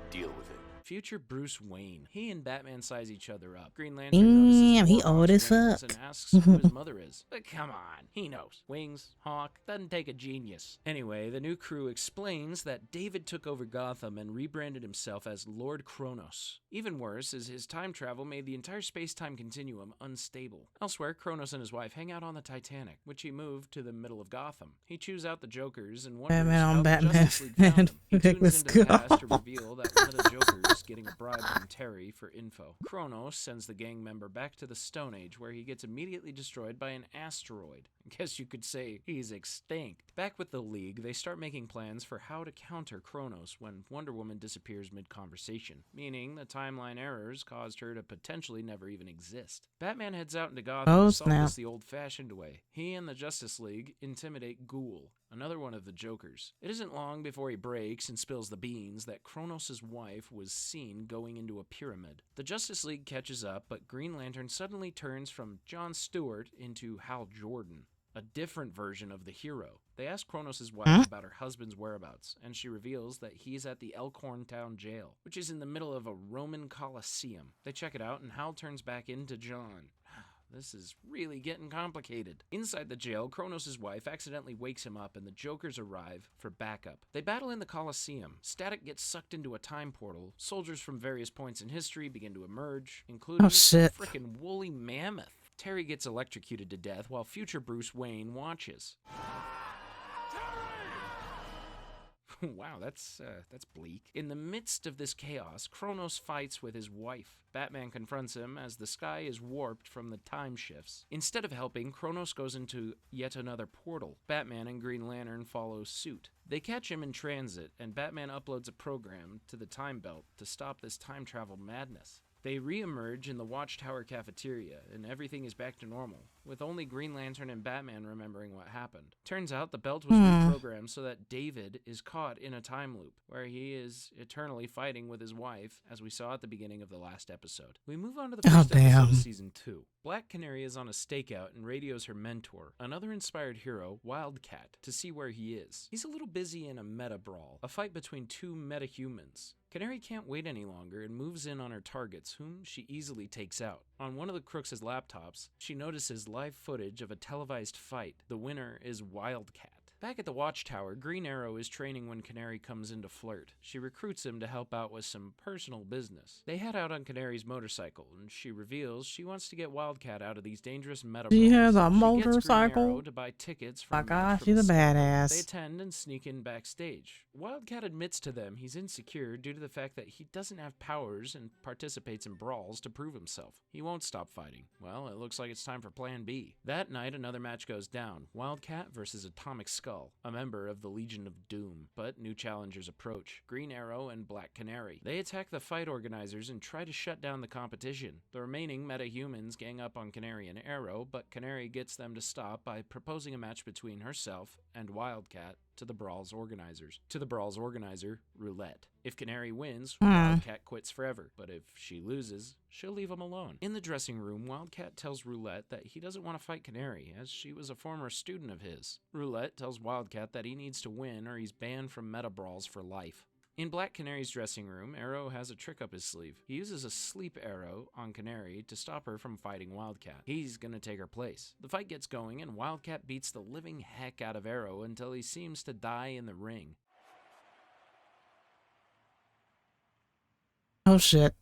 Deal with it. Future Bruce Wayne. He and Batman size each other up. Green Lantern notices he old as fuck. An asks who his mother is. But come on, he knows. Wings, Hawk, doesn't take a genius. Anyway, the new crew explains that David took over Gotham and rebranded himself as Lord Kronos. Even worse is his time travel made the entire space-time continuum unstable. Elsewhere, Kronos and his wife hang out on the Titanic, which he moved to the middle of Gotham. He chews out the Jokers and wonders how the Justice League found him. He tunes into the past to reveal that one of the Jokers getting a bribe from Terry for info. Kronos sends the gang member back to the Stone Age, where he gets immediately destroyed by an asteroid. I guess you could say he's extinct. Back with the League, they start making plans for how to counter Kronos when Wonder Woman disappears mid-conversation, meaning the timeline errors caused her to potentially never even exist. Batman heads out into Gotham to solve this the old-fashioned way. He and the Justice League intimidate Ghoul, another one of the Jokers. It isn't long before he breaks and spills the beans that Kronos' wife was seen going into a pyramid. The Justice League catches up, but Green Lantern suddenly turns from Jon Stewart into Hal Jordan, a different version of the hero. They ask Kronos' wife about her husband's whereabouts, and she reveals that he's at the Elkhorn Town Jail, which is in the middle of a Roman Colosseum. They check it out, and Hal turns back into John. This is really getting complicated. Inside the jail, Kronos' wife accidentally wakes him up and the Jokers arrive for backup. They battle in the Colosseum. Static gets sucked into a time portal. Soldiers from various points in history begin to emerge, including a frickin' woolly mammoth. Terry gets electrocuted to death while future Bruce Wayne watches. Wow, that's bleak. In the midst of this chaos, Kronos fights with his wife. Batman confronts him as the sky is warped from the time shifts. Instead of helping, Kronos goes into yet another portal. Batman and Green Lantern follow suit. They catch him in transit, and Batman uploads a program to the time belt to stop this time travel madness. They re-emerge in the Watchtower cafeteria, and everything is back to normal, with only Green Lantern and Batman remembering what happened. Turns out the belt was reprogrammed so that David is caught in a time loop, where he is eternally fighting with his wife, as we saw at the beginning of the last episode. We move on to the first episode of Season 2. Black Canary is on a stakeout and radios her mentor, another inspired hero, Wildcat, to see where he is. He's a little busy in a meta brawl, a fight between two metahumans. Canary can't wait any longer and moves in on her targets, whom she easily takes out. On one of the crooks' laptops, she notices live footage of a televised fight. The winner is Wildcat. Back at the Watchtower, Green Arrow is training when Canary comes in to flirt. She recruits him to help out with some personal business. They head out on Canary's motorcycle, and she reveals she wants to get Wildcat out of these dangerous meta brawls. She has a motorcycle. She gets Green Arrow to buy tickets from my gosh, from she's a cinema. badass. They attend and sneak in backstage. Wildcat admits to them he's insecure due to the fact that he doesn't have powers and participates in brawls to prove himself. He won't stop fighting. Well, it looks like it's time for Plan B. That night, another match goes down. Wildcat versus Atomic Skull, a member of the Legion of Doom. But new challengers approach, Green Arrow and Black Canary. They attack the fight organizers and try to shut down the competition. The remaining metahumans gang up on Canary and Arrow, but Canary gets them to stop by proposing a match between herself and Wildcat to the brawl's organizers. To the brawl's organizer, Roulette. If Canary wins, Wildcat quits forever, but if she loses, she'll leave him alone. In the dressing room, Wildcat tells Roulette that he doesn't want to fight Canary, as she was a former student of his. Roulette tells Wildcat that he needs to win or he's banned from meta brawls for life. In Black Canary's dressing room, Arrow has a trick up his sleeve. He uses a sleep arrow on Canary to stop her from fighting Wildcat. He's gonna take her place. The fight gets going, and Wildcat beats the living heck out of Arrow until he seems to die in the ring. Oh shit.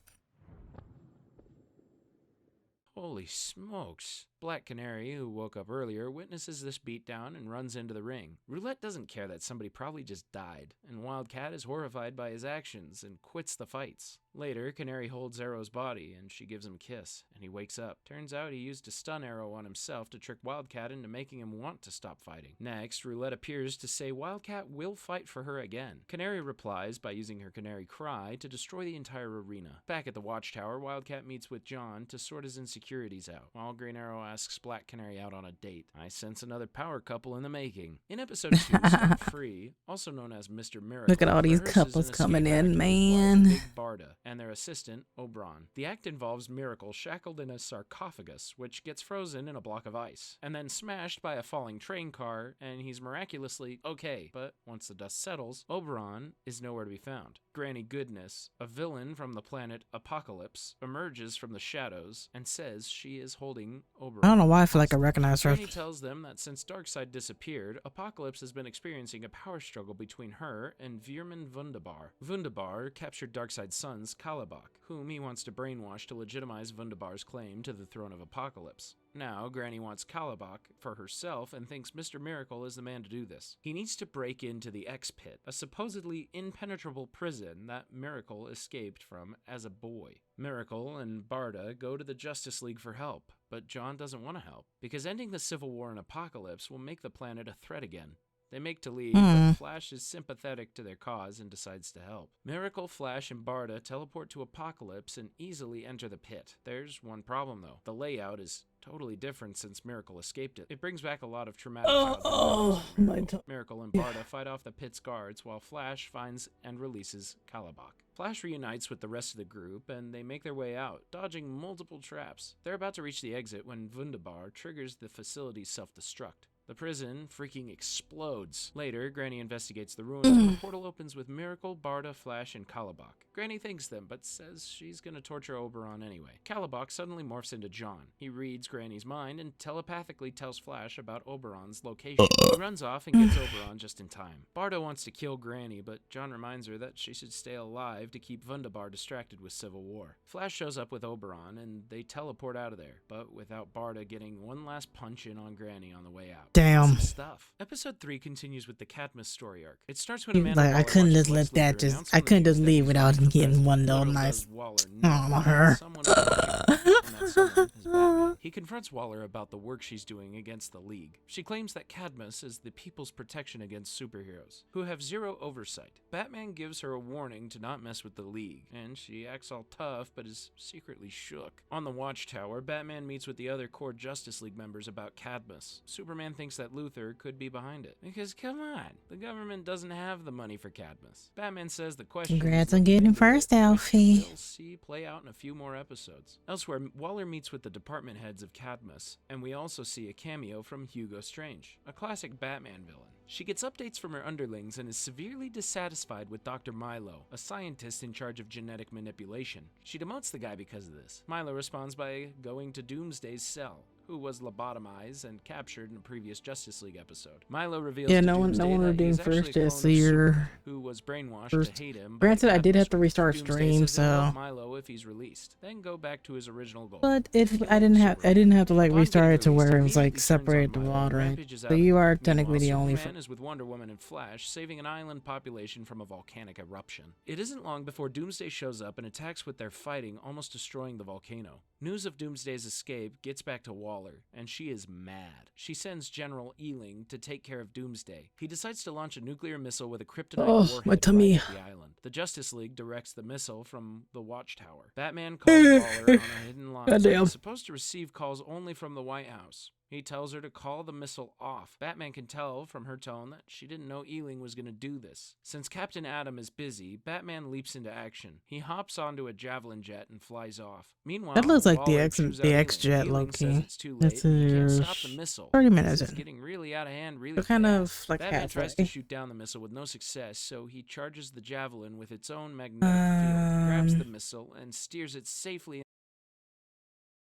Holy smokes. Black Canary, who woke up earlier, witnesses this beatdown and runs into the ring. Roulette doesn't care that somebody probably just died, and Wildcat is horrified by his actions and quits the fights. Later, Canary holds Arrow's body, and she gives him a kiss, and he wakes up. Turns out he used a stun arrow on himself to trick Wildcat into making him want to stop fighting. Next, Roulette appears to say Wildcat will fight for her again. Canary replies by using her Canary Cry to destroy the entire arena. Back at the Watchtower, Wildcat meets with John to sort his insecurities out, while Green Arrow asks Black Canary out on a date. I sense another power couple in the making. In episode 2, Storm Free, also known as Mr. Miracle, look at all these couples coming in, man. Big Barda and their assistant, Oberon. The act involves Miracle shackled in a sarcophagus, which gets frozen in a block of ice, and then smashed by a falling train car, and he's miraculously okay. But once the dust settles, Oberon is nowhere to be found. Granny Goodness, a villain from the planet Apocalypse, emerges from the shadows and says she is holding Oberon I don't know why I feel like I recognize her. Granny tells them that since Darkseid disappeared, Apocalypse has been experiencing a power struggle between her and Veerman Wunderbar. Wunderbar captured Darkseid's sons, Kalibak, whom he wants to brainwash to legitimize Wunderbar's claim to the throne of Apocalypse. Now, Granny wants Kalibak for herself and thinks Mr. Miracle is the man to do this. He needs to break into the X-Pit, a supposedly impenetrable prison that Miracle escaped from as a boy. Miracle and Barda go to the Justice League for help, but John doesn't want to help, because ending the Civil War and Apocalypse will make the planet a threat again. They make to leave, but Flash is sympathetic to their cause and decides to help. Miracle, Flash, and Barda teleport to Apocalypse and easily enter the pit. There's one problem, though. The layout is totally different since Miracle escaped it. It brings back a lot of traumatic childhood. Miracle and Barda fight off the pit's guards while Flash finds and releases Kalibak. Flash reunites with the rest of the group and they make their way out, dodging multiple traps. They're about to reach the exit when Wunderbar triggers the facility's self-destruct. The prison freaking explodes. Later, Granny investigates the ruins and the portal opens with Miracle, Barda, Flash, and Kalibak. Granny thanks them, but says she's gonna torture Oberon anyway. Kalibak suddenly morphs into John. He reads Granny's mind and telepathically tells Flash about Oberon's location. He runs off and gets Oberon just in time. Barda wants to kill Granny, but John reminds her that she should stay alive to keep Wunderbar distracted with Civil War. Flash shows up with Oberon and they teleport out of there, but without Barda getting one last punch in on Granny on the way out. Damn. Stuff. Episode 3 continues with the Cadmus story arc. It starts when Amanda Like, I Waller couldn't watches just let Lex that Luthor just, announce I on the couldn't just news that leave he's without running for getting president. one little Little nice. does Waller Oh, know her. that someone is watching her, and that someone is Batman. He confronts Waller about the work she's doing against the League. She claims that Cadmus is the people's protection against superheroes, who have zero oversight. Batman gives her a warning to not mess with the League, and she acts all tough but is secretly shook. On the Watchtower, Batman meets with the other core Justice League members about Cadmus. Superman thinks that Luthor could be behind it. Because, come on, the government doesn't have the money for Cadmus. Batman says the question Congrats is on getting into first, it, which Alfie. we'll see play out in a few more episodes. Elsewhere, Waller meets with the department heads of Cadmus, and we also see a cameo from Hugo Strange, a classic Batman villain. She gets updates from her underlings and is severely dissatisfied with Dr. Milo, a scientist in charge of genetic manipulation. She demotes the guy because of this. Milo responds by going to Doomsday's cell, who was lobotomized and captured in a previous Justice League episode. Milo reveals to no Doomsday one that redeemed he's actually first a clone this of year. Superman, who was brainwashed to hate him. by Granted, I did have to Cadmus. restart Doomsday stream, says he'll help so. Milo if he's released, then go back to his original goal. But if killing I didn't have to like Upon restart getting it to released, where he it was like immediately turns separate on the Milo and watering. rampages So out you of are there. technically the Meanwhile, only. Superman is with Wonder Woman and Flash, saving an island population from a volcanic eruption. It isn't long before Doomsday shows up and attacks with their fighting, almost destroying the volcano. News of Doomsday's escape gets back to Waller, and she is mad. She sends General Ealing to take care of Doomsday. He decides to launch a nuclear missile with a kryptonite warhead my tummy. right at the island. The Justice League directs the missile from the Watchtower. Batman calls Waller on a hidden line. Goddamn. He's supposed to receive calls only from the White House. He tells her to call the missile off. Batman can tell from her tone that she didn't know Ealing was going to do this. Since Captain Atom is busy, Batman leaps into action. He hops onto a Javelin jet and flies off. Meanwhile, That looks like Waller chews out X jet, Ealing says low-key. it's too This late and he can't is stop the missile. 30 because minutes It's in. getting really out of hand really So kind fast. of like Batman tries halfway. to shoot down the missile with no success, so he charges the Javelin with its own magnetic field, grabs the missile, and steers it safely.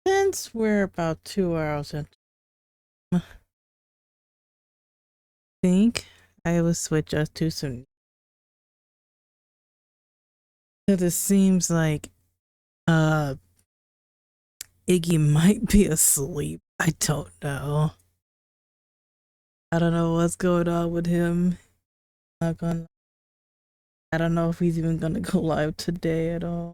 Since we're about 2 hours in, I think I will switch us to some. Because it seems like Iggy might be asleep. I don't know. I don't know what's going on with him. Not gonna. I don't know if he's even gonna go live today at all.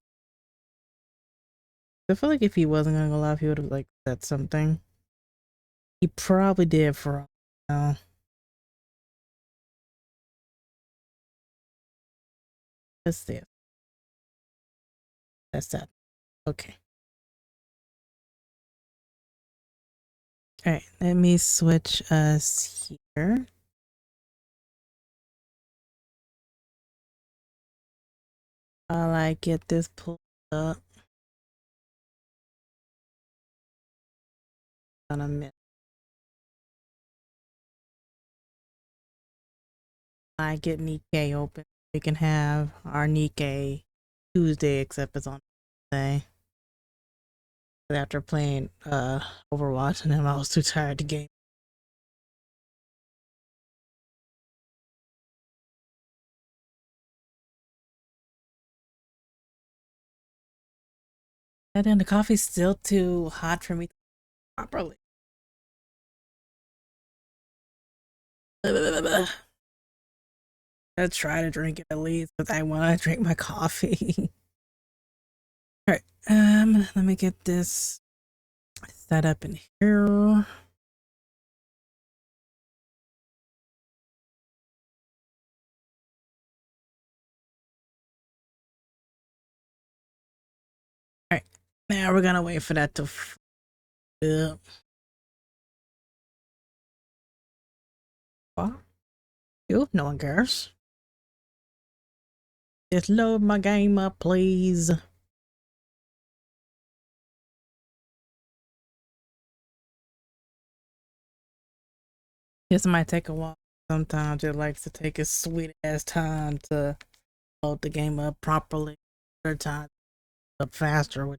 I feel like if he wasn't gonna go live, he would have like said something. He probably did for now. Let's see. That's that. Okay. All right. Let me switch us here. While I get this pulled up. On a minute. I get Nikkei open. We can have our Nikkei Tuesday, except it's on Tuesday. after playing Overwatch and then I was too tired to game. And then the coffee's still too hot for me to properly. I try to drink it at least, but I want to drink my coffee. All right, let me get this set up in here. All right, now we're gonna wait for that to. You? No one cares. Just load my game up, please. This might take a while. Sometimes it likes to take its sweet ass time to load the game up properly. Other times up faster.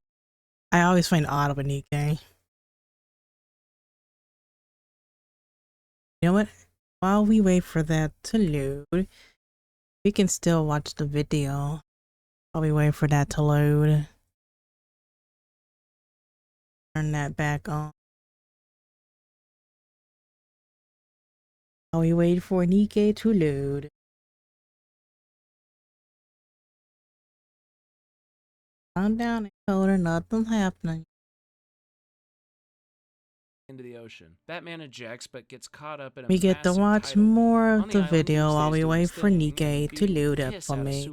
I always find it odd of a neat game. You know what? While we wait for that to load, we can still watch the video while we wait for that to load. Turn that back on. While we wait for Nikkei to load. Calm down, Encoder, nothing's happening. Into the ocean. Batman ejects but gets caught up in a We get to watch more of the video while we wait for Nikkei to load up for me.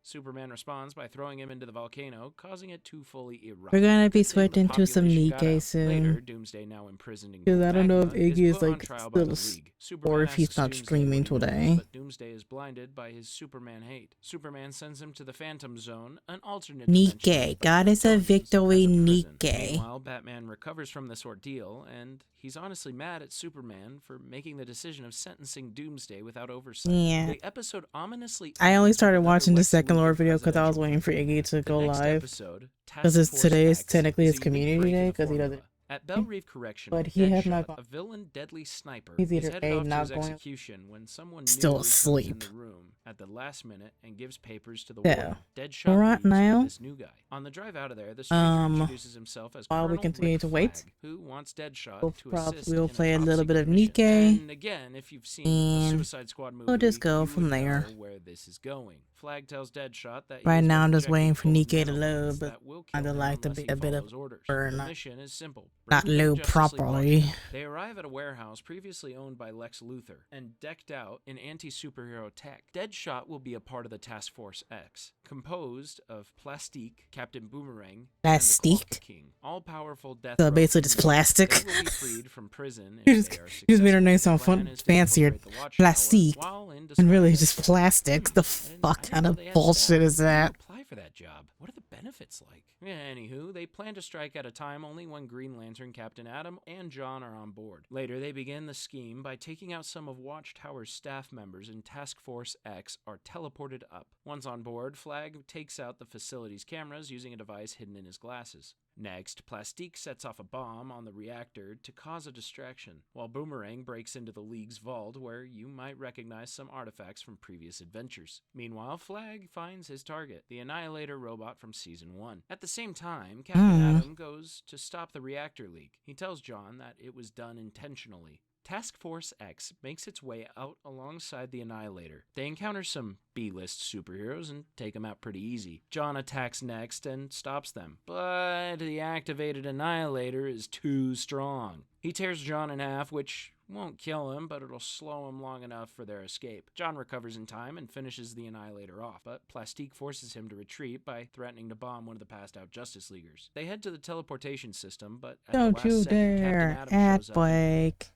Superman responds by throwing him into the volcano, causing it to fully erupt. We're gonna be switching to some Nikkei soon. Later, Doomsday, now imprisoned in because I don't know if magma, Iggy is like still or if he's not streaming today. But Doomsday is blinded by his Superman hate. Superman sends him to the Phantom Zone, an alternate Nikkei, goddess of victory, Nikkei. Meanwhile, Batman recovers from this ordeal, and he's honestly mad at Superman for making the decision of sentencing Doomsday without oversight. Yeah. The episode ominously I only started watching the second lore video because I was waiting for Iggy to go live. Because today is technically his community day because he doesn't. At Belle Reeve Correction, but he has not gone. A villain deadly sniper He's either is headed off to not his going, execution when someone still new comes asleep. in the room at the last minute and gives papers to the Yeah. warden. Deadshot Right leads now, with this new guy. On the drive out of there, the stranger introduces himself as while we Colonel continue Rick to wait, Flag, who wants Deadshot to assist we'll in play a top little bit of secret mission. Nikkei, And again, if you've seen the and Suicide Squad movie, we'll just go you from would there. know where this is going. Flag tells Deadshot that Right now, I'm just projected waiting for full of Nikkei to nanobots load, but that will I'd kill him like to unless be he a bit of follows orders. or The not, mission is simple. not Bring load Justice League properly. Washington. They arrive at a warehouse previously owned by Lex Luthor and decked out in anti-superhero tech. Deadshot will be a part of the Task Force X, composed of Plastique, Captain Boomerang, Plastique? and the Clock King, all-powerful death So row basically just crew. plastic. They will be freed from prison You if just, they are you just made her name successful. sound The plan fun, is to fancier. infiltrate the Watchtower Plastique. while in And really disguise just plastic. The fuck kind of bullshit is that? Apply for that job. What are the benefits like? Anywho, they plan to strike at a time only when Green Lantern, Captain Atom, and John are on board. Later, they begin the scheme by taking out some of Watchtower's staff members, and Task Force X are teleported up. Once on board, Flag takes out the facility's cameras using a device hidden in his glasses. Next, Plastique sets off a bomb on the reactor to cause a distraction, while Boomerang breaks into the League's vault where you might recognize some artifacts from previous adventures. Meanwhile, Flag finds his target, the Annihilator robot from Season 1. At the same time, Captain Atom goes to stop the reactor leak. He tells John that it was done intentionally. Task Force X makes its way out alongside the Annihilator. They encounter some B-list superheroes and take them out pretty easy. John attacks next and stops them, but the activated Annihilator is too strong. He tears John in half, which won't kill him, but it'll slow him long enough for their escape. John recovers in time and finishes the Annihilator off, but Plastique forces him to retreat by threatening to bomb one of the passed-out Justice Leaguers. They head to the teleportation system, but at Don't the last you second, dare, Captain Atom shows up. Blake.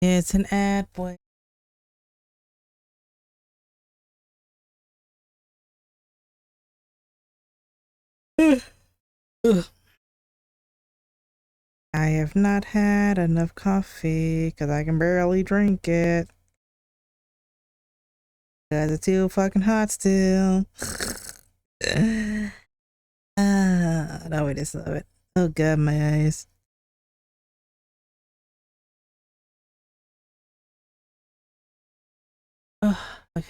It's an ad boy. I have not had enough coffee because I can barely drink it. Because it's too fucking hot still. No, it is love it. Oh god, my eyes. Oh, okay.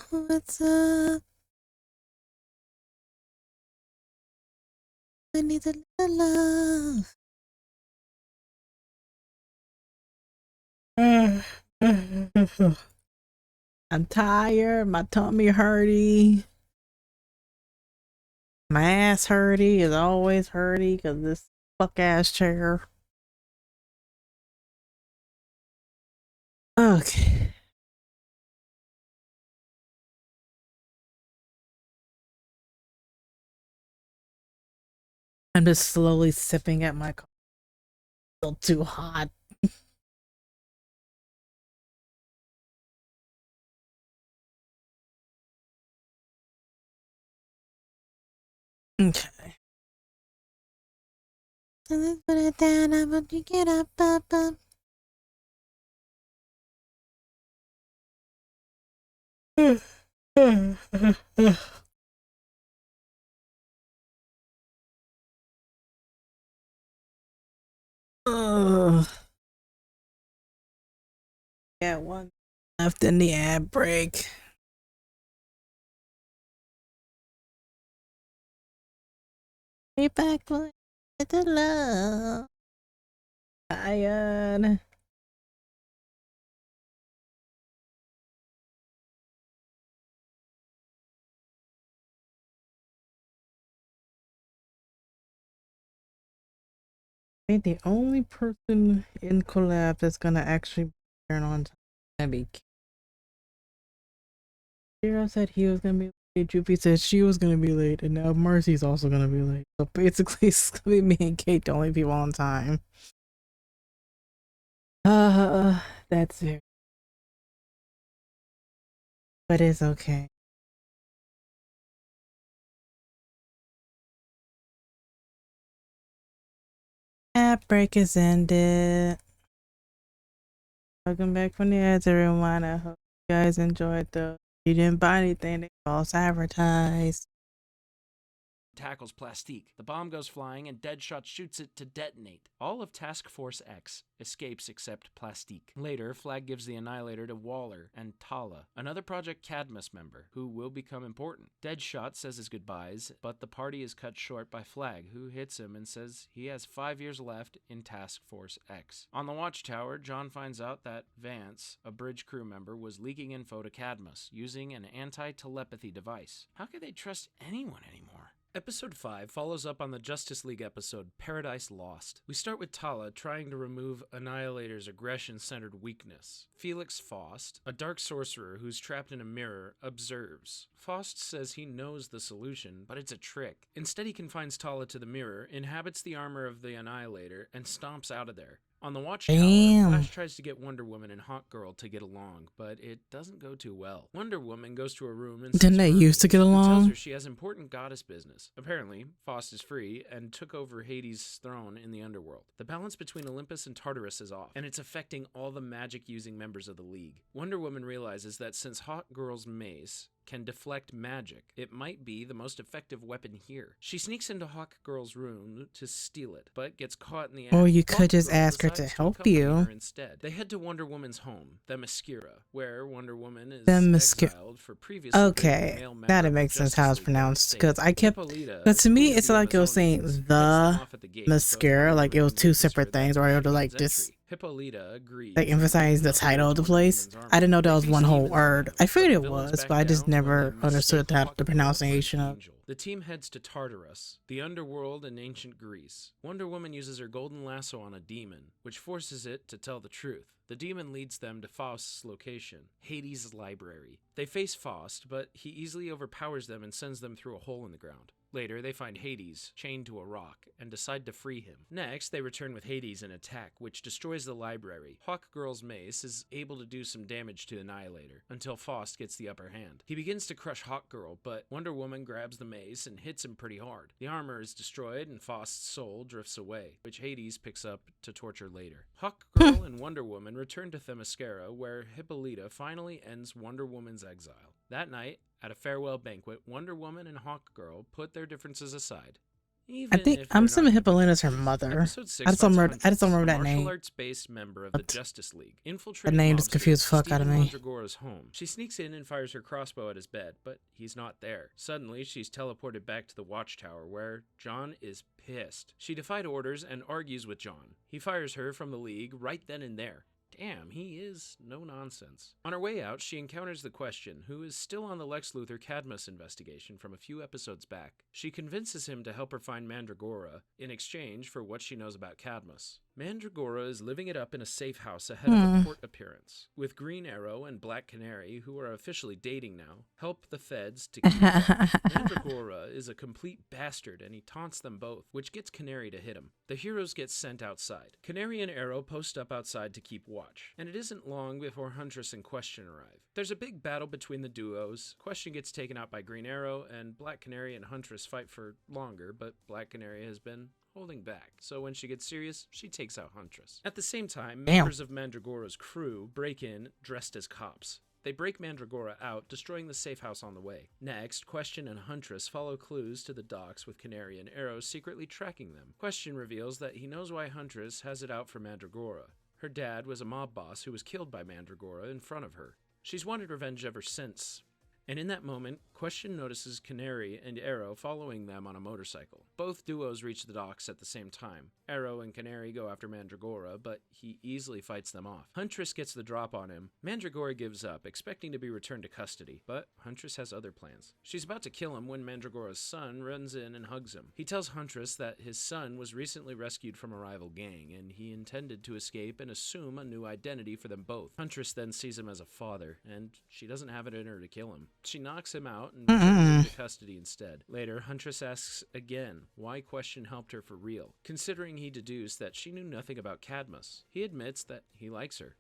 What's up? I need a little love. I'm tired. My tummy hurty. My ass hurty is always hurty because this fuck ass chair. Okay. I'm just slowly sipping at my coffee. Still too hot. Okay. So let's put it down. I'm going to get up, up, up. Got one left in the ad break. Be back with the love. Tired. I think the only person in collab that's gonna actually turn on time gonna be Kira said he was gonna be late, Droopy said she was gonna be late, and now Mercy's also gonna be late. So basically it's gonna be me and Kate the only people on time. That's it. But it's okay. Ad break is ended. Welcome back from the ads, everyone. I hope you guys enjoyed the. You didn't buy anything, they false advertised. Tackles Plastique. The bomb goes flying and Deadshot shoots it to detonate. All of Task Force X escapes except Plastique. Later, Flag gives the Annihilator to Waller and Tala, another Project Cadmus member, who will become important. Deadshot says his goodbyes, but the party is cut short by Flag, who hits him and says he has 5 years left in Task Force X. On the Watchtower, John finds out that Vance, a bridge crew member, was leaking info to Cadmus using an anti-telepathy device. How could they trust anyone anymore? Episode 5 follows up on the Justice League episode Paradise Lost. We start with Tala trying to remove Annihilator's aggression-centered weakness. Felix Faust, a dark sorcerer who's trapped in a mirror, observes. Faust says he knows the solution, but it's a trick. Instead, he confines Tala to the mirror, inhabits the armor of the Annihilator, and stomps out of there. On the Watchtower, Flash tries to get Wonder Woman and Hawkgirl to get along, but it doesn't go too well. Wonder Woman goes to her room and didn't they used to get along? Tells her she has important goddess business. Apparently, Faust is free and took over Hades' throne in the underworld. The balance between Olympus and Tartarus is off, and it's affecting all the magic-using members of the League. Wonder Woman realizes that since Hawkgirl's mace can deflect magic, it might be the most effective weapon here. She sneaks into Hawkgirl's room to steal it, but gets caught in the act. Or you could just ask her to help you. Instead, they head to Wonder Woman's home, the Themyscira, where Wonder Woman is exiled for previously okay, that it makes sense how it's pronounced, because I kept, but to me it's like it was saying the mascara, like it was two separate things, or it was like this. Hippolyta agrees. They emphasize the title of the place. I didn't know that was one whole word. I figured it was, but I just never understood that the pronunciation of. The team heads to Tartarus, the underworld in ancient Greece. Wonder Woman uses her golden lasso on a demon, which forces it to tell the truth. The demon leads them to Faust's location, Hades' library. They face Faust, but he easily overpowers them and sends them through a hole in the ground. Later, they find Hades chained to a rock and decide to free him. Next, they return with Hades and attack, which destroys the library. Hawkgirl's mace is able to do some damage to Annihilator until Faust gets the upper hand. He begins to crush Hawkgirl, but Wonder Woman grabs the mace and hits him pretty hard. The armor is destroyed and Faust's soul drifts away, which Hades picks up to torture later. Hawkgirl and Wonder Woman return to Themyscira, where Hippolyta finally ends Wonder Woman's exile. That night, at a farewell banquet, Wonder Woman and Hawkgirl put their differences aside. I think I'm assuming Hippolyta's her mother. I just don't remember that name. Martial arts-based member of the Justice League. That name just confused the fuck out of me. Mandragora's home. She sneaks in and fires her crossbow at his bed, but he's not there. Suddenly, she's teleported back to the Watchtower, where John is pissed. She defied orders and argues with John. He fires her from the League right then and there. Damn, he is no nonsense. On her way out, she encounters the Question, who is still on the Lex Luthor Cadmus investigation from a few episodes back. She convinces him to help her find Mandragora in exchange for what she knows about Cadmus. Mandragora is living it up in a safe house ahead of a court appearance, with Green Arrow and Black Canary, who are officially dating now, help the feds to keep her. Mandragora is a complete bastard, and he taunts them both, which gets Canary to hit him. The heroes get sent outside. Canary and Arrow post up outside to keep watch, and it isn't long before Huntress and Question arrive. There's a big battle between the duos. Question gets taken out by Green Arrow, and Black Canary and Huntress fight for longer, but Black Canary has been holding back, so when she gets serious, she takes out Huntress. At the same time, members of Mandragora's crew break in dressed as cops. They break Mandragora out, destroying the safe house on the way. Next, Question and Huntress follow clues to the docks with Canary and Arrow secretly tracking them. Question reveals that he knows why Huntress has it out for Mandragora. Her dad was a mob boss who was killed by Mandragora in front of her. She's wanted revenge ever since. And in that moment, Question notices Canary and Arrow following them on a motorcycle. Both duos reach the docks at the same time. Arrow and Canary go after Mandragora, but he easily fights them off. Huntress gets the drop on him. Mandragora gives up, expecting to be returned to custody, but Huntress has other plans. She's about to kill him when Mandragora's son runs in and hugs him. He tells Huntress that his son was recently rescued from a rival gang, and he intended to escape and assume a new identity for them both. Huntress then sees him as a father, and she doesn't have it in her to kill him. She knocks him out and turns him to custody instead. Later, Huntress asks again why Question helped her for real, considering he deduced that she knew nothing about Cadmus. He admits that he likes her.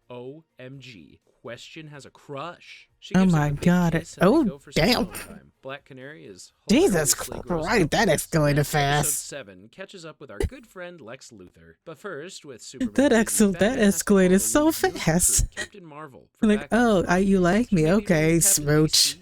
OMG. Question has a crush. She oh gives my him a big god. kiss and they go for some Damn. alone time. Black Canary is Jesus hilariously Christ, that escalated Next, fast. Episode 7 catches up with our good friend Lex Luthor. But first, with Superman, That Batman that has to call escalated the so League's newest fast. recruit, Captain Marvel. For Like, backup. oh, you like me? Maybe Okay, Captain smooch.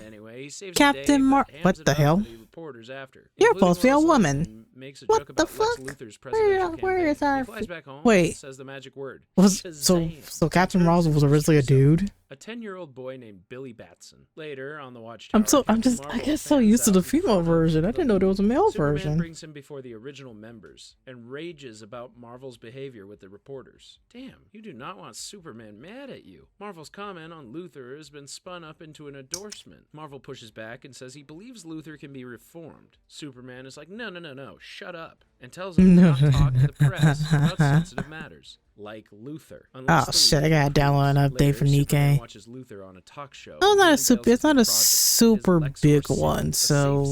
Anyway, he saves Captain the day, Mar- but hams what it the up hell? to the reporters after, You're including supposed to be a Lois Lane, woman. and makes a What joke the about fuck? Lex Luthor's presidential Where is campaign. our He flies back home wait. and says the magic word. Was Shazam. so Captain Marvel was originally a dude? A 10-year-old boy named Billy Batson. Later, on the Watchtower, I get so used to the female version. I didn't know there was a male Superman version. brings him before the original members and rages about Marvel's behavior with the reporters. Damn, you do not want Superman mad at you. Marvel's comment on Luthor has been spun up into an endorsement. Marvel pushes back and says he believes Luthor can be reformed. Superman is like, no, shut up, and tells him to not talk to the press about sensitive matters. Like Luthor. Oh shit! I gotta download an update for Nikkei. Watches Luthor on a talk show. Oh, not a super. It's not a super big one, so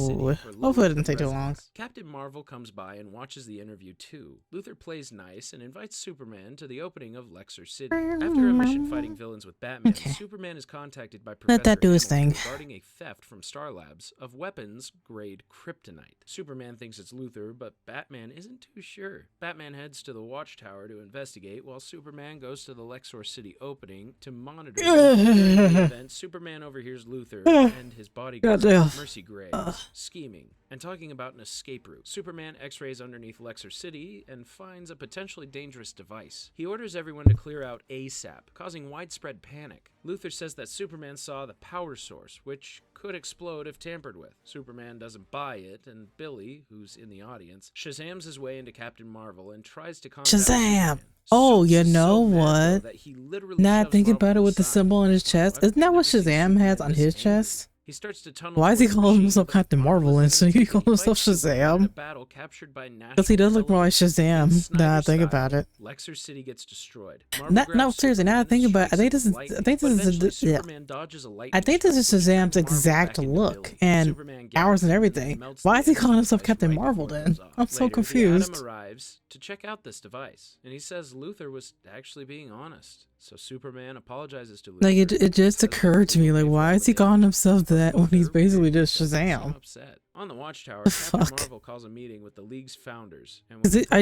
hopefully it doesn't take too long. Captain Marvel comes by and watches the interview too. Luthor plays nice and invites Superman to the opening of Lexer City. After a mission fighting villains with Batman, Superman is contacted by Professor Let that do his Hamilton thing. regarding a theft from Star Labs of weapons grade kryptonite. Superman thinks it's Luthor, but Batman isn't too sure. Batman heads to the Watchtower to investigate, while Superman goes to the Lexor City opening to monitor the event. Superman overhears Luthor and his bodyguard, Mercy Graves, scheming and talking about an escape route. Superman x-rays underneath Lexor City and finds a potentially dangerous device. He orders everyone to clear out ASAP, causing widespread panic. Luthor says that Superman saw the power source, which could explode if tampered with. Superman doesn't buy it, and Billy, who's in the audience, Shazams his way into Captain Marvel and tries to combat Shazam! Superman. Oh, you Suits know so mad, what? though, that he literally Now shoves thinking Marvel about it with the aside. symbol on his chest. Isn't that what Never seen Shazam Superman has on this his angry. chest? He starts to tunnel. Why is he towards the calling machine, himself but Captain Marvel Marvel isn't and so he gonna calls take it. He himself fights Superman in a Shazam? battle captured by Because he does look more like Shazam now I think about it. Lexer City gets destroyed. No, seriously, now I think about it, I think this is Superman dodges a lightning I think this is strike, which Shazam's turns Marvel exact back into look Billy. and Superman powers and gasps everything. melts Why the is he calling energy himself device Captain right Marvel before it then? goes off. I'm so Later, confused. The Atom arrives to check out this device, and he says Luthor was actually being honest. So Superman apologizes to Luthor. Like it just occurred to me, like why is he calling himself that when he's basically just Shazam? Upset. On the Watchtower, The Captain fuck? Marvel calls a meeting with the League's founders. And Cause I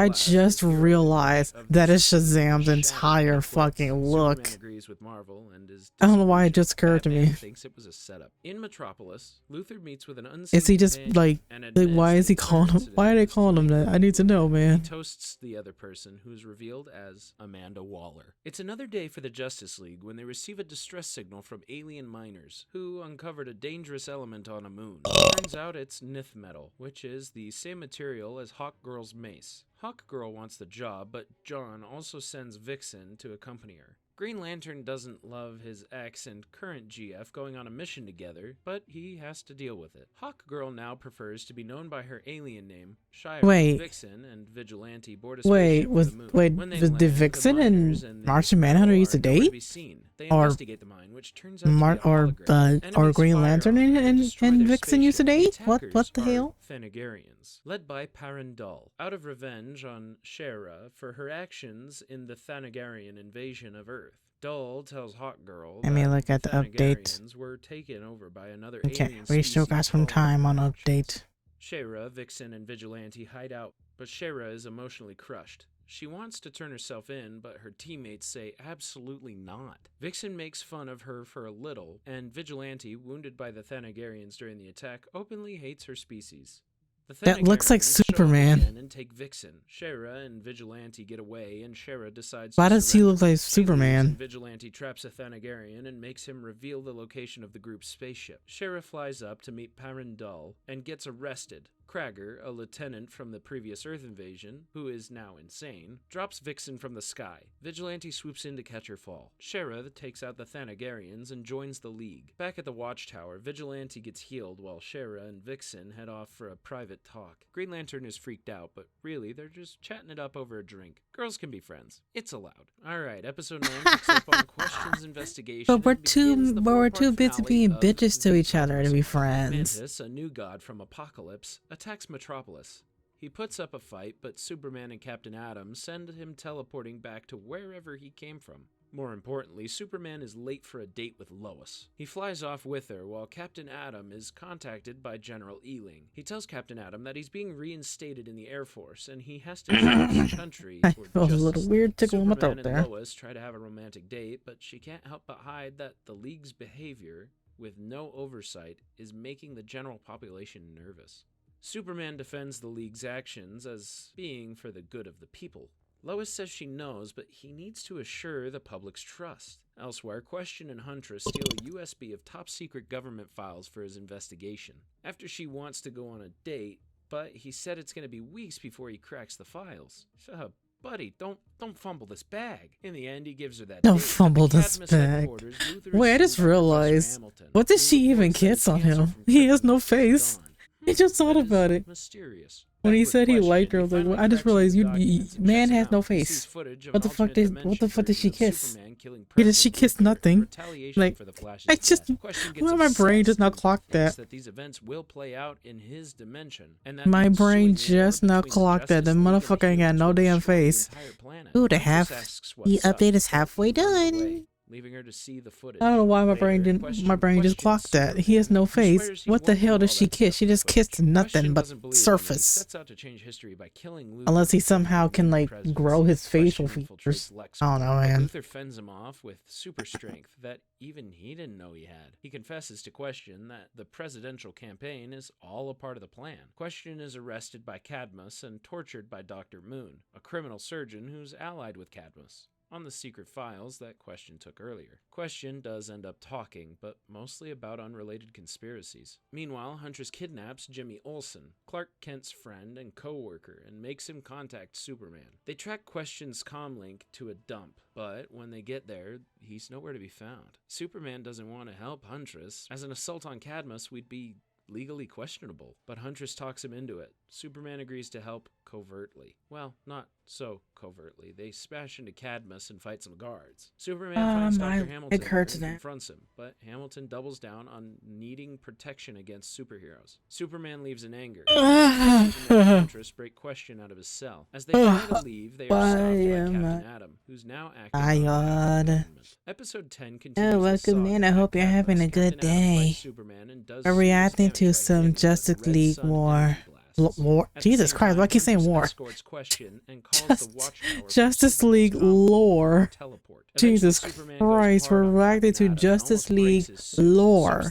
just realized that is Shazam's entire fucking look. Superman agrees with Marvel and is I don't know why it just occurred to me. thinks it was a setup. In Metropolis, Luthor meets with an unseen Is he just companion like and why admits is he the calling him? incident Why are they was calling him that? I need to know, He man. toasts the other person, who is revealed as Amanda Waller. It's another day for the Justice League when they receive a distress signal from alien miners, who uncovered a dangerous element on a moon. Turns out it's Nith metal, which is the same material as Hawkgirl's mace. Hawkgirl wants the job, but John also sends Vixen to accompany her. Green Lantern doesn't love his ex and current GF going on a mission together, but he has to deal with it. Hawkgirl now prefers to be known by her alien name, Shira. Wait. Vixen and Vigilante board a Wait, spaceship for was the moon. wait When they did land, Vixen the and miners the Martian Manhunter battle used to are nowhere date? be seen. They Or investigate the mine, which turns out to be a hologram. or Enemies Green fire Lantern on them and destroy and their Vixen used to spaceship. date? What Attackers the are hell? Thanagarians, led by Parandal, out of revenge on Shera for her actions in the Thanagarian invasion of Earth. Dull tells Hawkgirl Let me that look at the update. Thanagarians were taken over by another Okay, alien we still species got some called time on Martians. update. Shera, Vixen, and Vigilante hide out, but Shera is emotionally crushed. She wants to turn herself in, but her teammates say absolutely not. Vixen makes fun of her for a little, and Vigilante, wounded by the Thanagarians during the attack, openly hates her species. The That looks like Thanagarians show up Superman. again and take Vixen. Shera and Vigilante get away, and Shera decides Why to does he look surrender. like She leaves, Superman? and Vigilante traps a Thanagarian and makes him reveal the location of the group's spaceship. Shera flies up to meet Parandal and gets arrested. Krager, a lieutenant from the previous Earth invasion, who is now insane, drops Vixen from the sky. Vigilante swoops in to catch her fall. Shera takes out the Thanagarians and joins the League. Back at the Watchtower, Vigilante gets healed while Shera and Vixen head off for a private talk. Green Lantern is freaked out, but really, they're just chatting it up over a drink. Girls can be friends. It's allowed. Alright, episode 9 picks up on questions investigation. But we're and begins the we're four-part too busy finale being of bitches to each other to be friends. Mantis, a new god from Apocalypse, attacks Metropolis. He puts up a fight, but Superman and Captain Atom send him teleporting back to wherever he came from. More importantly, Superman is late for a date with Lois. He flies off with her while Captain Atom is contacted by General Ealing. He tells Captain Atom that he's being reinstated in the Air Force and he has to choose his country I or felt a justice. little weird tickle in my Superman throat and there. Lois try to have a romantic date, but she can't help but hide that the League's behavior, with no oversight, is making the general population nervous. Superman defends the League's actions as being for the good of the people. Lois says she knows, but he needs to assure the public's trust. Elsewhere, Question and Huntress steal a USB of top-secret government files for his investigation. After she wants to go on a date, but he said it's going to be weeks before he cracks the files. So, buddy, don't fumble this bag. In the end, he gives her that Don't date. At fumble the this Cadmus bag. headquarters, Luthor is Wait, I seen just by Professor realized. Hamilton, What did who she even reports that kiss on cancer him? from He has Krypton no is face. gone. I just thought That is about it. mysterious. When he Back with said he Question, liked her, I was like, finally I just cracks realized the documents and man checks has them no out. He sees face. footage of What the an fuck alternate did what the fuck did dimension she version of kiss? Superman killing Did she President kiss Luthor in nothing? retaliation Like for the Flash's I just death. Question gets well, my brain just obsessed now and clocked thinks that. that these events will play out in his dimension, and that My means brain suing the air just now between the clocked that. The Justice League and motherfucker ain't got humans no will damn destroy the face. entire planet. Ooh, the Huntress half asks the what's up, update is but halfway he runs done. away, leaving her to see the footage. I don't know why my brain Later, didn't. My brain just questions clocked that. He has Superman, no who face. swears he What the won't hell do did all she that kiss? stuff She in just footage. kissed nothing Question but doesn't believe him, and he surface. sets out to change history by killing Luthor Unless he before somehow can the like presidency. grow his facial Question features. infiltrates Lex I don't know, Luthor, man. but Luthor fends him off with super strength that even he didn't know he had. He confesses to Question that the presidential campaign is all a part of the plan. Question is arrested by Cadmus and tortured by Dr. Moon, a criminal surgeon who's allied with Cadmus. on the secret files that Question took earlier. Question does end up talking, but mostly about unrelated conspiracies. Meanwhile, Huntress kidnaps Jimmy Olsen, Clark Kent's friend and co-worker, and makes him contact Superman. They track Question's comlink to a dump, but when they get there, he's nowhere to be found. Superman doesn't want to help Huntress. As an assault on Cadmus, we'd be legally questionable, but Huntress talks him into it. Superman agrees to help covertly. Well, not so covertly. They smash into Cadmus and fight some guards. Superman finds Dr. Hamilton there and confronts him, but Hamilton doubles down on needing protection against superheroes. Superman leaves in anger. Superman and Huntress break Question out of his cell. As they try to leave, they are stopped by Captain Adam, who's now acting on behalf of the government. Episode 10 continues. Oh, welcome in. I hope you're having a good day. We're reacting to some Justice League War. Jesus Christ, why keep saying war? Justice League lore. Jesus Christ, we're reacting to Justice League lore.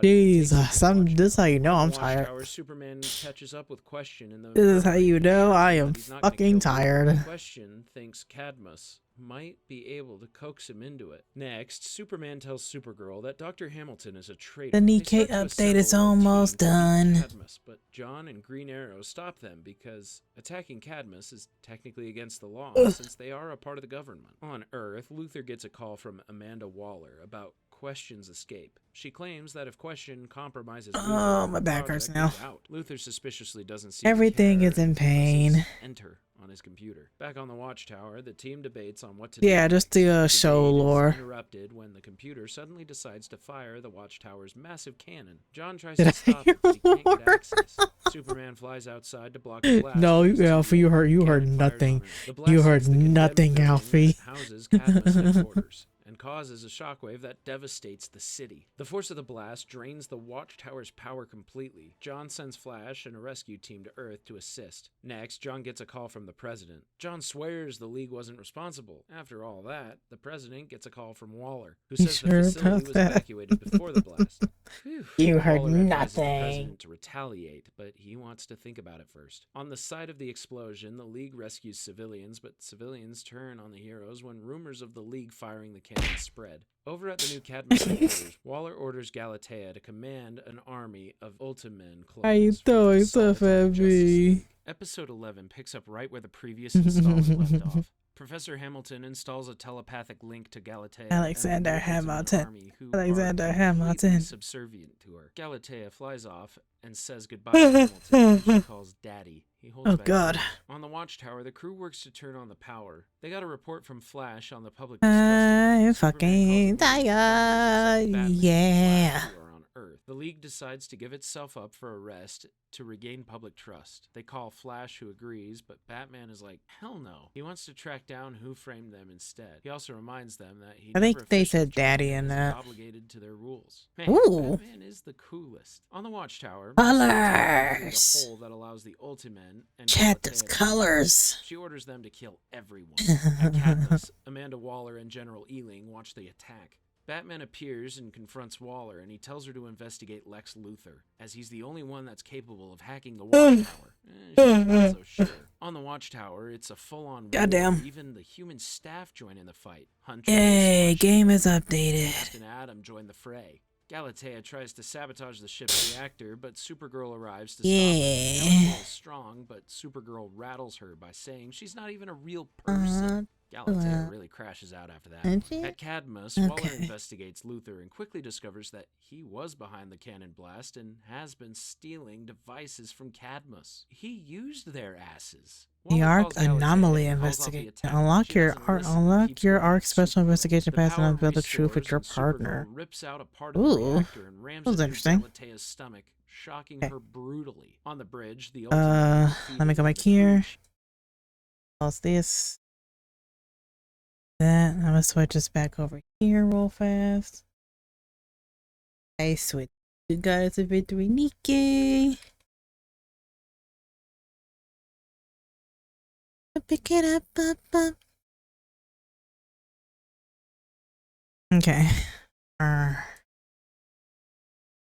Jesus, this is how you know I'm tired. Superman catches up with Question in the This is how you know I am fucking tired. Question thinks Cadmus might be able to coax him into it. Next, Superman tells Supergirl that Dr. Hamilton is a traitor. The Nikkei update is almost done. Cadmus, but John and Green Arrow stop them because attacking Cadmus is technically against the law since they are a part of the government. On Earth, Luthor gets a call from Amanda Waller about Question's escape. She claims that if Question compromises Luthor, my back hurts now. Luthor suspiciously doesn't see everything is in pain. Enter on his computer. Back on the Watchtower, the team debates on what to do. Yeah, just the show lore. Interrupted when the computer suddenly decides to fire the Watchtower's massive cannon. John tries to stop it, but he can't get access. Superman flies outside to block the blast. No, Alfie, you heard nothing. You heard nothing, Alfie. Houses Cadmus headquarters and causes a shockwave that devastates the city. The force of the blast drains the Watchtower's power completely. John sends Flash and a rescue team to Earth to assist. Next, John gets a call from the President. John swears the League wasn't responsible. After all that, the President gets a call from Waller, who says the facility was evacuated before the blast. You heard Waller advises the nothing. President to retaliate, but he wants to think about it first. On the site of the explosion, the League rescues civilians, but civilians turn on the heroes when rumors of the League firing the cannon spread. Over at the new Cadmus headquarters, Waller orders Galatea to command an army of Ultimen clones. How you doing, stuff, Abby? Episode 11 picks up right where the previous installment left off. Professor Hamilton installs a telepathic link to Galatea. Alexander Hamilton. Alexander Hamilton. Subservient to her. Galatea flies off and says goodbye to Hamilton, who she calls Daddy. He holds back God. On the Watchtower, the crew works to turn on the power. They got a report from Flash on the public. I'm fucking tired. Yeah. Earth. The League decides to give itself up for arrest to regain public trust. They call Flash, who agrees, but Batman is like, hell no. He wants to track down who framed them instead. He also reminds them that he I think they said daddy in that. Obligated to their rules. Man, Ooh. Batman is the coolest. On the Watchtower, colors. a hole that allows the Ultimen and Chapter's colors. She orders them to kill everyone. At Cadmus, Amanda Waller and General Ealing watch the attack. Batman appears and confronts Waller, and he tells her to investigate Lex Luthor, as he's the only one that's capable of hacking the Watchtower. She's not so sure. On the Watchtower, it's a full-on war. Goddamn. Even the human staff join in the fight. Yay, game is updated. And Adam join the fray. Galatea tries to sabotage the ship's reactor, but Supergirl arrives to stop her. Galatea is strong, but Supergirl rattles her by saying she's not even a real person. Galatea really crashes out after that. At Cadmus, Waller investigates Luthor and quickly discovers that he was behind the cannon blast and has been stealing devices from Cadmus. He used their asses. The Arc Anomaly Investigation. Unlock your Arc Special Investigation Pass and unveil the truth with your partner. Ooh, that was interesting. Shocking her brutally. On the bridge, the let me go back here. Pause this. That. I'm gonna switch this back over here real fast. I switch you guys to Victory Nikkei. Pick it up. Okay.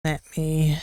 Let me